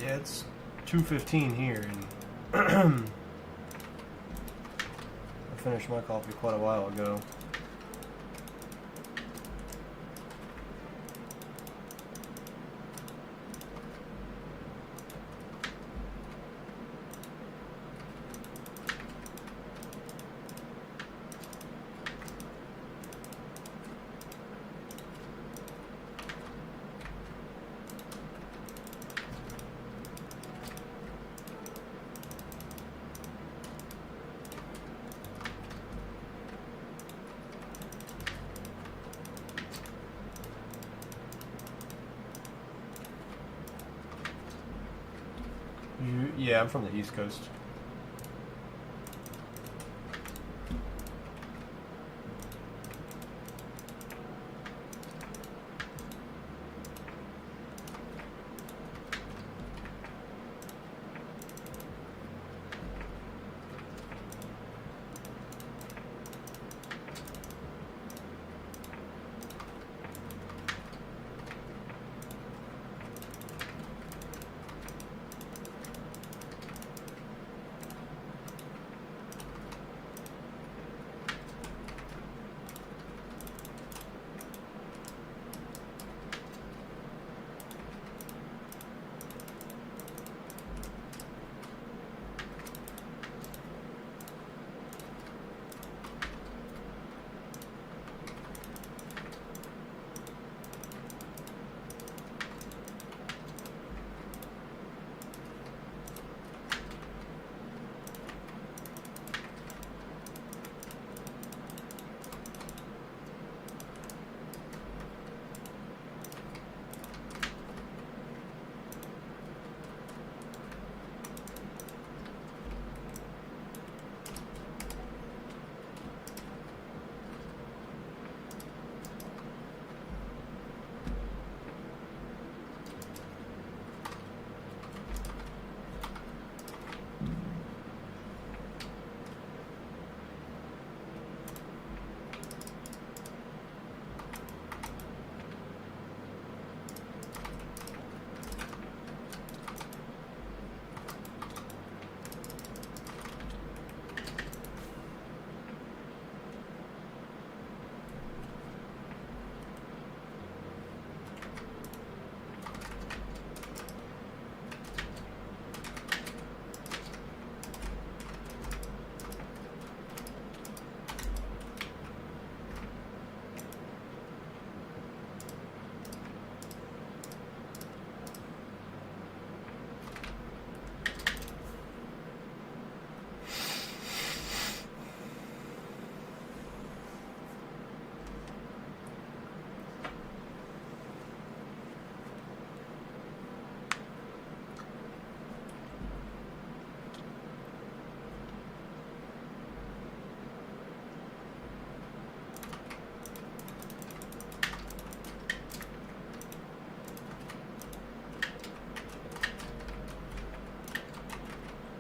S1: Yeah, it's 2:15 here, and I finished my coffee quite a while ago. Yeah, I'm from the East Coast.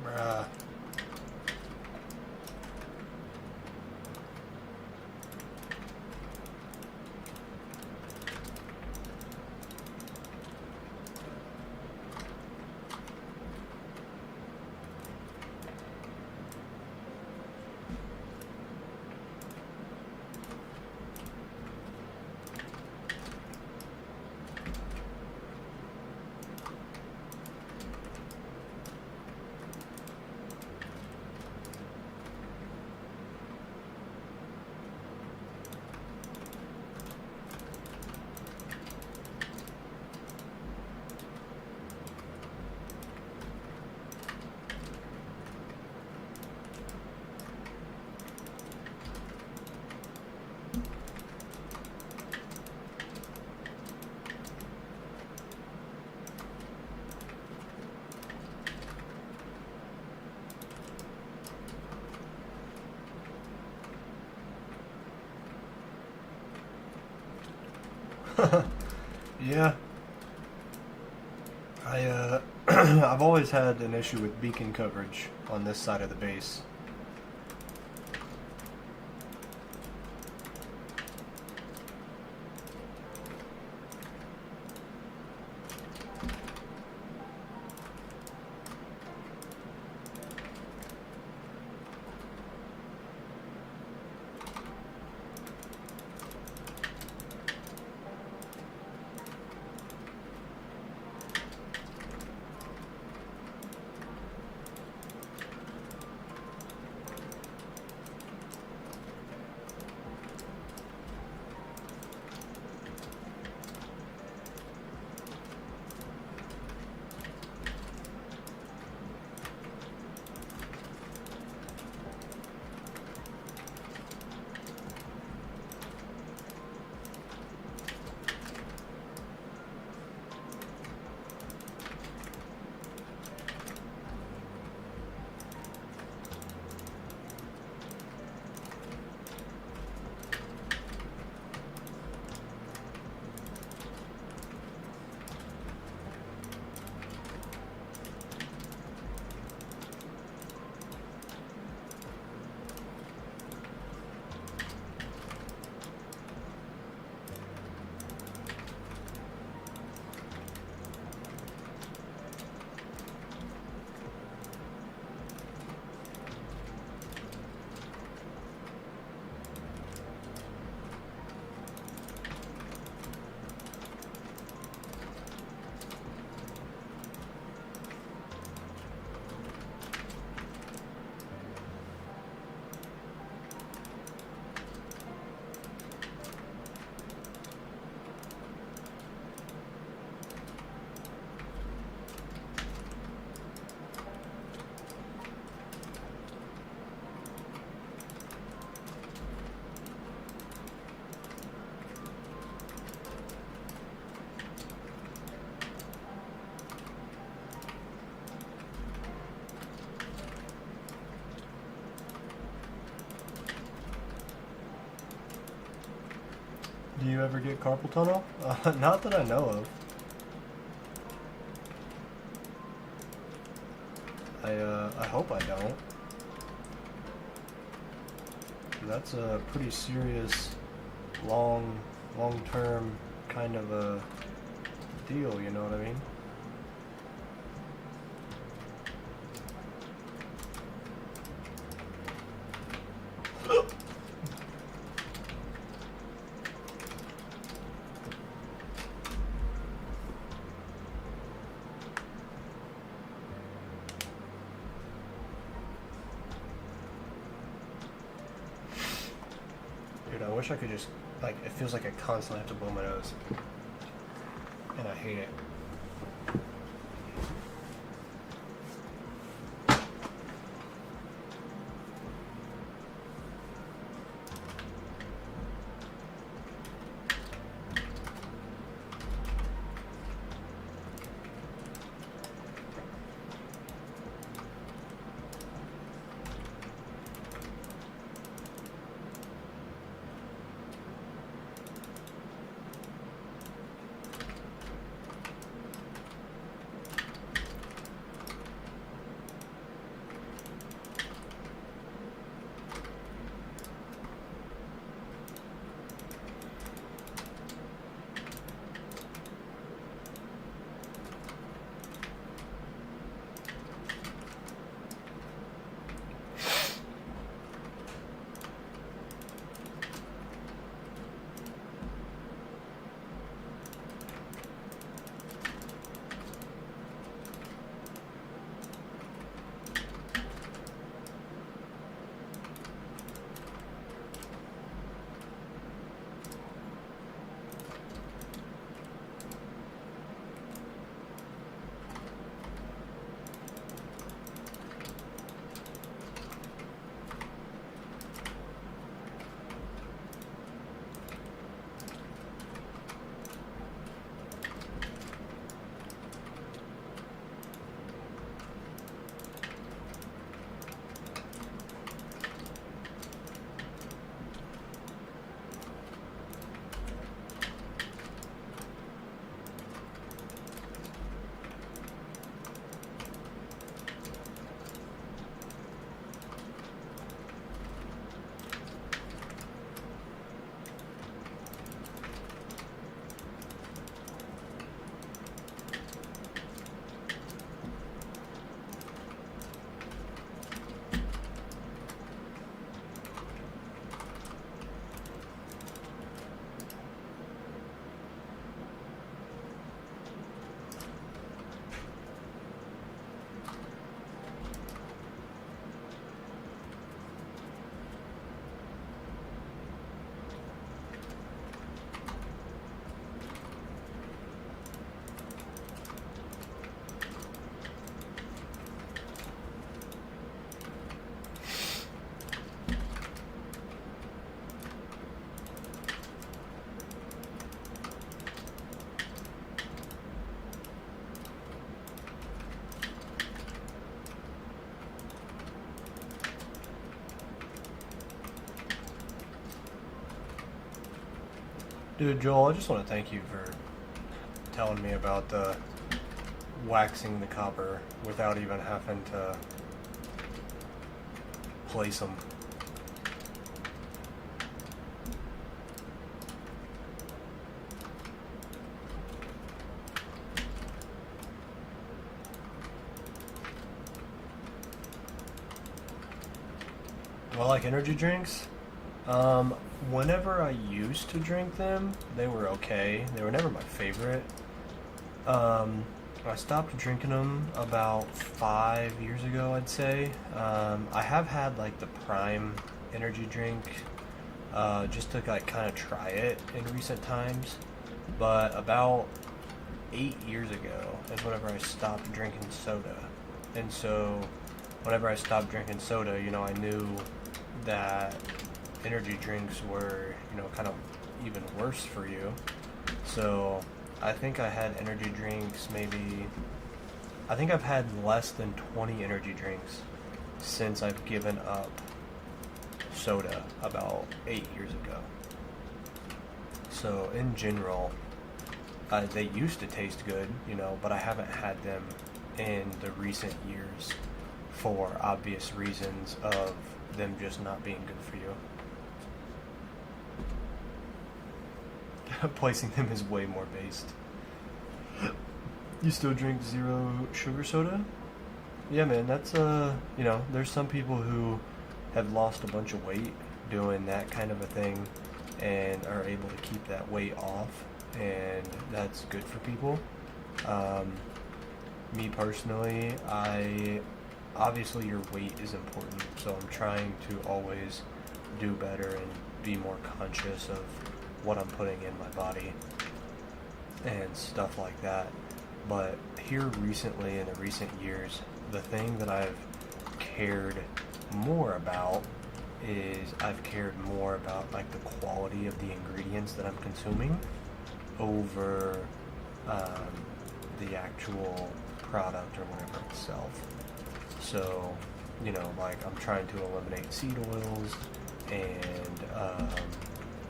S1: Bruh. Yeah, I've always had an issue with beacon coverage on this side of the base. Do you ever get carpal tunnel? Not that I know of. I hope I don't. That's a pretty serious, long-term kind of a deal, you know what I mean? Dude, I wish I could just, like, it feels like I constantly have to blow my nose. And I hate it. Dude, Joel, I just want to thank you for telling me about the waxing the copper without even having to place them. Do I like energy drinks? Whenever I used to drink them, they were okay. They were never my favorite. I stopped drinking them about 5 years ago, I'd say. I have had like the Prime energy drink, just to like kind of try it in recent times. But about 8 years ago is whenever I stopped drinking soda. And so whenever I stopped drinking soda, you know, I knew that energy drinks were, you know, kind of even worse for you. So I think I had energy drinks I think I've had less than 20 energy drinks since I've given up soda about 8 years ago. So in general, they used to taste good, but I haven't had them in the recent years for obvious reasons of them just not being good for you. Placing them is way more based. You still drink zero sugar soda? Yeah, man, that's there's some people who have lost a bunch of weight doing that kind of a thing and are able to keep that weight off, and that's good for people. Me personally, obviously your weight is important, so I'm trying to always do better and be more conscious of what I'm putting in my body and stuff like that. But here recently, in the recent years, the thing that I've cared more about is I've cared more about like the quality of the ingredients that I'm consuming over the actual product or whatever itself. So, like I'm trying to eliminate seed oils and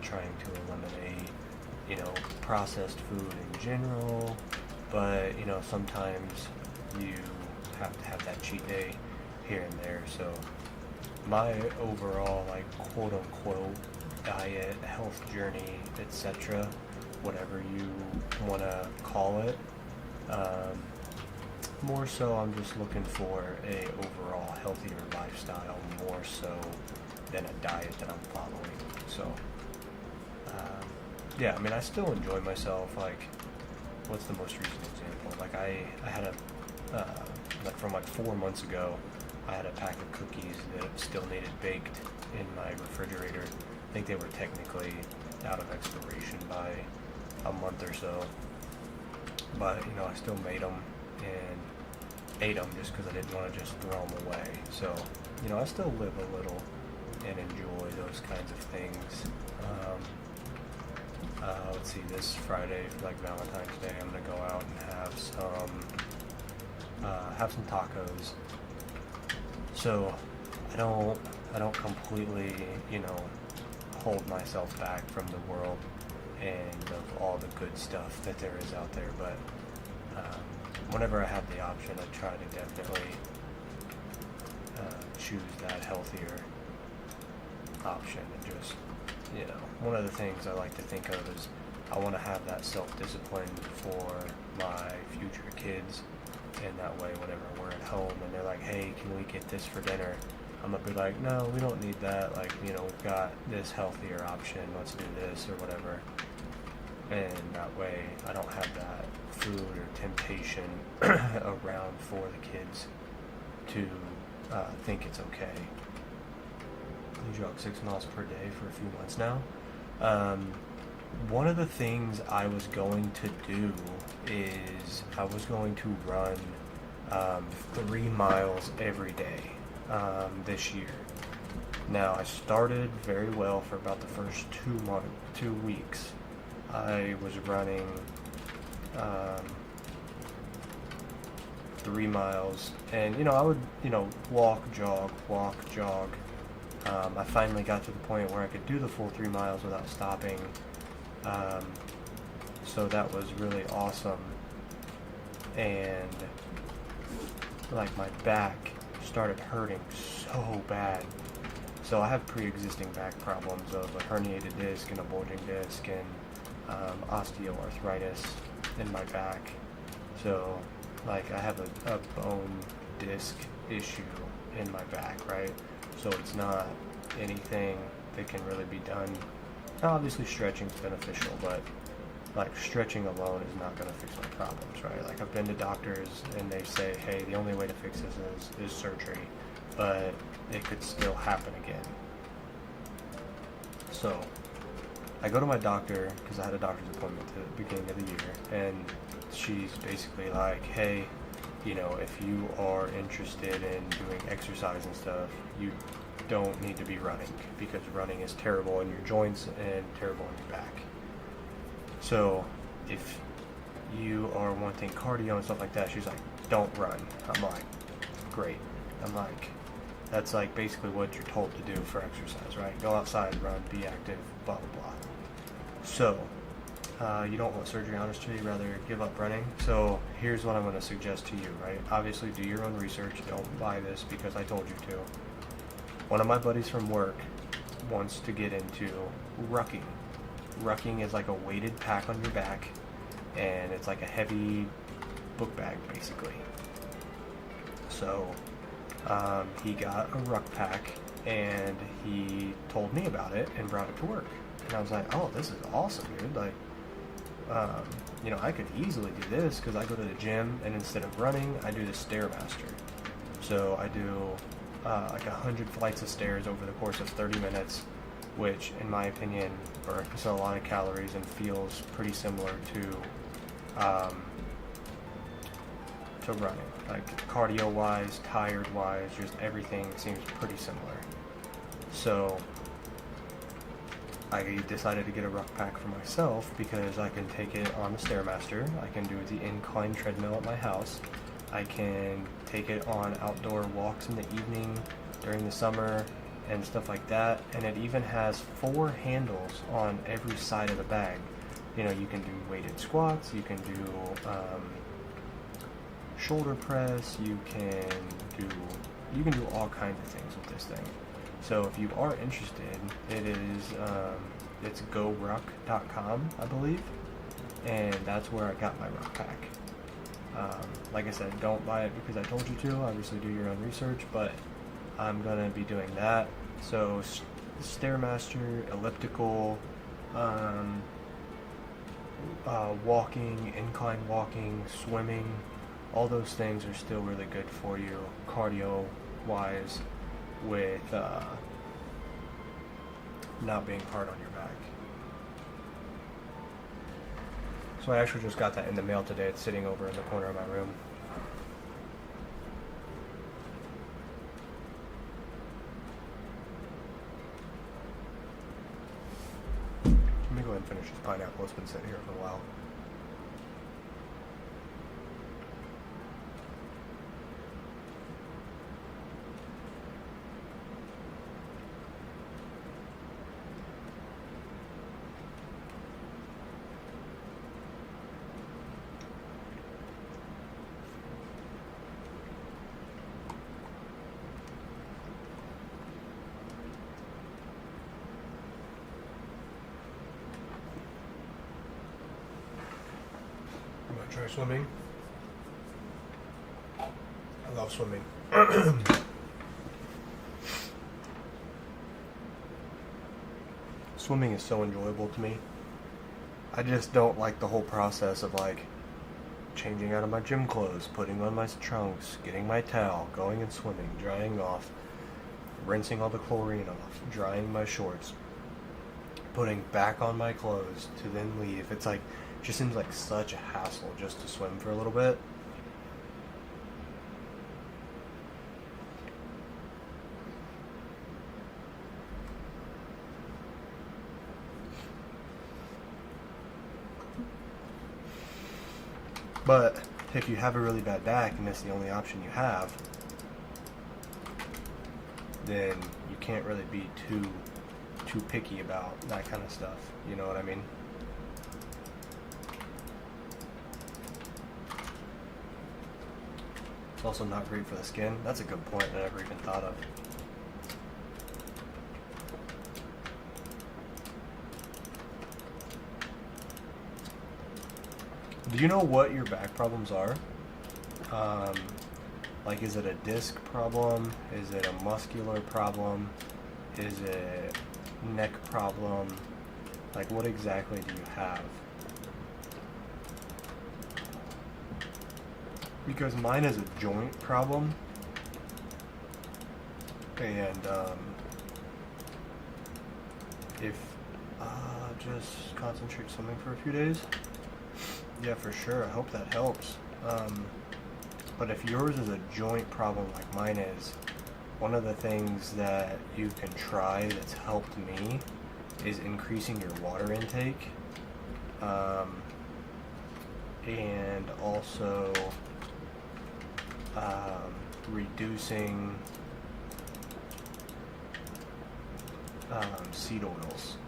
S1: trying to eliminate, processed food in general. But, sometimes you have to have that cheat day here and there. So my overall, like, quote unquote diet, health journey, etc., whatever you want to call it, more so I'm just looking for a overall healthier lifestyle more so than a diet that I'm following. So yeah, I mean, I still enjoy myself. Like, what's the most recent example? Like I had like from like 4 months ago, I had a pack of cookies that still needed baked in my refrigerator. I think they were technically out of expiration by a month or so, but I still made them and ate them just because I didn't want to just throw them away. So I still live a little and enjoy those kinds of things. Let's see, this Friday for like Valentine's Day, I'm gonna go out and have some tacos. So I don't completely hold myself back from the world and of all the good stuff that there is out there, but whenever I have the option, I try to definitely choose that healthier option. And just one of the things I like to think of is I want to have that self-discipline for my future kids, and that way whenever we're at home and they're like, hey, can we get this for dinner, I'm gonna be like, no, we don't need that, like, we've got this healthier option, let's do this or whatever. And that way I don't have that food or temptation around for the kids to think it's okay. I jog 6 miles per day for a few months now. One of the things I was going to do is I was going to run 3 miles every day this year. Now, I started very well for about the first 2 weeks. I was running 3 miles, and I would walk, jog. I finally got to the point where I could do the full 3 miles without stopping. So that was really awesome. And like my back started hurting so bad. So I have pre-existing back problems of a herniated disc and a bulging disc and osteoarthritis in my back. So like I have a bone disc issue in my back, right? So it's not anything that can really be done. Now, obviously stretching is beneficial, but like stretching alone is not going to fix my problems, right? Like I've been to doctors and they say, hey, the only way to fix this is surgery, but it could still happen again. So I go to my doctor because I had a doctor's appointment at the beginning of the year, and she's basically like, hey, if you are interested in doing exercise and stuff, you don't need to be running because running is terrible on your joints and terrible on your back. So if you are wanting cardio and stuff like that, she's like, don't run. I'm like, great. I'm like, that's like basically what you're told to do for exercise, right? Go outside, run, be active, blah, blah, blah. So, you don't want surgery, honestly, you'd rather give up running. So here's what I'm going to suggest to you, right? Obviously, do your own research. Don't buy this because I told you to. One of my buddies from work wants to get into rucking. Rucking is like a weighted pack on your back, and it's like a heavy book bag, basically. So he got a ruck pack, and he told me about it and brought it to work. And I was like, oh, this is awesome, dude. Like, you know, I could easily do this because I go to the gym, and instead of running, I do the Stairmaster. So I do like 100 flights of stairs over the course of 30 minutes, which, in my opinion, burns a lot of calories and feels pretty similar to running. Like cardio-wise, tired-wise, just everything seems pretty similar. So I decided to get a ruck pack for myself because I can take it on the Stairmaster. I can do the incline treadmill at my house. I can take it on outdoor walks in the evening during the summer and stuff like that. And it even has 4 handles on every side of the bag. You know, you can do weighted squats, you can do shoulder press, you can do all kinds of things with this thing. So if you are interested, it is it's goruck.com, I believe, and that's where I got my ruck pack. Like I said, don't buy it because I told you to. Obviously, do your own research, but I'm gonna be doing that. So Stairmaster, elliptical, walking, incline walking, swimming, all those things are still really good for you cardio-wise, with not being hard on your back. So I actually just got that in the mail today. It's sitting over in the corner of my room. Let me go ahead and finish this pineapple. It's been sitting here for a while. I'm gonna try swimming. I love swimming. Swimming is so enjoyable to me. I just don't like the whole process of like changing out of my gym clothes, putting on my trunks, getting my towel, going and swimming, drying off, rinsing all the chlorine off, drying my shorts, putting back on my clothes to then leave. It's like, it just seems like such a hassle just to swim for a little bit. But if you have a really bad back and that's the only option you have, then you can't really be too picky about that kind of stuff. You know what I mean? It's also not great for the skin. That's a good point I never even thought of. Do you know what your back problems are? Like, is it a disc problem? Is it a muscular problem? Is it neck problem? Like, what exactly do you have? Because mine is a joint problem, and if just concentrate swimming for a few days. Yeah, for sure. I hope that helps. But if yours is a joint problem like mine is, one of the things that you can try that's helped me is increasing your water intake, and also reducing seed oils.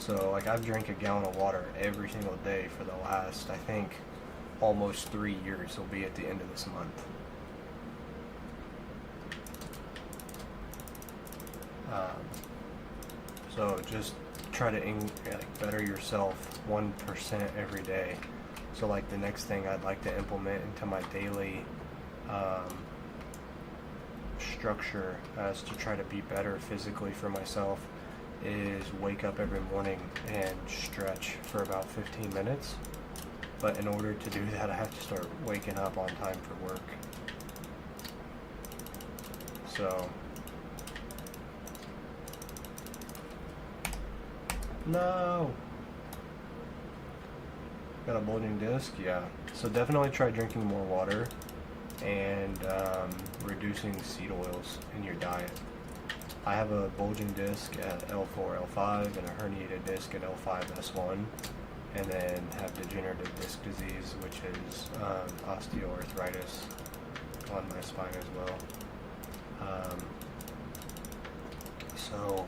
S1: So like I've drank a gallon of water every single day for the last, I think, almost 3 years. Will be at the end of this month. So just try to like better yourself 1% every day. So like the next thing I'd like to implement into my daily structure as to try to be better physically for myself is wake up every morning and stretch for about 15 minutes. But in order to do that, I have to start waking up on time for work. So, no! Got a bulging disc? Yeah. So definitely try drinking more water and reducing seed oils in your diet. I have a bulging disc at L4, L5 and a herniated disc at L5, S1, and then have degenerative disc disease, which is osteoarthritis on my spine as well. So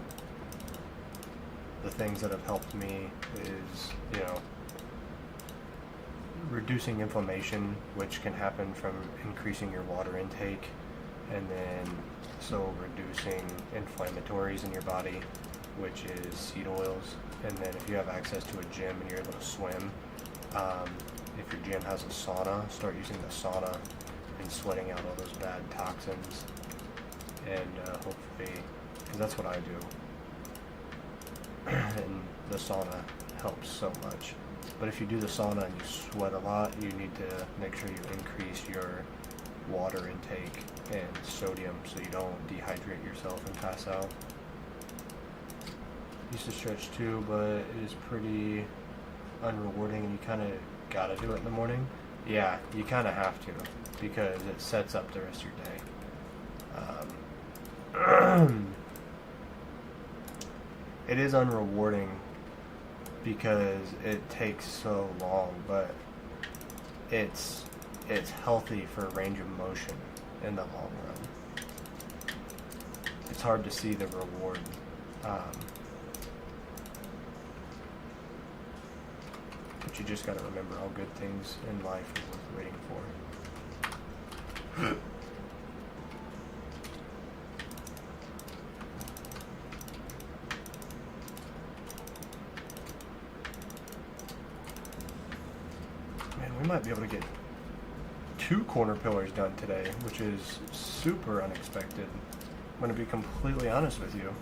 S1: the things that have helped me is, reducing inflammation, which can happen from increasing your water intake, and then reducing inflammatories in your body, which is seed oils. And then if you have access to a gym and you're able to swim, if your gym has a sauna, start using the sauna and sweating out all those bad toxins, and hopefully, because that's what I do, and the sauna helps so much. But if you do the sauna and you sweat a lot, you need to make sure you increase your water intake and sodium so you don't dehydrate yourself and pass out. Used to stretch too, but it is pretty unrewarding, and you kind of gotta do it in the morning. Yeah, you kind of have to, because it sets up the rest of your day. It is unrewarding because it takes so long, but it's healthy for range of motion in the long run. It's hard to see the reward. But you just got to remember all good things in life are worth waiting for. Man, we might be able to get 2 corner pillars done today, which is super unexpected. I'm going to be completely honest with you.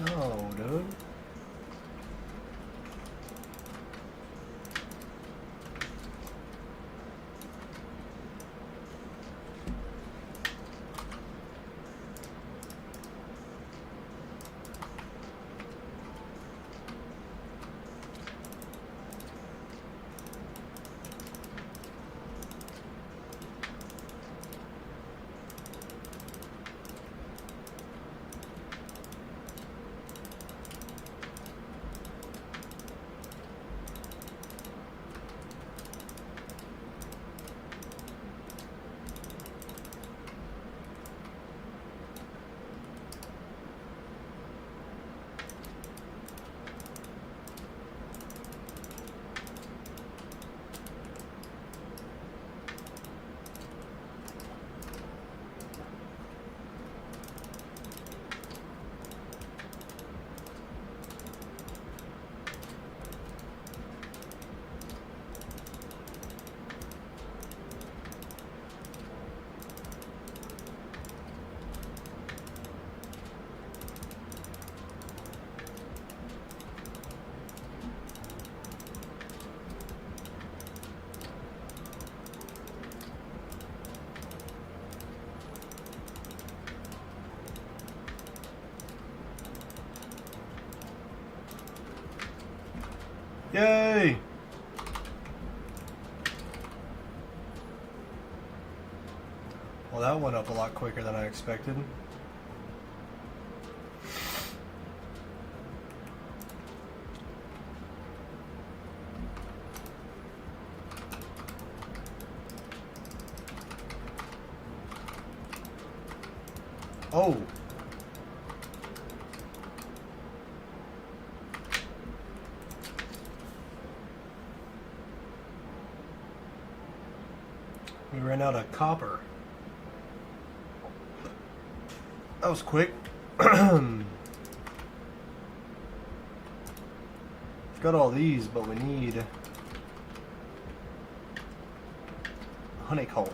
S1: No, dude. Yay! Well, that went up a lot quicker than I expected. Oh! We ran out of copper. That was quick. Got all these, but we need honeycomb.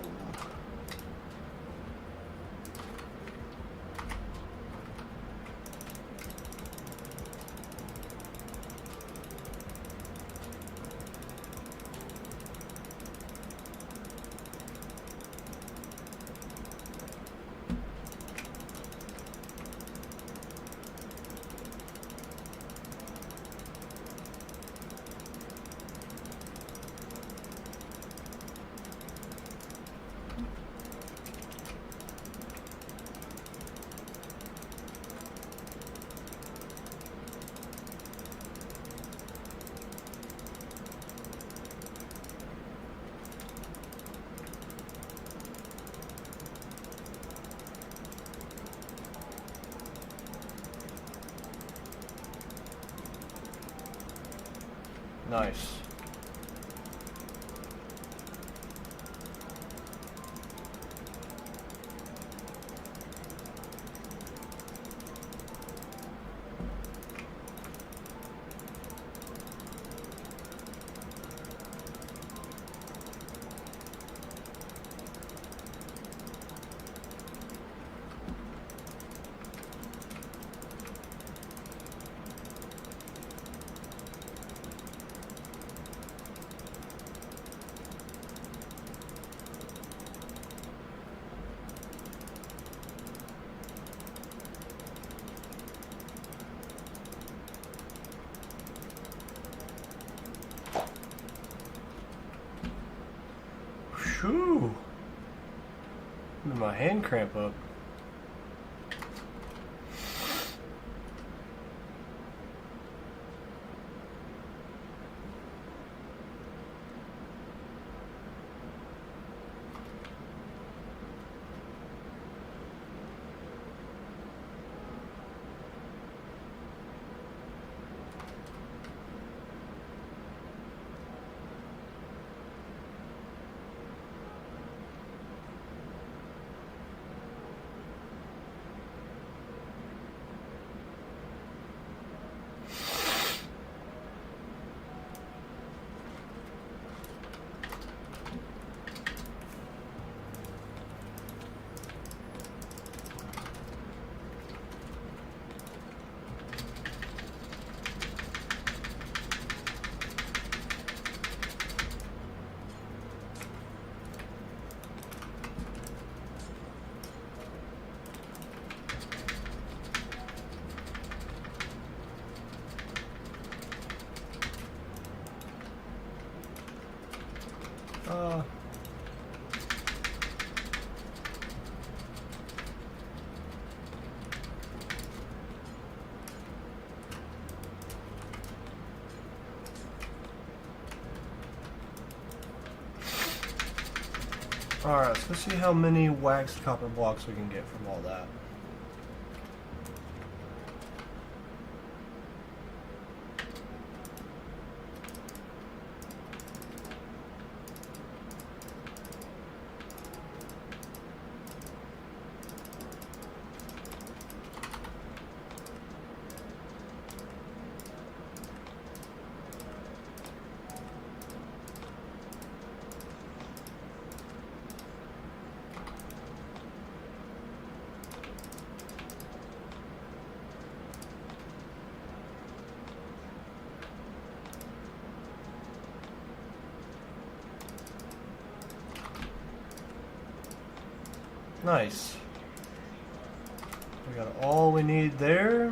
S1: Nice. Whew. Made my hand cramp up. Alright, so let's see how many waxed copper blocks we can get from all that. Nice. We got all we need there.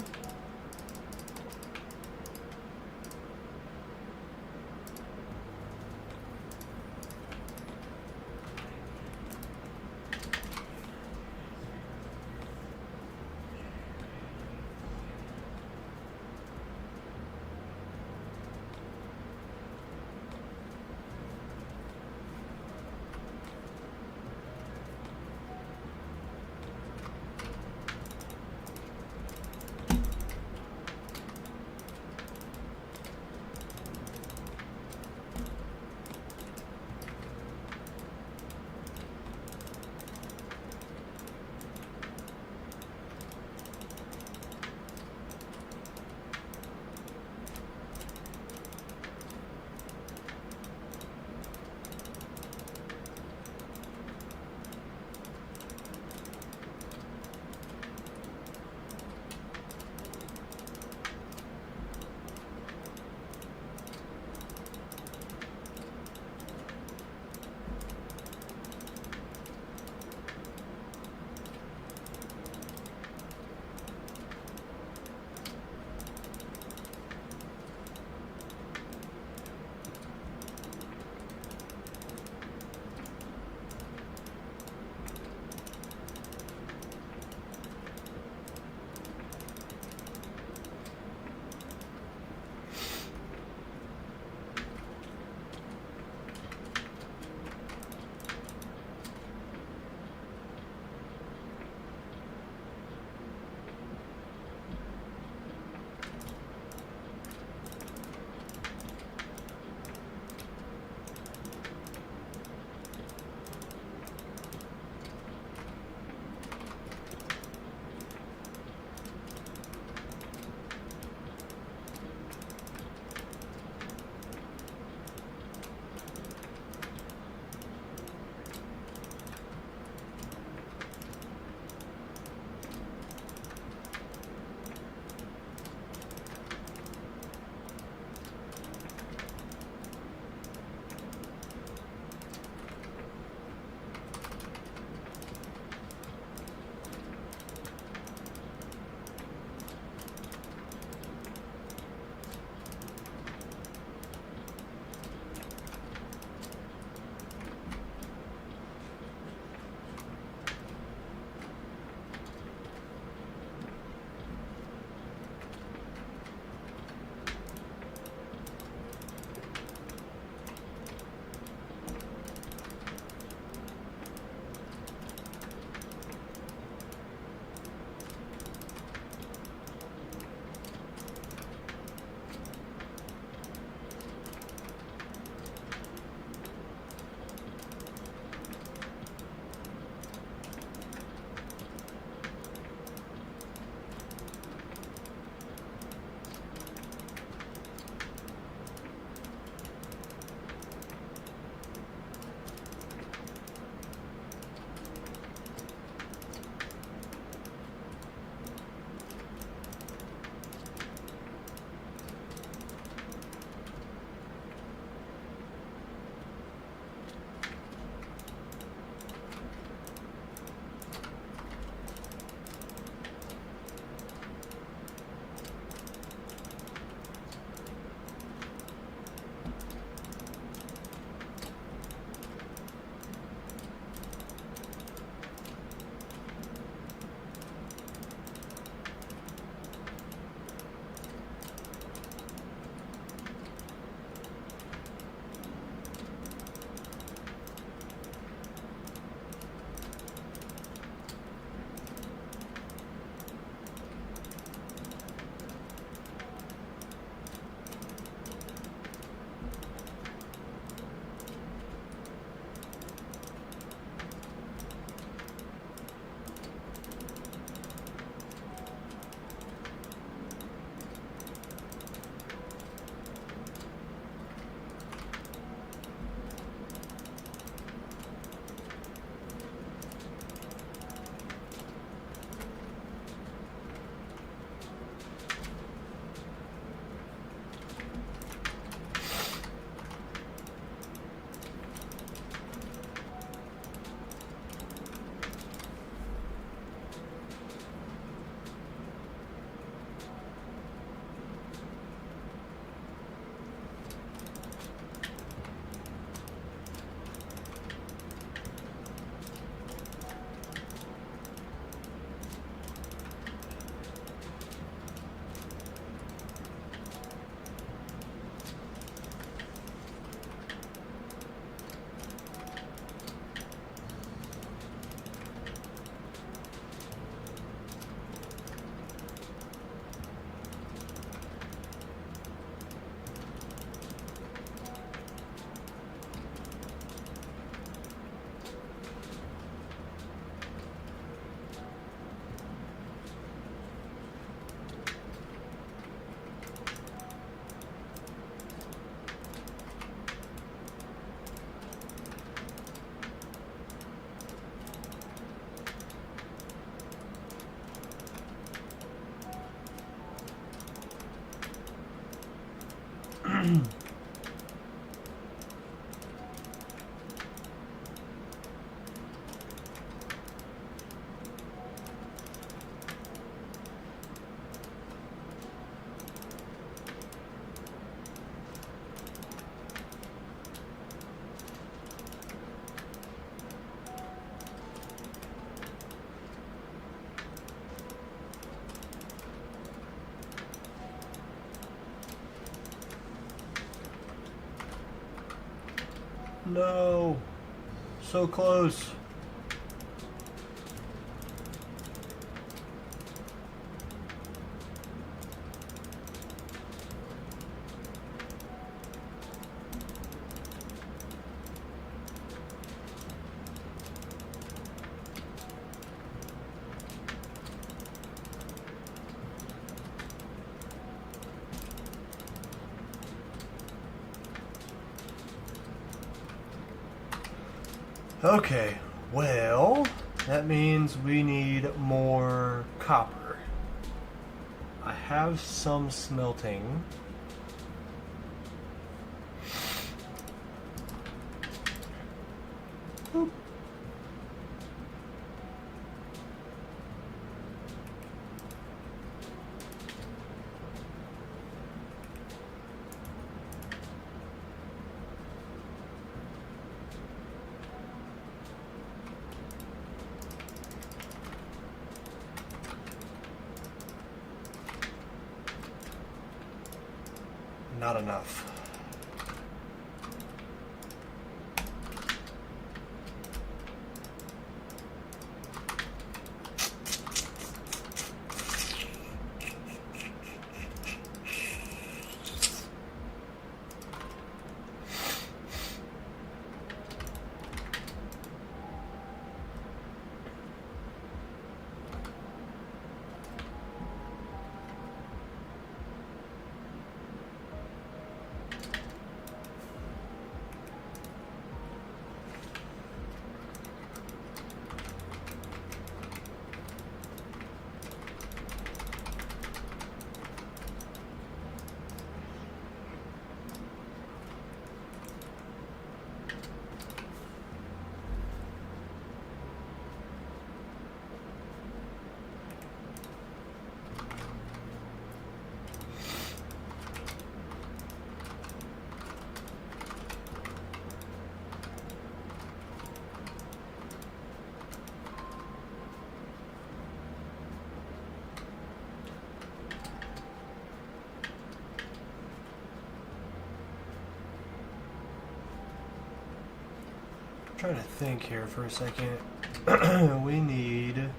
S1: No, so close. Okay, well, that means we need more copper. I have some smelting. Boop. Not enough. Trying to think here for a second. We need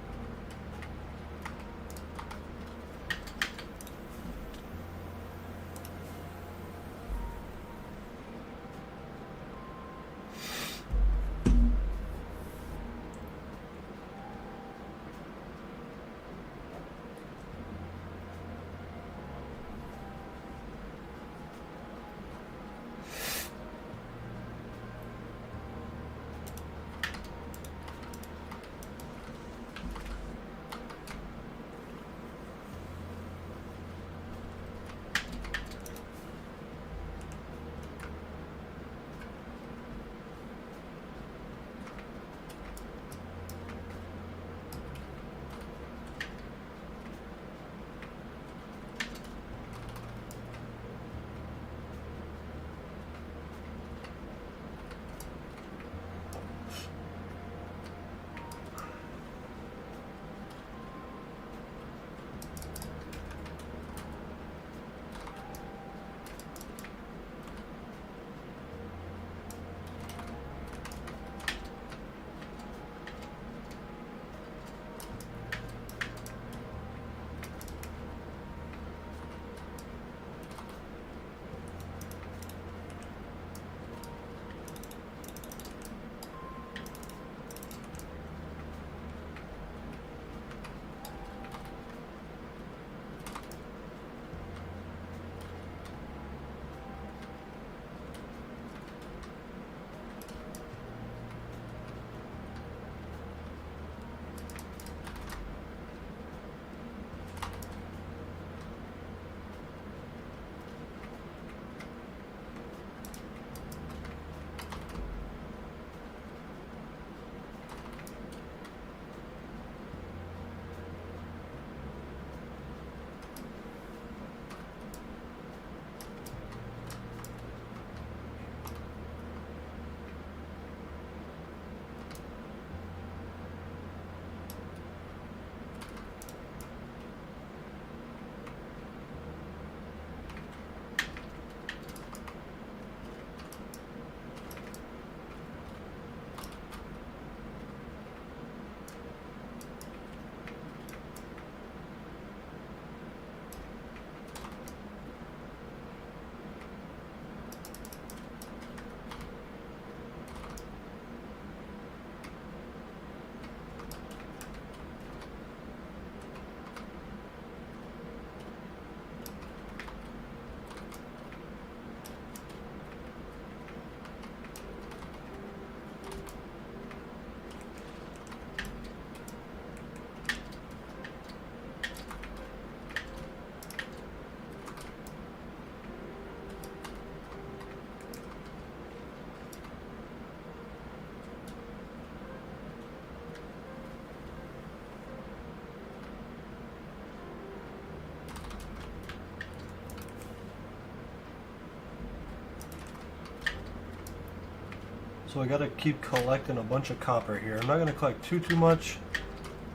S1: So I gotta keep collecting a bunch of copper here. I'm not gonna collect too much,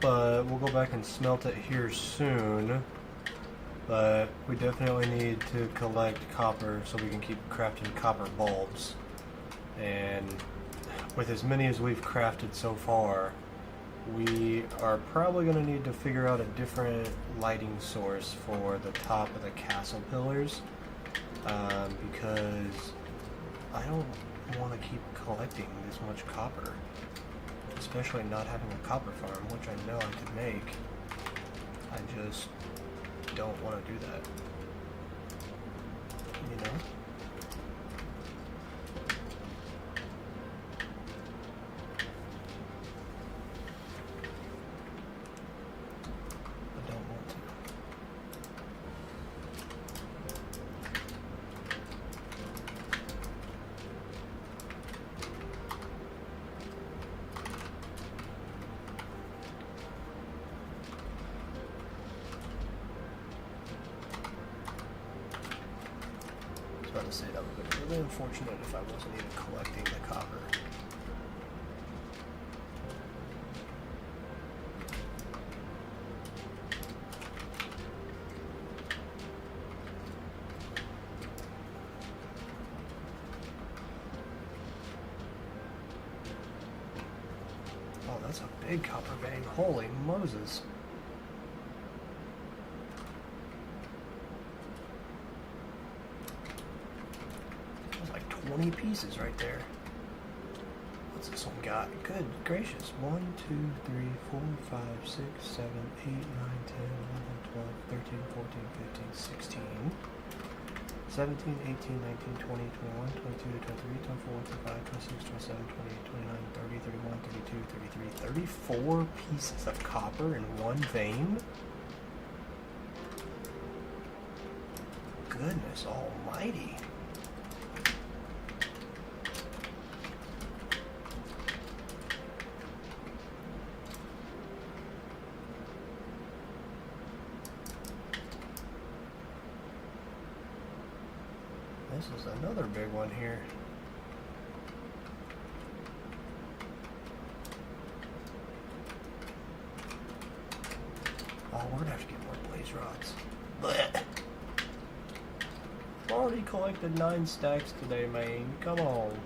S1: but we'll go back and smelt it here soon. But we definitely need to collect copper so we can keep crafting copper bulbs. And with as many as we've crafted so far, we are probably going to need to figure out a different lighting source for the top of the castle pillars, because I don't want to keep collecting this much copper, especially not having a copper farm, which I know I could make. I just don't want to do that, you know? I don't want to. I was about to say that would be really unfortunate if I wasn't even collecting the copper. Oh, that's a big copper vein. Holy Moses. There's like 20 pieces right there. What's this one got? Good gracious. 1, 2, 3, 4, 5, 6, 7, 8, 9, 10, 11, 12, 13, 14, 15, 16. 17, 18, 19, 20, 21, 22, 23, 24, 25, 26, 27, 28, 29, 30, 31, 32, 33, 34 pieces of copper in one vein? Goodness almighty. This is another big one here. Oh, we're gonna have to get more blaze rods. Blech. I've already collected 9 stacks today, man. Come on.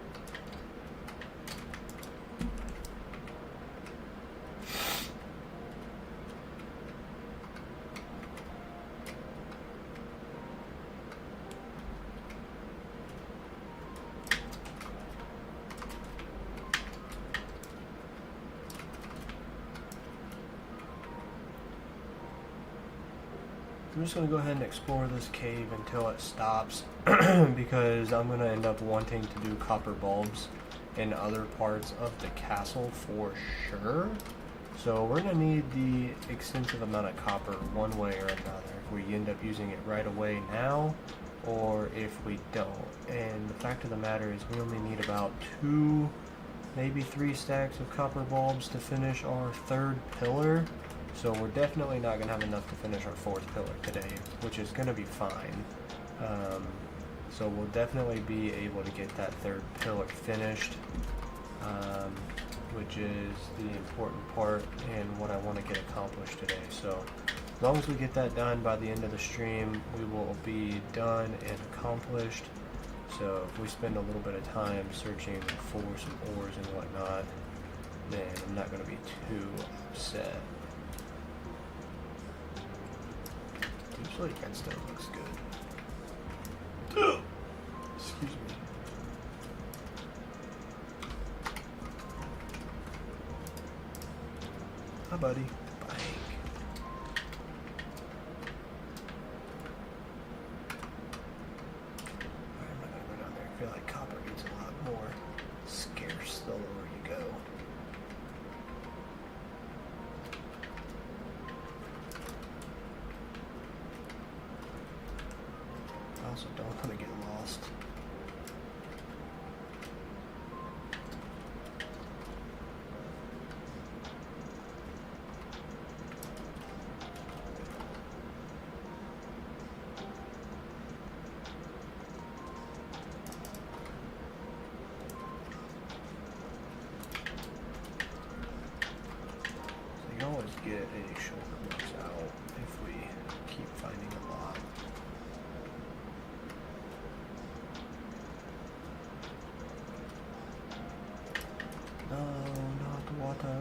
S1: I'm just going to go ahead and explore this cave until it stops because I'm going to end up wanting to do copper bulbs in other parts of the castle for sure. So we're going to need the extensive amount of copper one way or another if we end up using it right away now or if we don't. And the fact of the matter is we only need about 2, maybe 3 stacks of copper bulbs to finish our 3rd pillar. So we're definitely not going to have enough to finish our 4th pillar today, which is going to be fine. So we'll definitely be able to get that 3rd pillar finished, which is the important part and what I want to get accomplished today. So as long as we get that done by the end of the stream, we will be done and accomplished. So if we spend a little bit of time searching for some ores and whatnot, then I'm not going to be too upset. Ytsleek, that still looks good. Excuse me. Hi, buddy. Bank. Alright, I'm not gonna go down there. I feel like copper gets a lot more scarce the lower you go. I also don't want to get lost. water.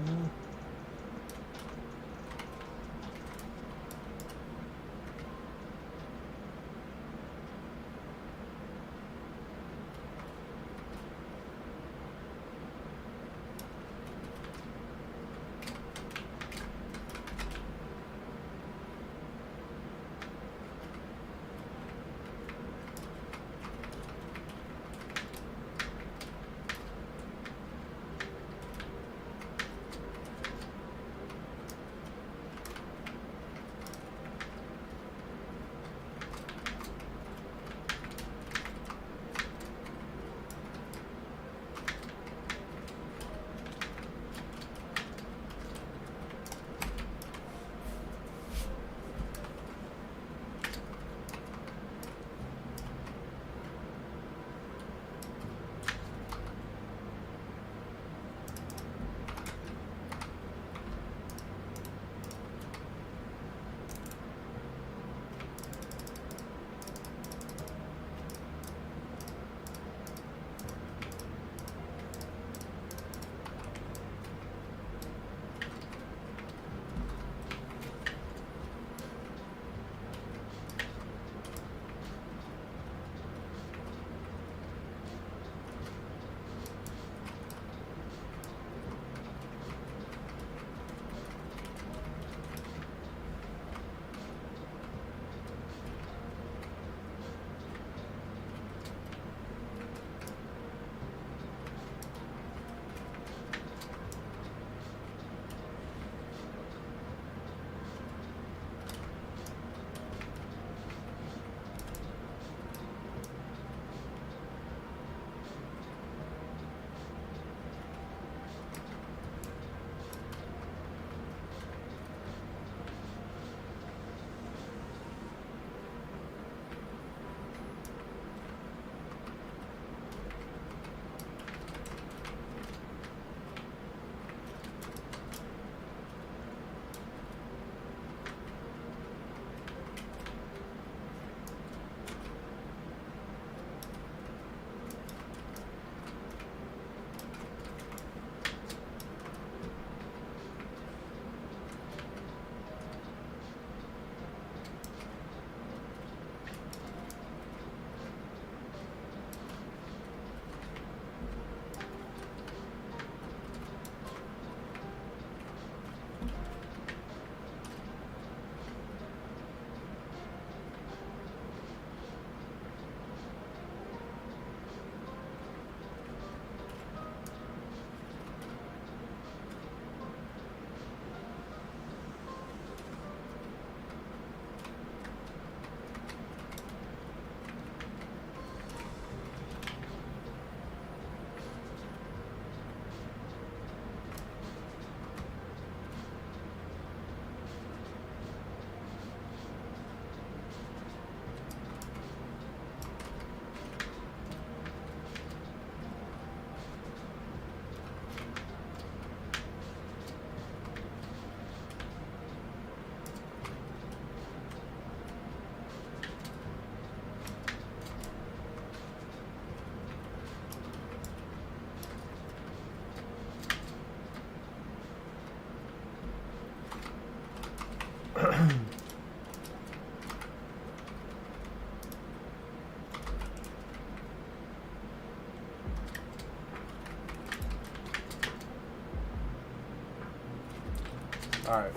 S1: Alright,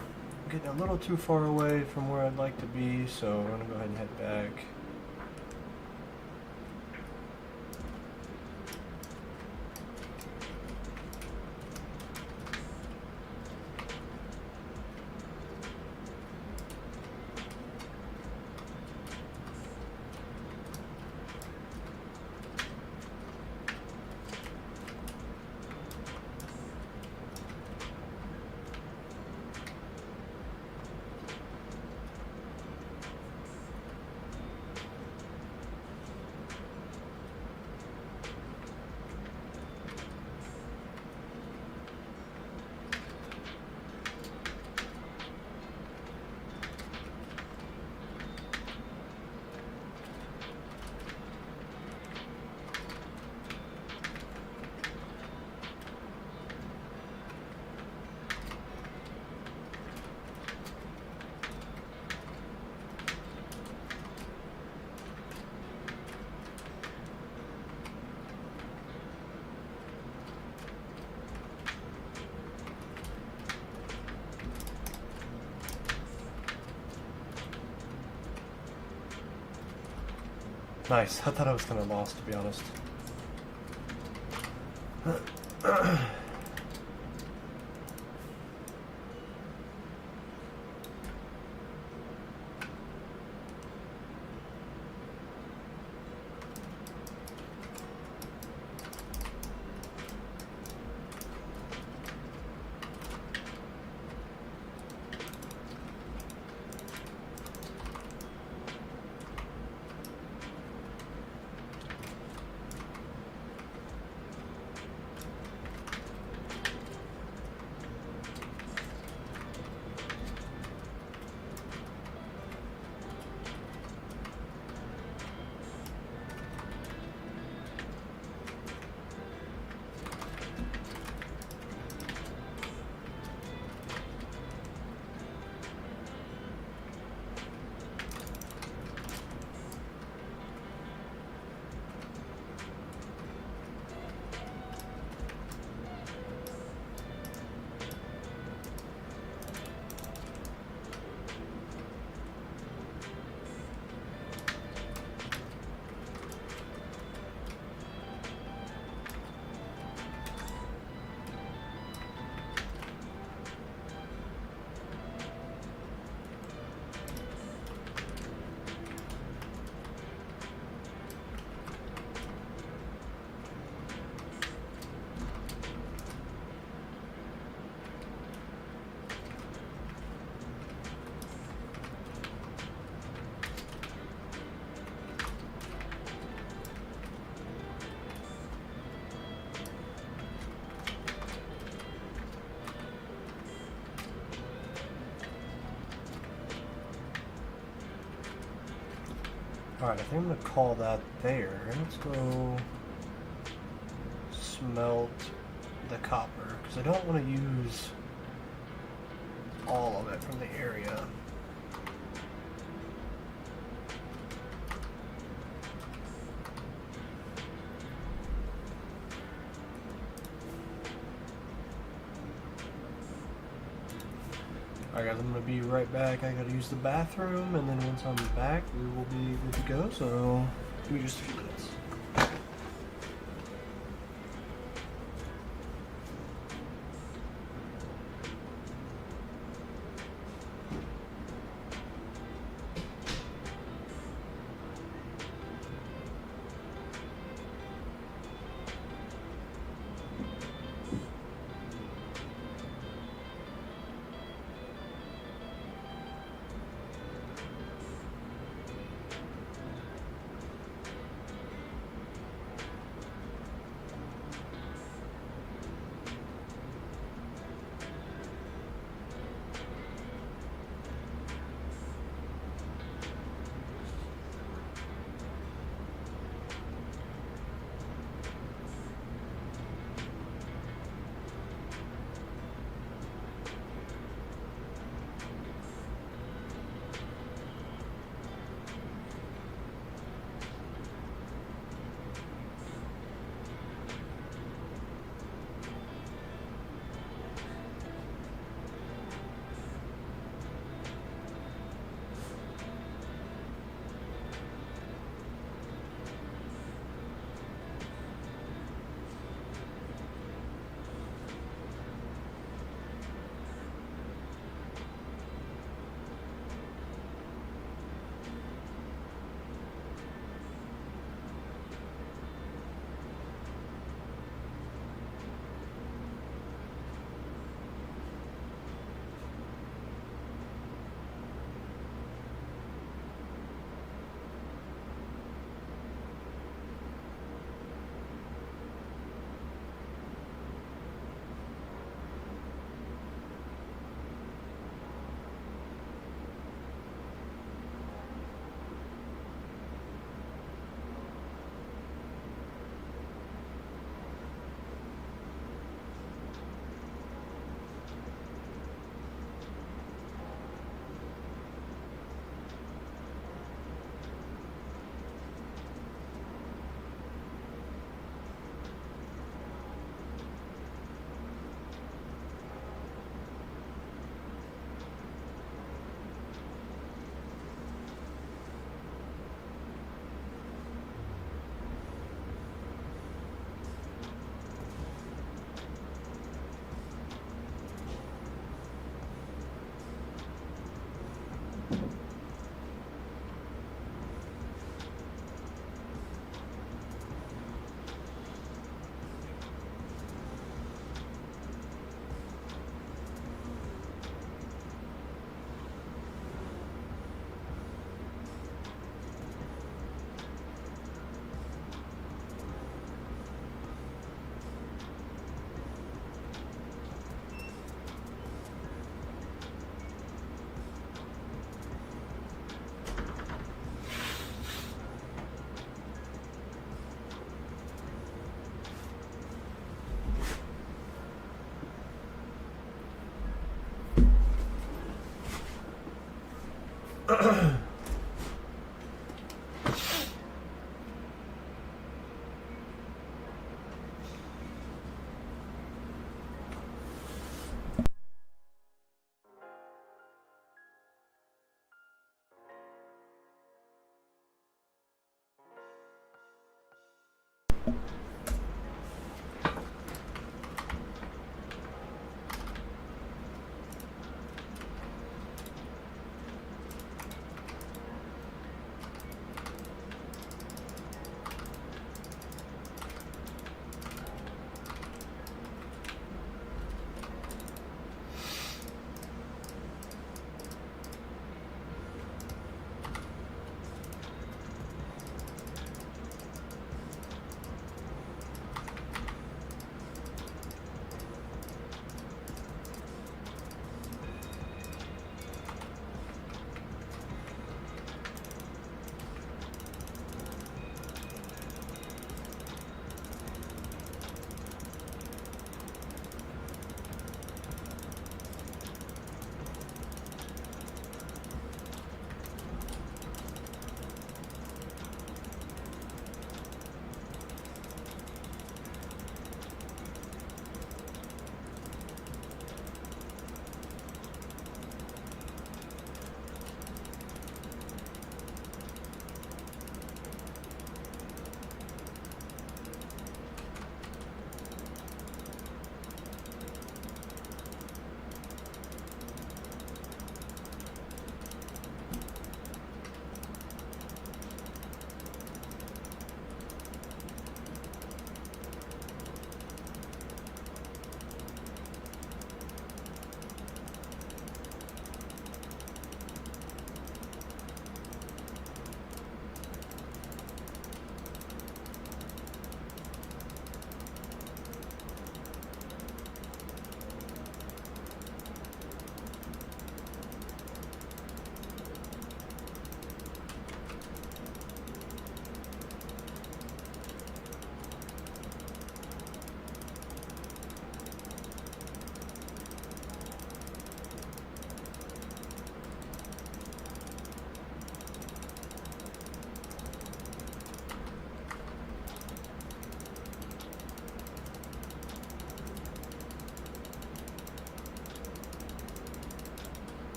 S1: getting a little too far away from where I'd like to be, so I'm gonna go ahead and head back. Nice. I thought I was kind of lost, to be honest. Alright, I think I'm going to call that there. Let's go smelt the copper, because I don't want to use all of it from the area. Alright guys, I'm going to be right back. I got to use the bathroom, and then once I'm back, we will be good to go, so give me just a few minutes.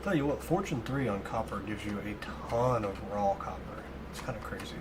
S1: Tell you what, Fortune 3 on copper gives you a ton of raw copper. It's kind of crazy.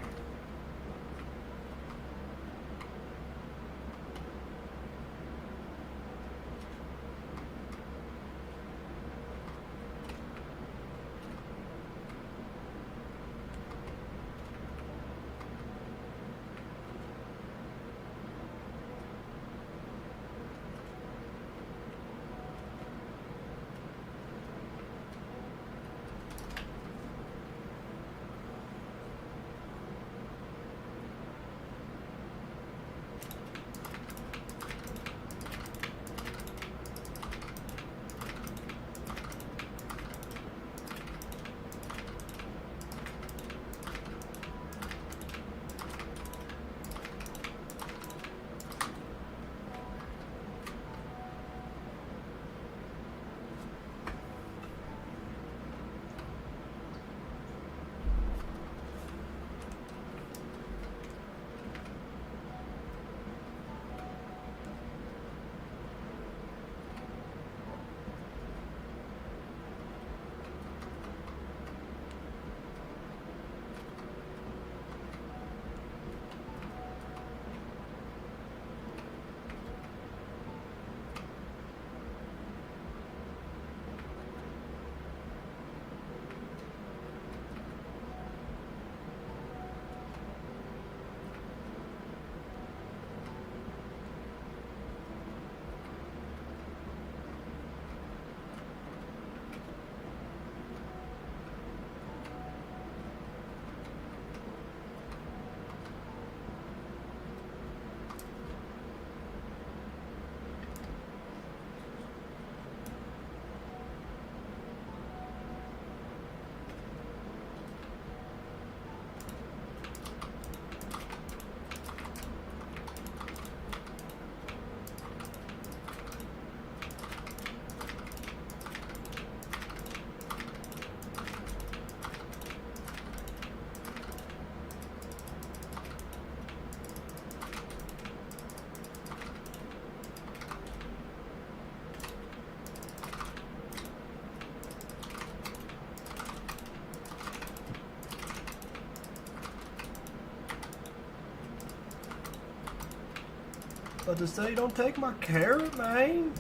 S1: But to say, don't take my carrot, man.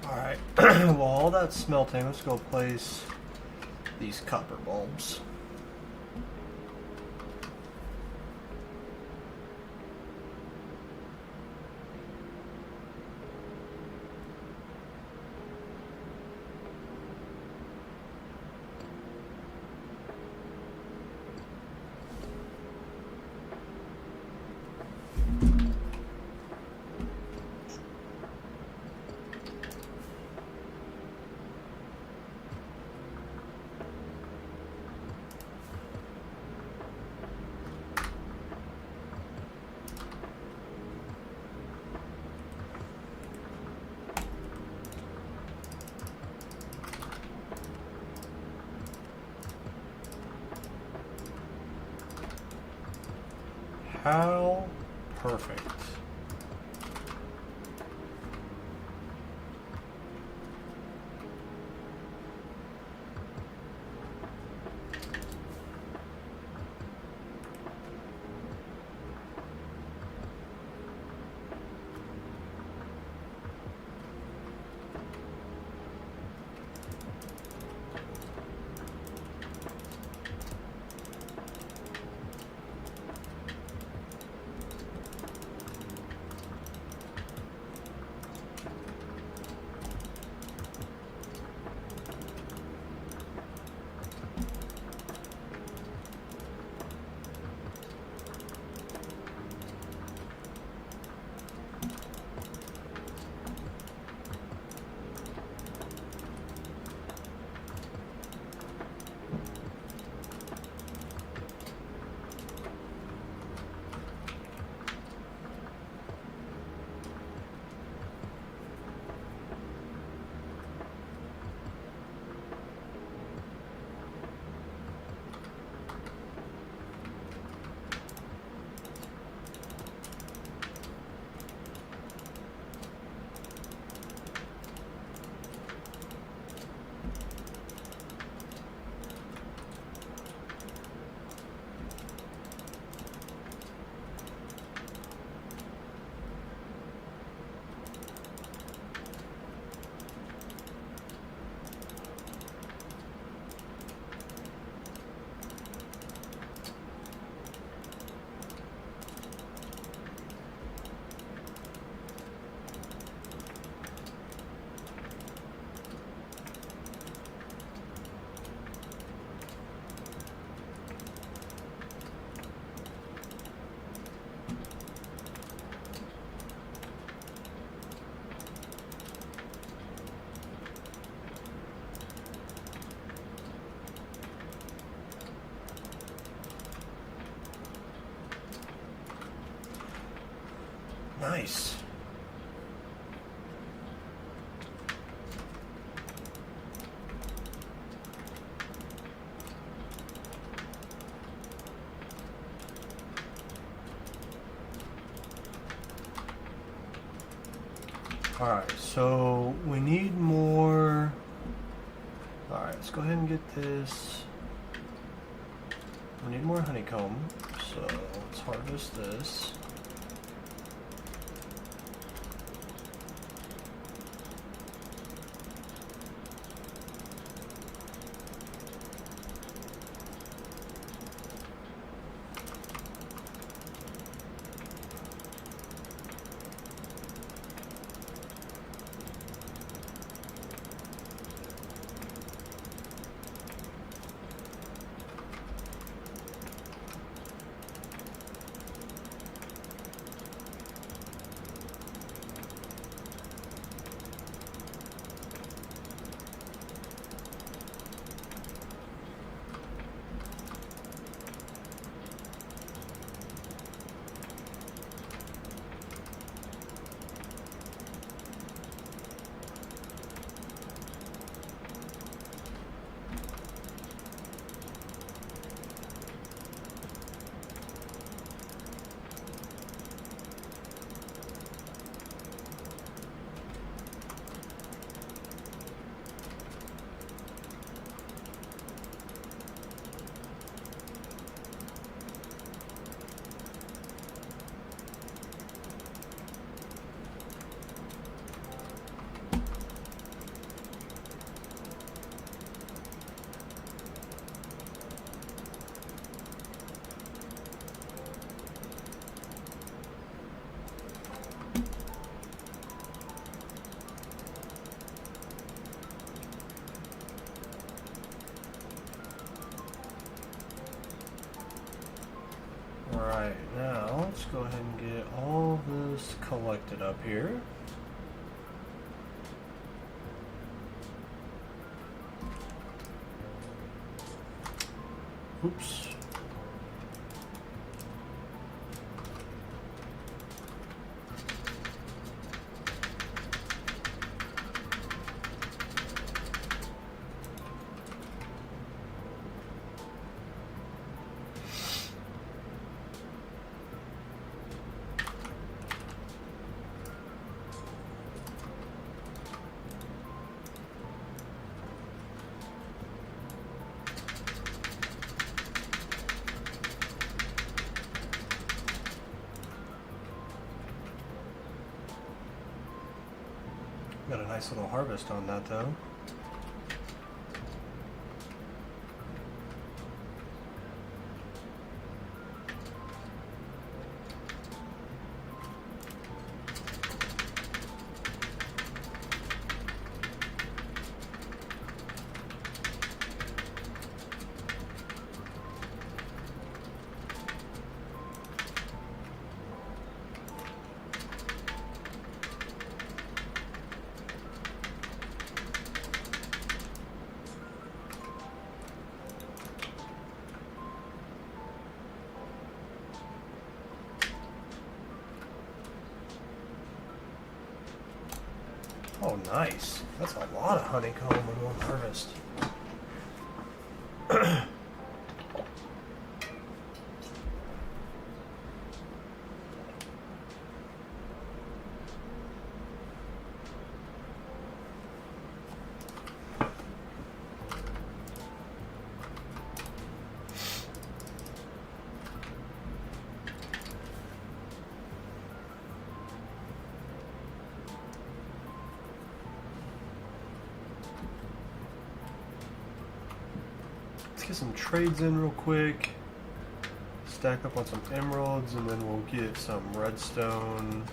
S1: Alright, while that's smelting, let's go place these copper bulbs. How perfect. Nice. Alright, so we need more. Alright, let's go ahead and get this. We need more honeycomb, so let's harvest this. let's go ahead and get all this collected up here. Oops. Got a nice little harvest on that though. Oh, nice. That's a lot of honeycomb in one harvest. Let's get some trades in real quick. Stack up on some emeralds, and then we'll get some redstone.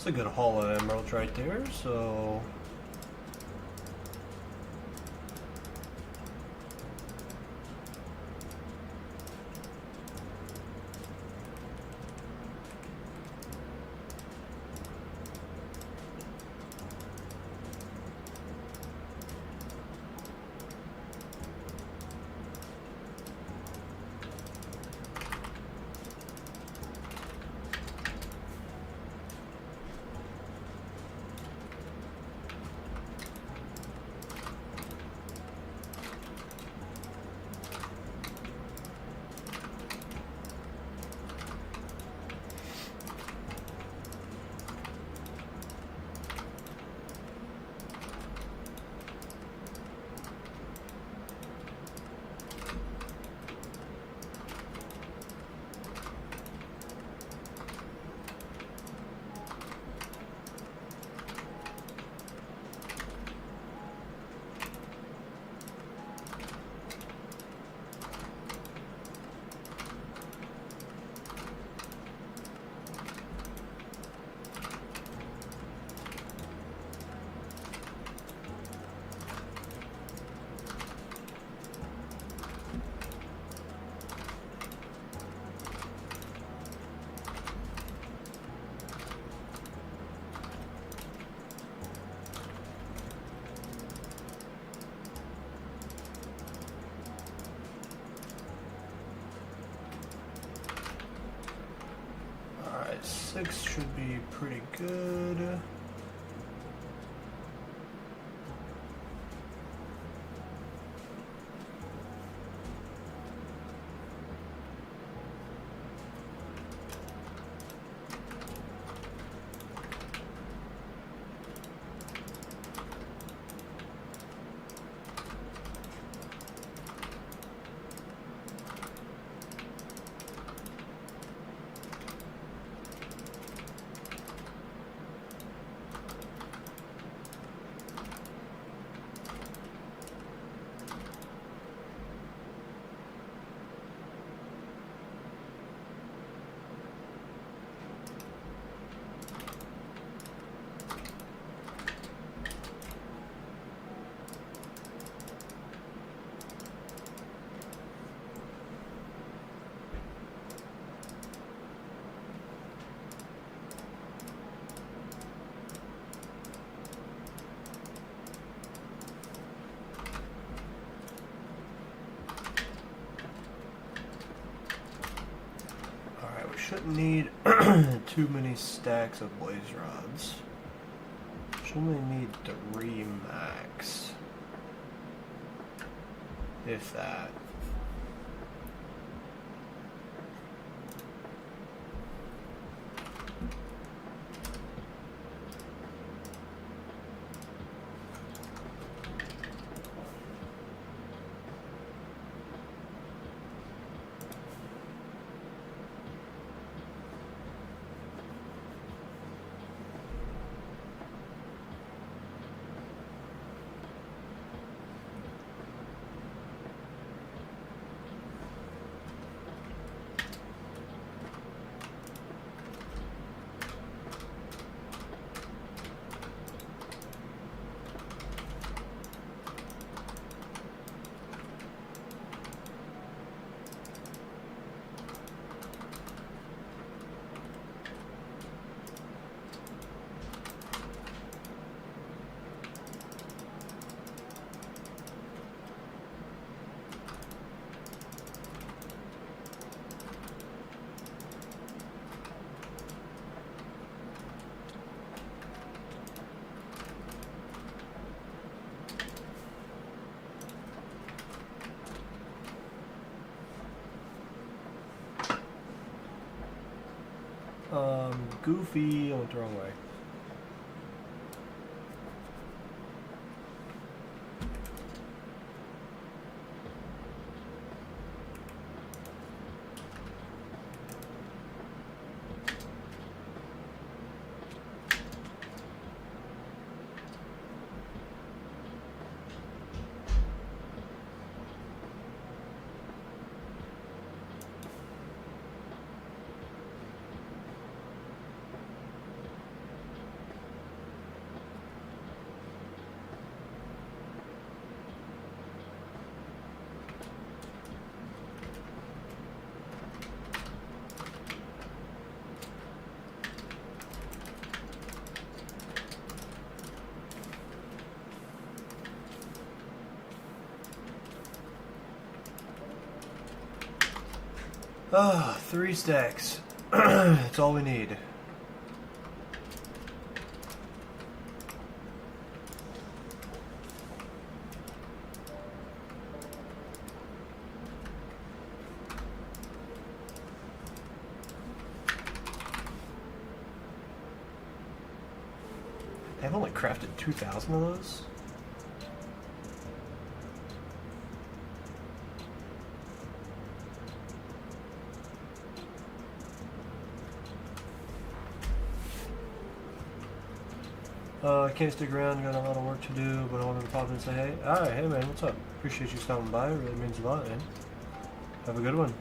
S1: That's a good haul of emeralds right there, so... Alright, 6 should be pretty good. Shouldn't need too many stacks of blaze rods. Should only need 3 max. If that. Goofy, I went the wrong way. Ah, 3 stacks. That's all we need. I've only crafted 2,000 of those. I can't stick around, got a lot of work to do, but I wanted to pop in and say hey. Alright, hey man, what's up? Appreciate you stopping by, it really means a lot, man. Have a good one.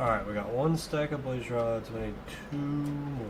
S1: Alright, we got 1 stack of blaze rods, we need 2 more.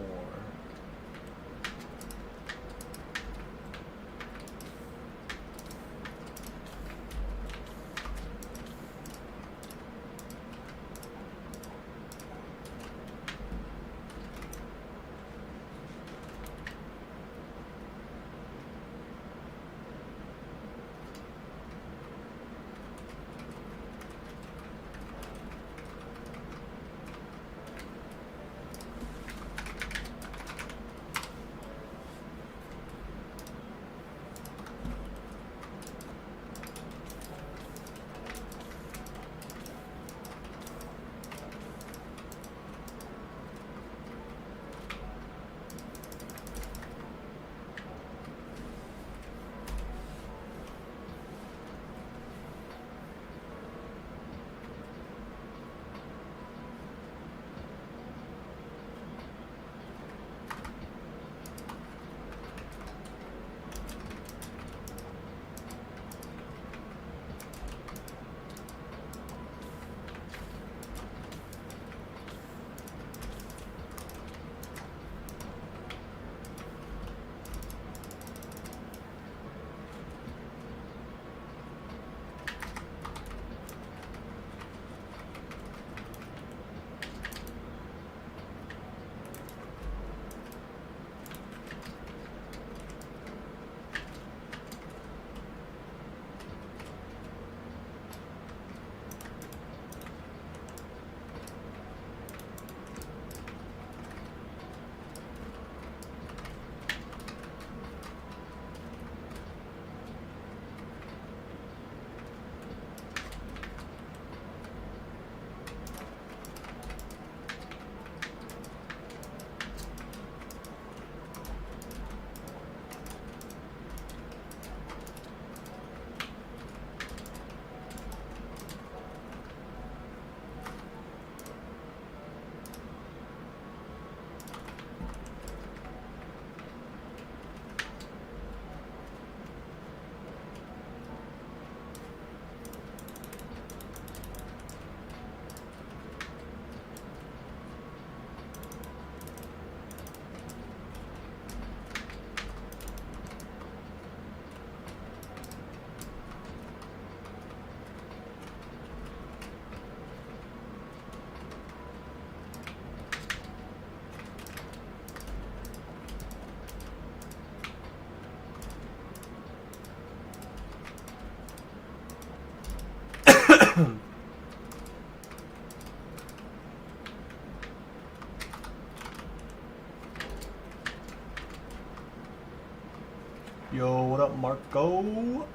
S1: Yo, what up, Marco?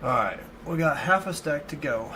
S1: Alright, we got half a stack to go.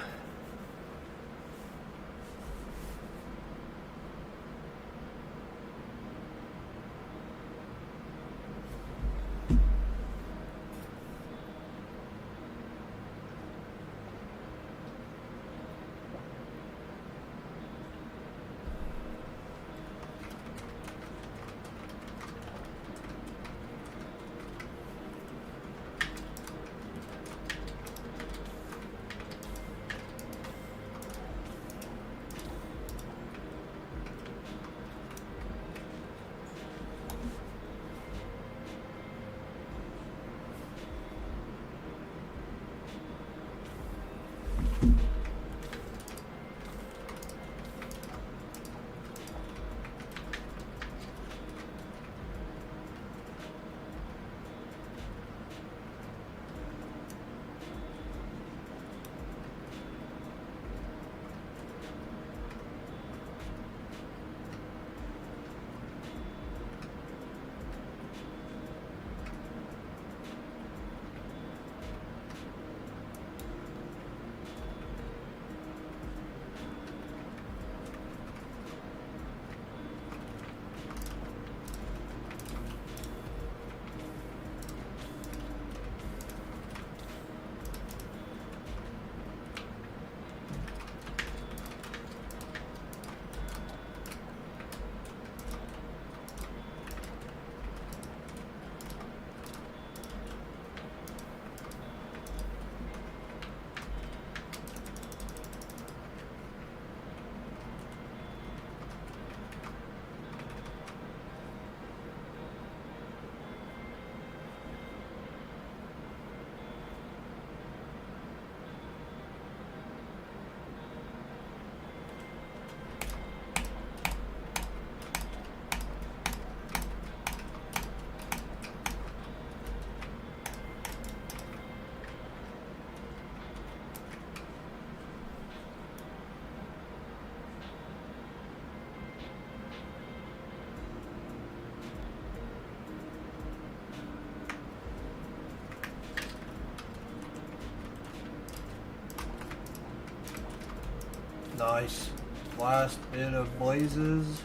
S1: Nice. Last bit of blazes.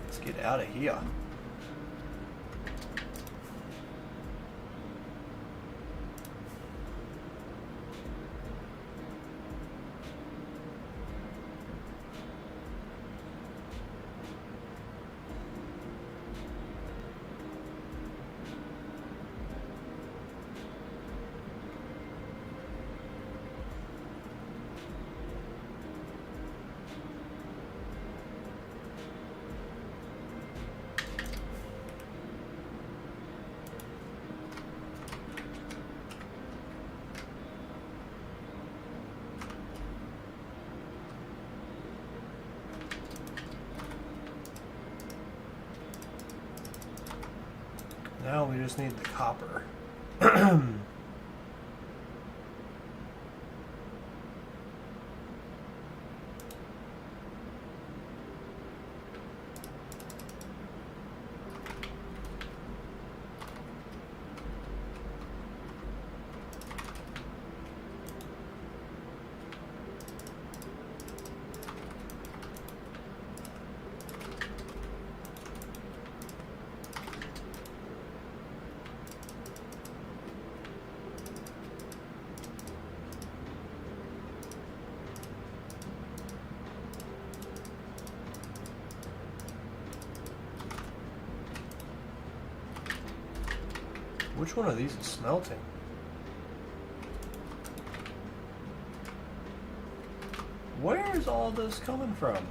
S1: Let's get out of here. Now we just need the copper. Which one of these is smelting? Where is all this coming from?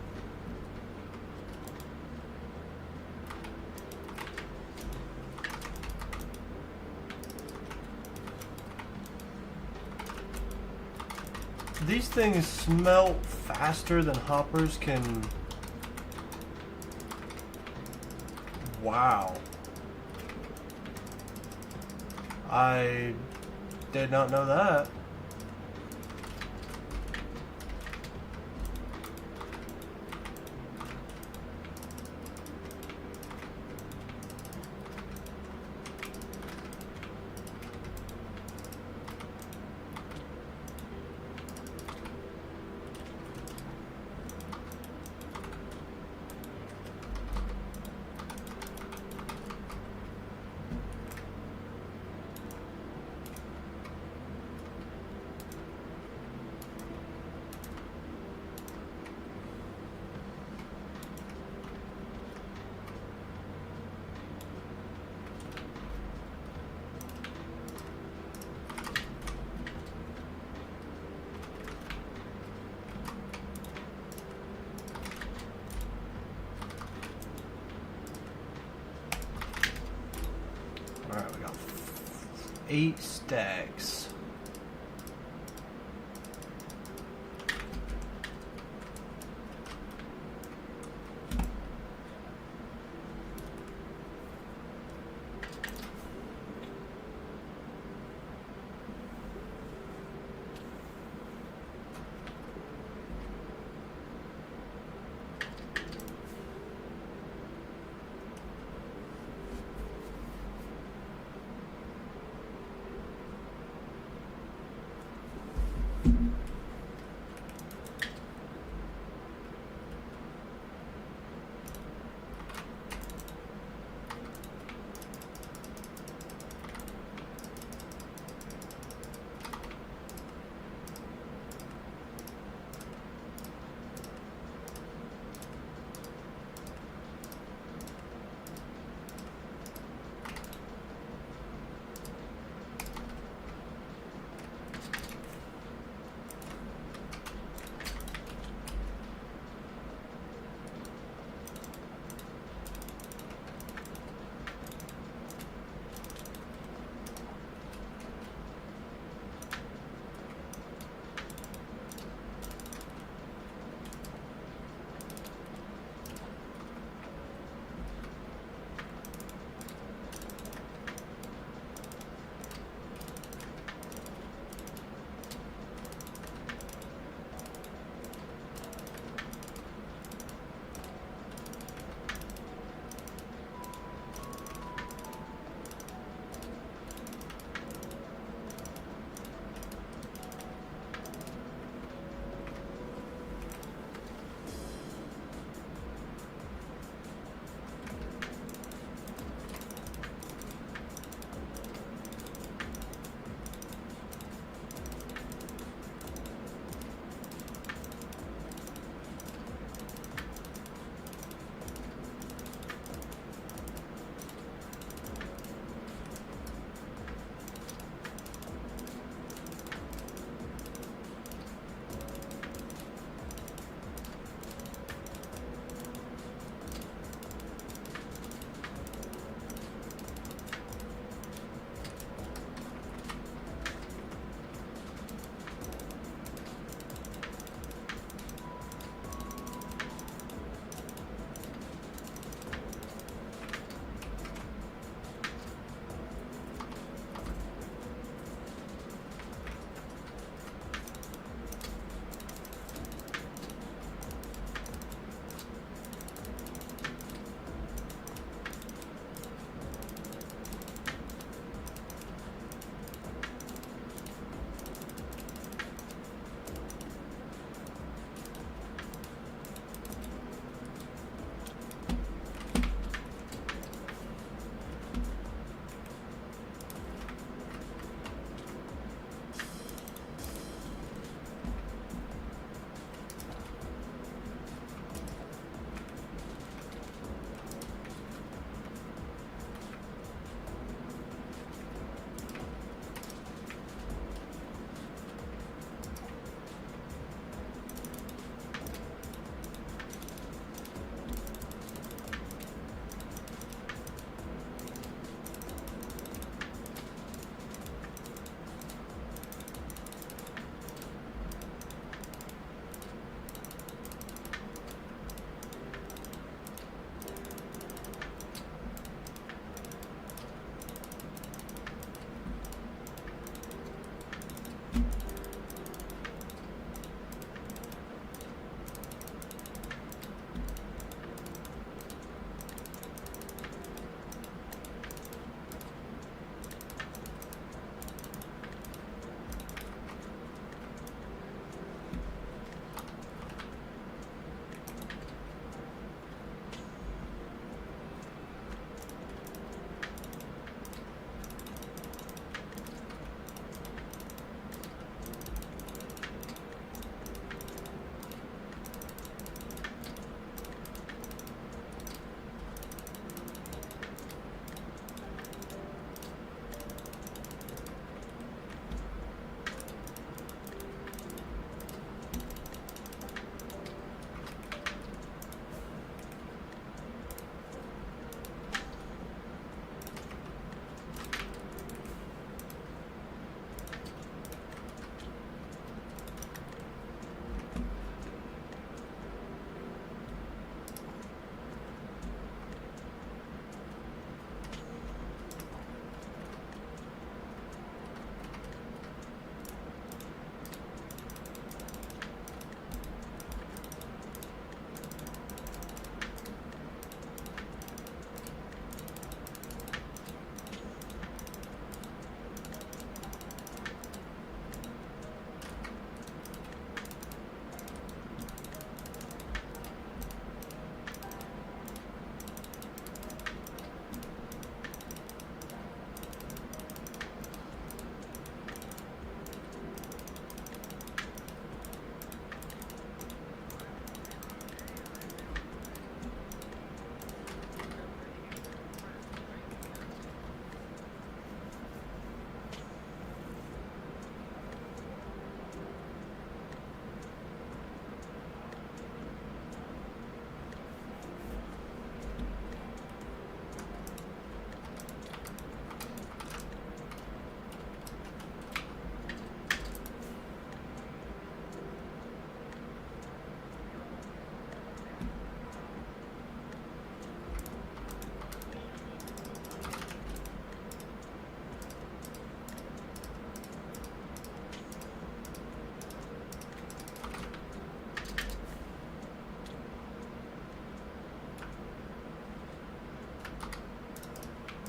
S1: These things smelt faster than hoppers can. Wow. I did not know that. Alright, we got 8 stacks.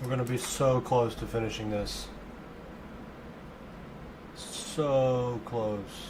S1: We're gonna be so close to finishing this. So close.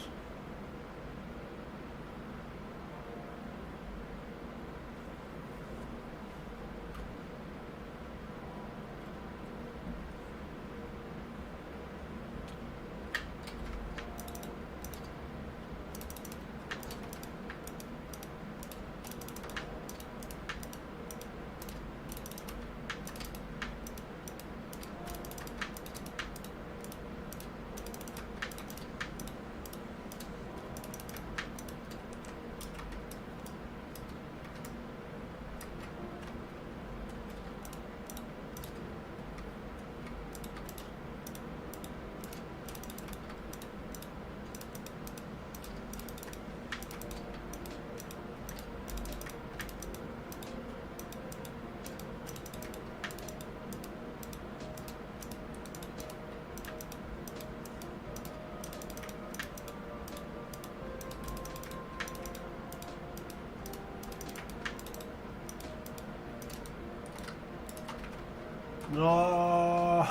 S1: No.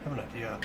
S1: I have an idea.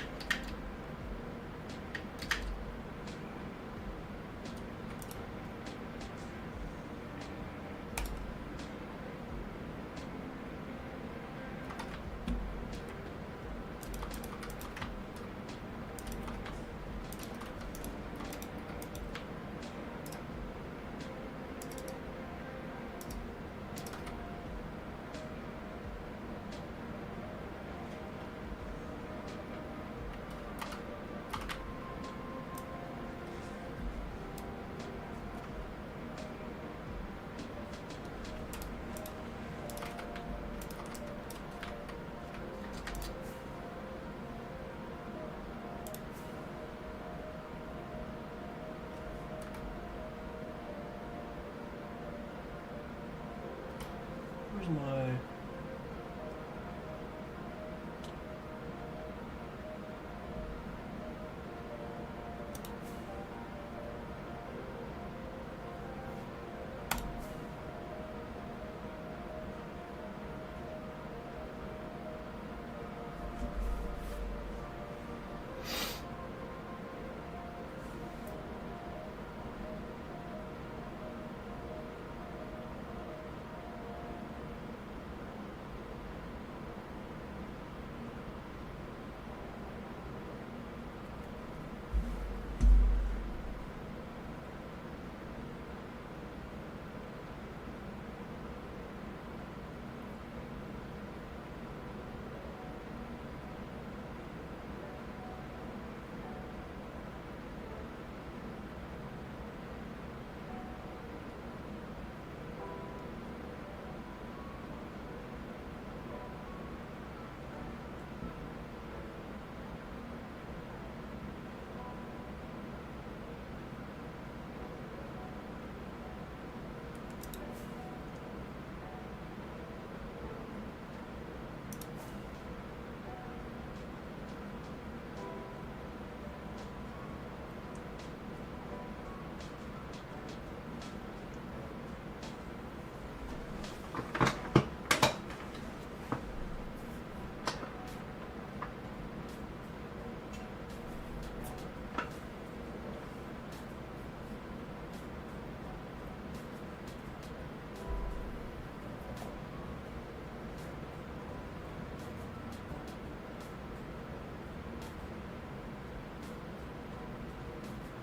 S1: Where's my...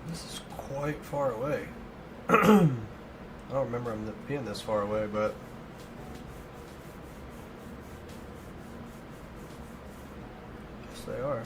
S1: This is quite far away. I don't remember them being this far away, but... Yes, they are.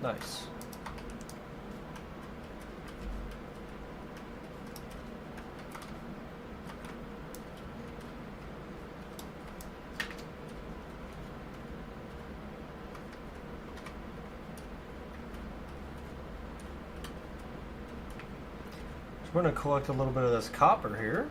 S1: Nice. We're going to collect a little bit of this copper here.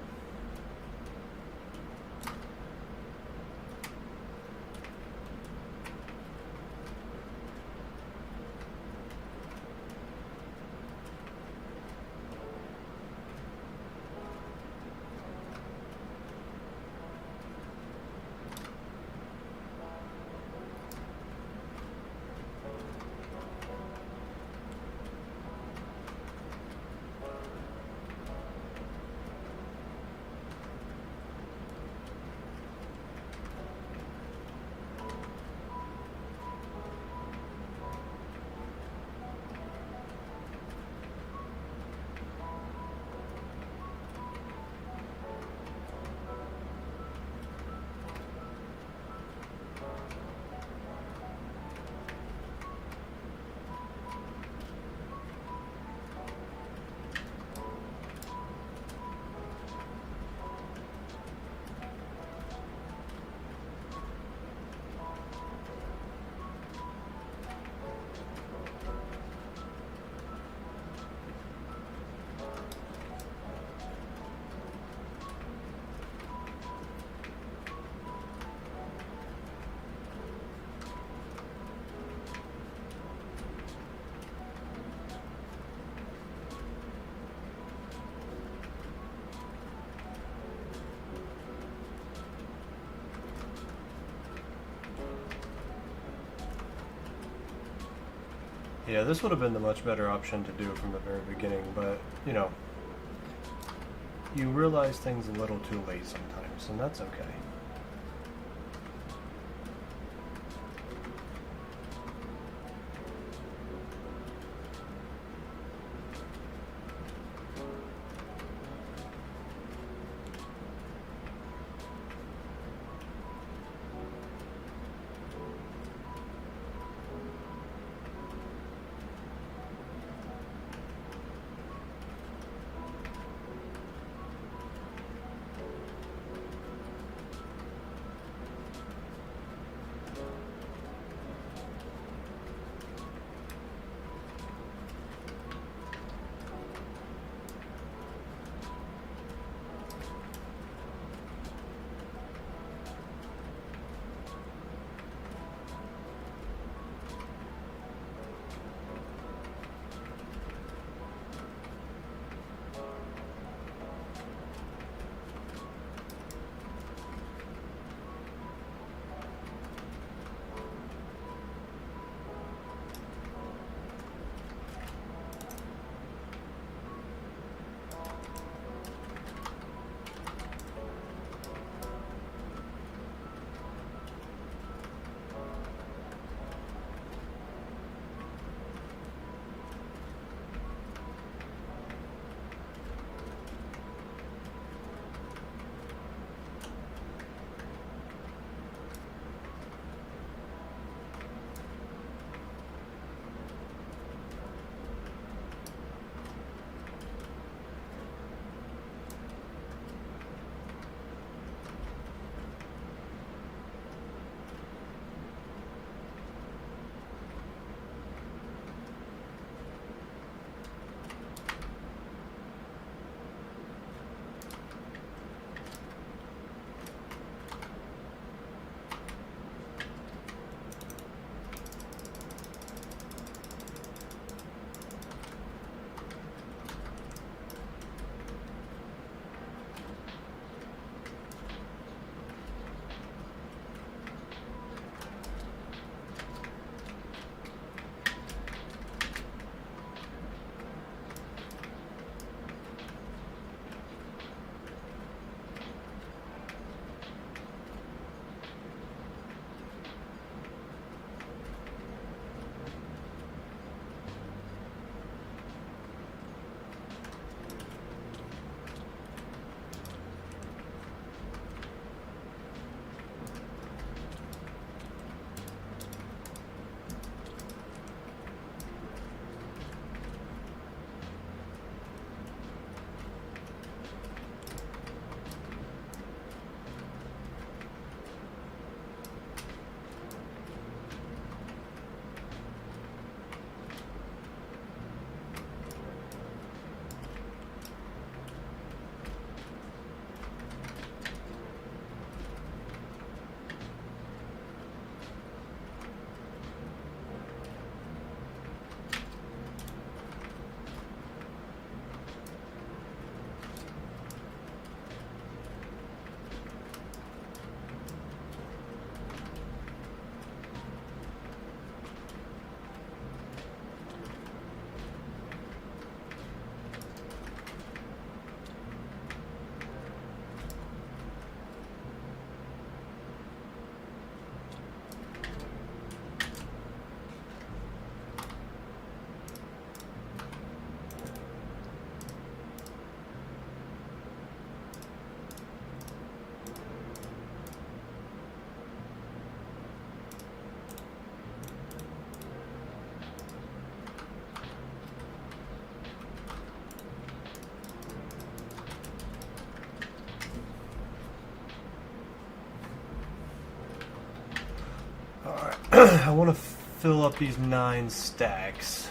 S1: Yeah, this would have been the much better option to do from the very beginning, but, you know, you realize things a little too late sometimes, and that's okay. I want to fill up these 9 stacks.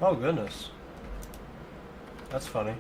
S1: Oh goodness. That's funny.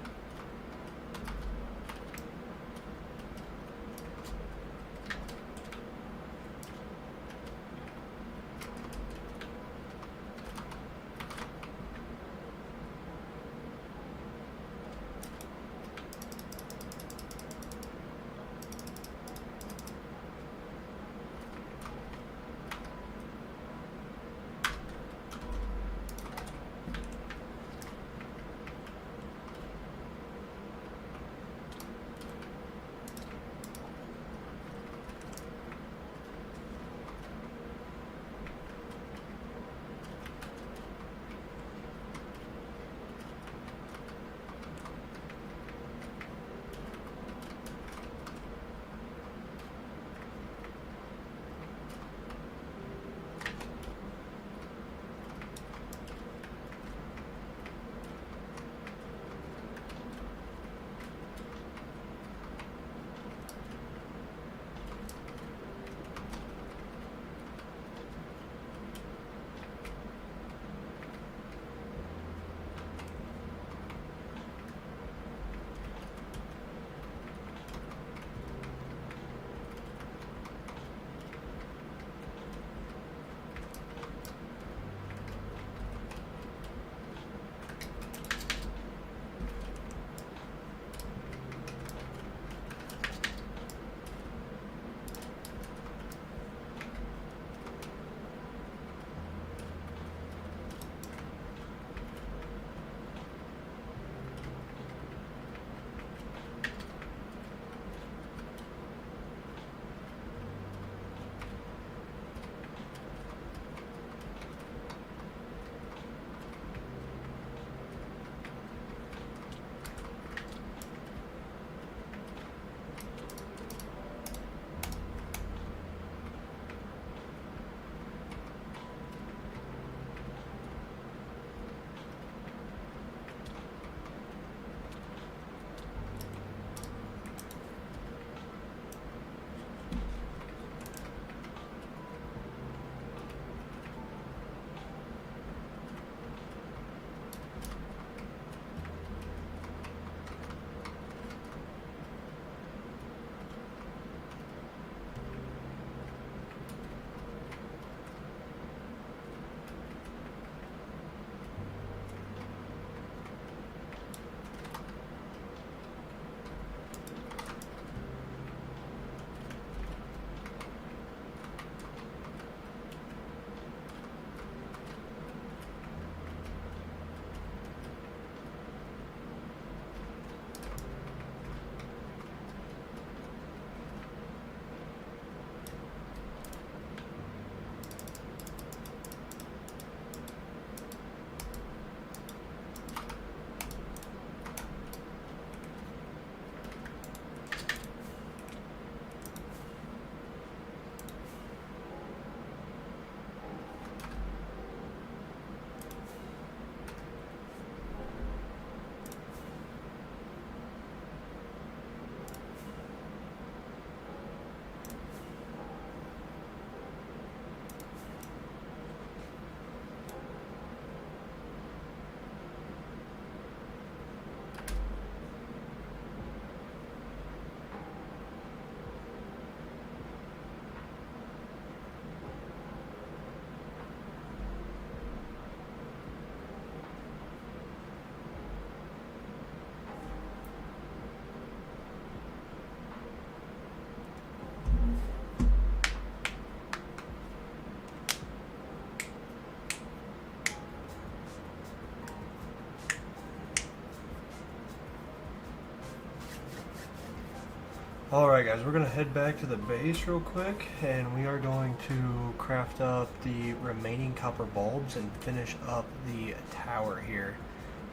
S1: Alright guys, we're going to head back to the base real quick, and we are going to craft up the remaining copper bulbs and finish up the tower here.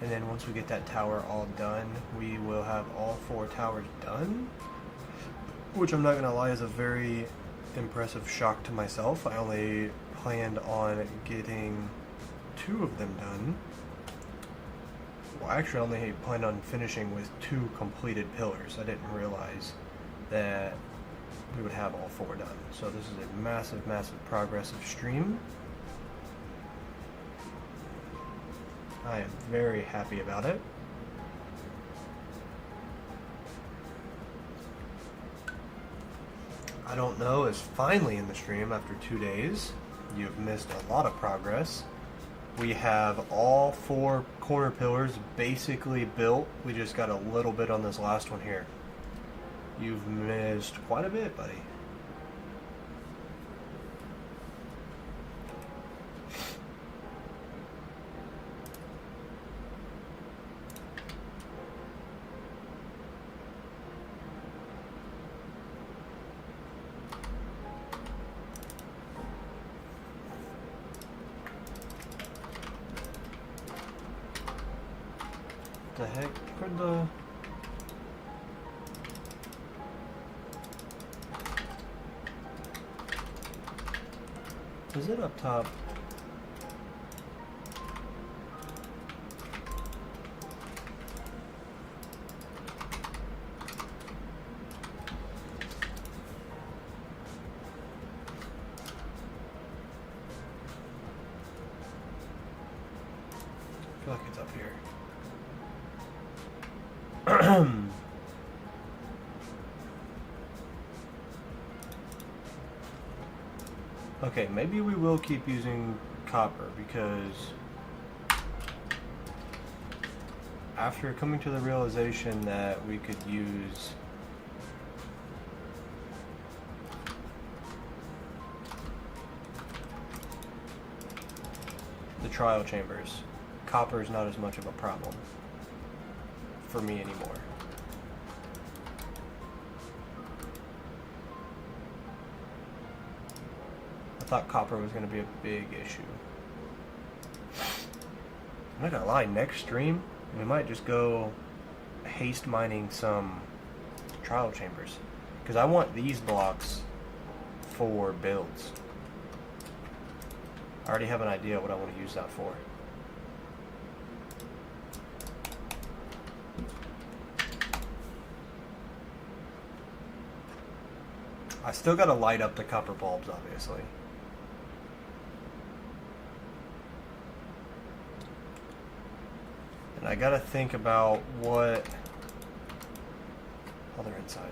S1: And then once we get that tower all done, we will have all 4 towers done, which I'm not going to lie is a very impressive shock to myself. I only planned on getting 2 of them done. Well, actually I only planned on finishing with 2 completed pillars. I didn't realize that we would have all 4 done. So this is a massive, massive progressive stream. I am very happy about it. I don't know is finally in the stream after 2 days. You've missed a lot of progress. We have all 4 corner pillars basically built. We just got a little bit on this last one here. You've missed quite a bit, buddy. The heck? Where'd the... Is it up top? I feel like it's up here. Okay, maybe we will keep using copper because after coming to the realization that we could use the trial chambers, copper is not as much of a problem for me anymore. I thought copper was going to be a big issue. I'm not gonna lie, next stream we might just go haste mining some trial chambers because I want these blocks for builds. I already have an idea what I want to use that for. I still gotta light up the copper bulbs, obviously. And I gotta think about what... Oh, they're inside.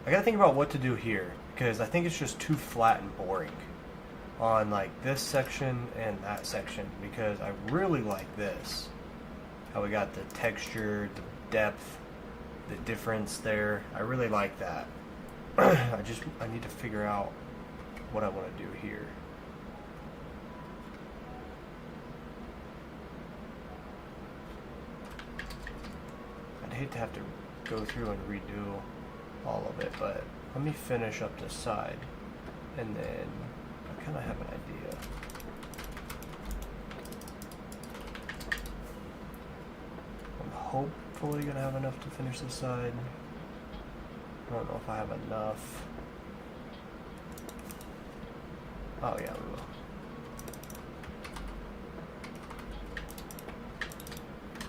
S1: I gotta think about what to do here, because I think it's just too flat and boring on like this section and that section, because I really like this. How we got the texture, the depth, the difference there. I really like that. I need to figure out what I want to do here. I'd hate to have to go through and redo all of it, but let me finish up this side, and then I kind of have an idea. I'm hopefully going to have enough to finish this side. I don't know if I have enough. Oh yeah, we will.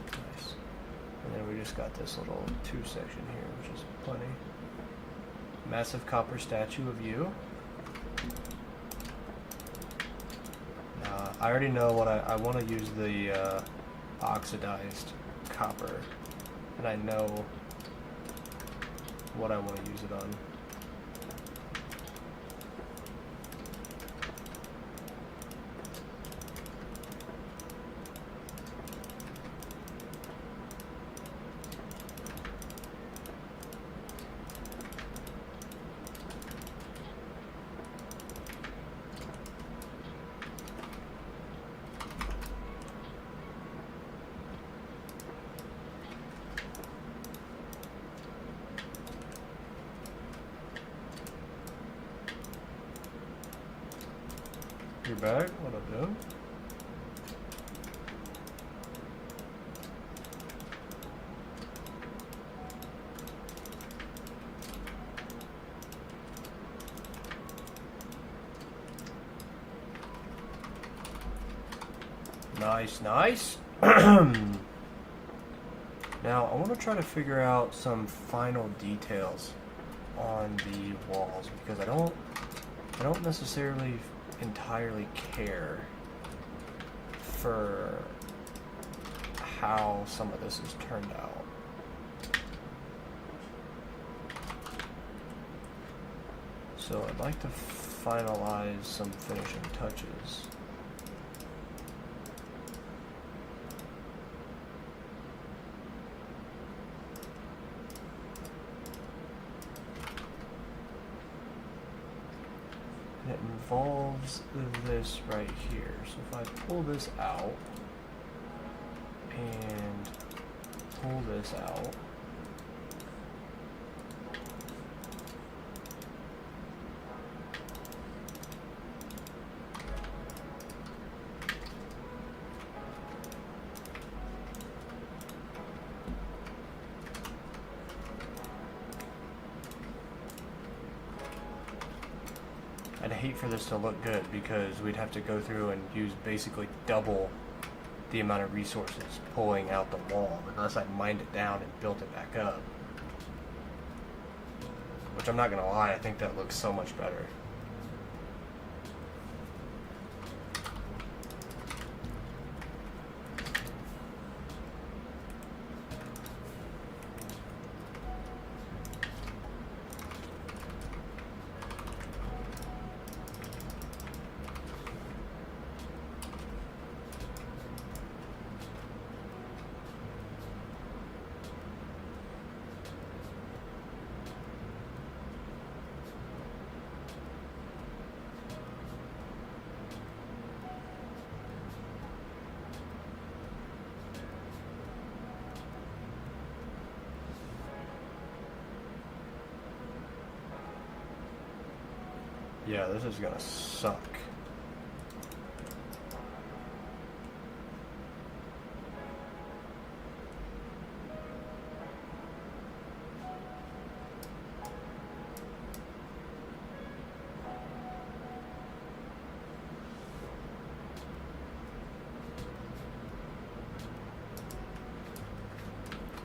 S1: Nice. And then we just got this little 2 section here, which is plenty. Massive copper statue of you. I already know what I want to use the oxidized copper, and I know what I want to use it on. back. What up, dude? Nice, nice. Now, I want to try to figure out some final details on the walls because I don't necessarily entirely care for how some of this has turned out. So I'd like to finalize some finishing touches. And it involves this right here. So if I pull this out and pull this out, I'd hate for this to look good because we'd have to go through and use basically double the amount of resources pulling out the wall unless I mined it down and built it back up. Which I'm not gonna lie, I think that looks so much better. Yeah, this is gonna suck.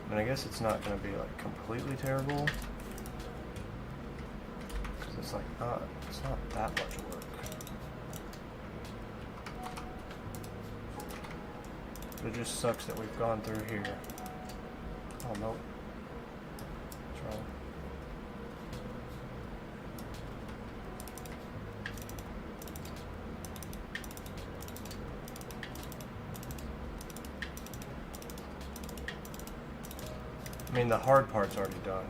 S1: And I guess it's not gonna be like completely terrible. It's like it's not that much work. But it just sucks that we've gone through here. Oh nope. What's wrong? I mean, the hard part's already done.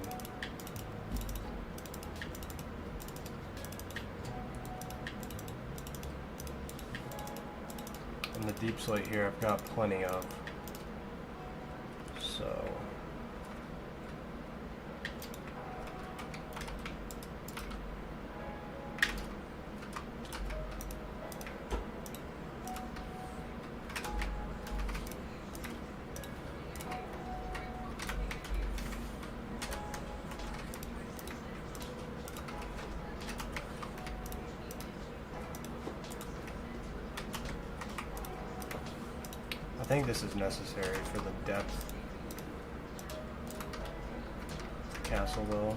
S1: And the deep slate here I've got plenty of. So I think this is necessary for the depth of the castle though.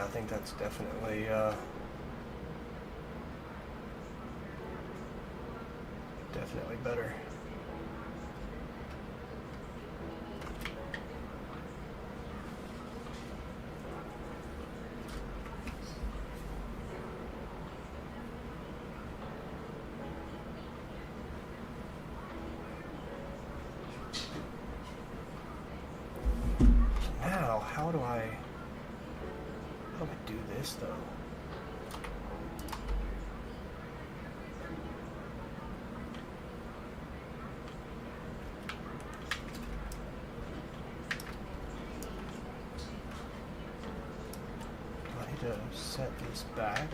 S1: Yeah, I think that's definitely definitely better. Now, how do I do this though? Do I need to set this back?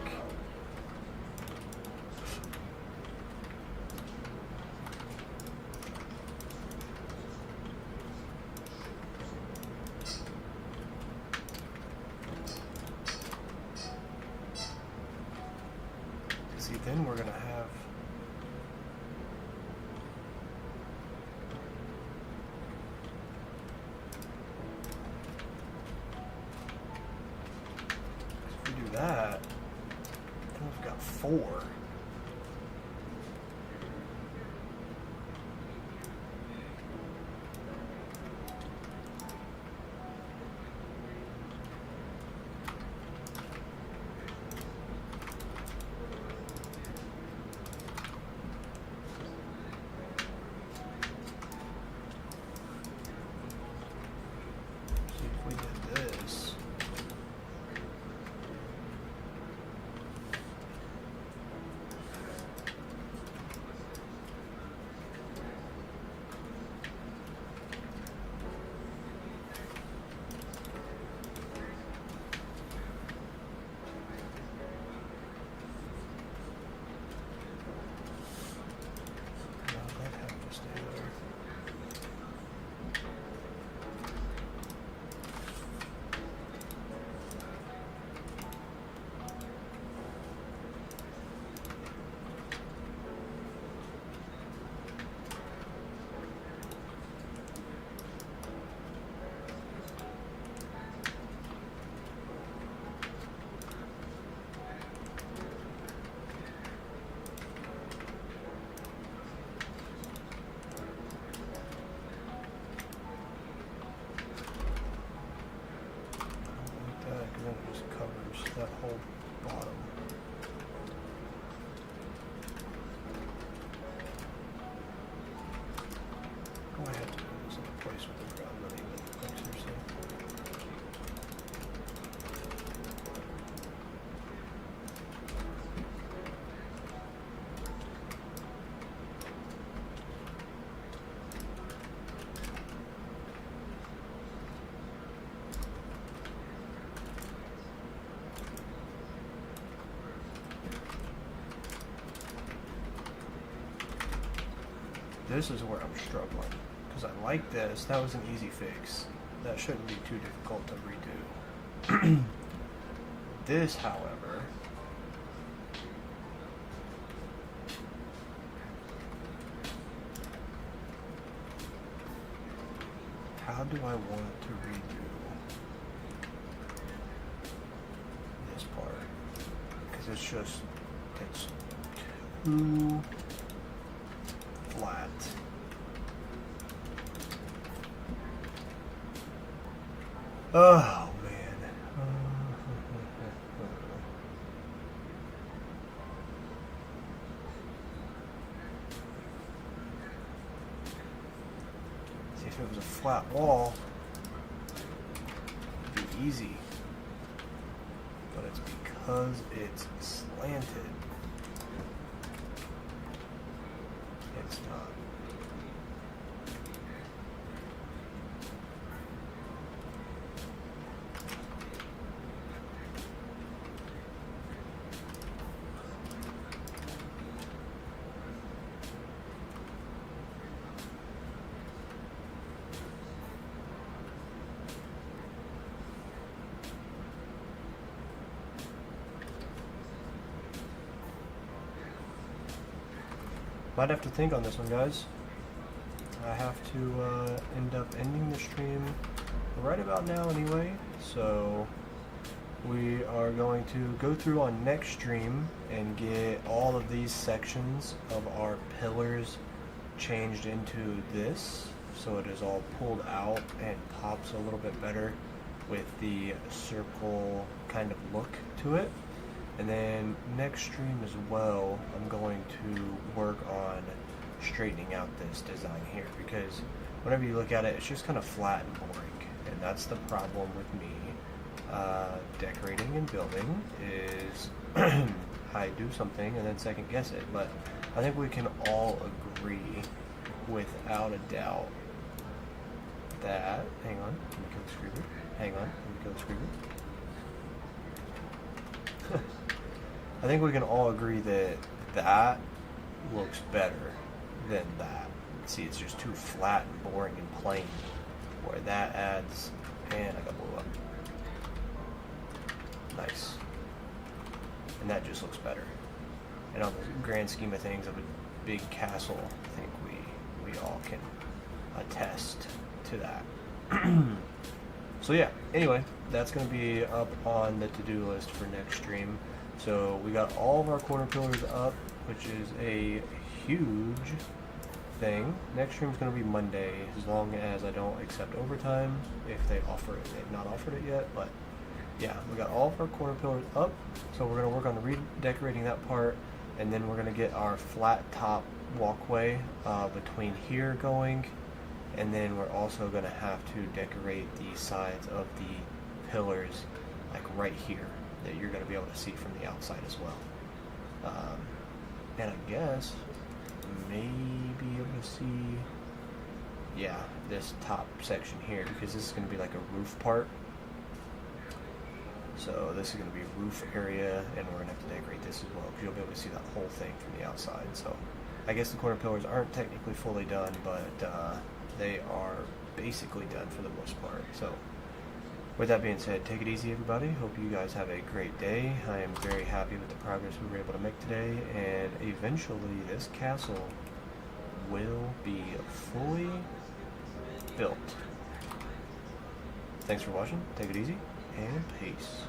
S1: See, then we're gonna have if we do that, then we've got 4. We did this. No, that have to stay there. Because then it just covers that whole bottom. Go ahead and put this in a place where the ground not even looks or This is where I'm struggling, because I like this. That was an easy fix. That shouldn't be too difficult to redo. This, however, how do I want to redo this part? Because it's too flat. Oh man. See, if it was a flat wall, it'd be easy. But it's because it's slanted. It's not. Might have to think on this one, guys. I have to end up ending the stream right about now anyway, so we are going to go through on next stream and get all of these sections of our pillars changed into this, so it is all pulled out and pops a little bit better with the circle kind of look to it. And then next stream as well, I'm going to work on straightening out this design here, because whenever you look at it, it's just kind of flat and boring, and that's the problem with me decorating and building is I do something and then second guess it. But I think we can all agree without a doubt that, hang on, let me kill the screamer. Hang on, let me kill the screamer. I think we can all agree that that looks better than that. See, it's just too flat and boring and plain, where that adds, and I got blew up. Nice. And that just looks better. And on the grand scheme of things of a big castle, I think we all can attest to that. So yeah, anyway, that's going to be up on the to-do list for next stream. So we got all of our corner pillars up, which is a huge thing. Next stream is going to be Monday, as long as I don't accept overtime if they offer it. They've not offered it yet, but yeah, we got all of our corner pillars up. So we're going to work on redecorating that part, and then we're going to get our flat top walkway between here going, and then we're also going to have to decorate the sides of the pillars, like right here, that you're going to be able to see from the outside as well. And I guess maybe able to see, yeah, this top section here, because this is going to be like a roof part. So this is going to be a roof area, and we're going to have to decorate this as well, because you'll be able to see that whole thing from the outside. So I guess the corner pillars aren't technically fully done, but they are basically done for the most part. So with that being said, take it easy, everybody. Hope you guys have a great day. I am very happy with the progress we were able to make today, and eventually this castle will be fully built. Thanks for watching. Take it easy, and peace.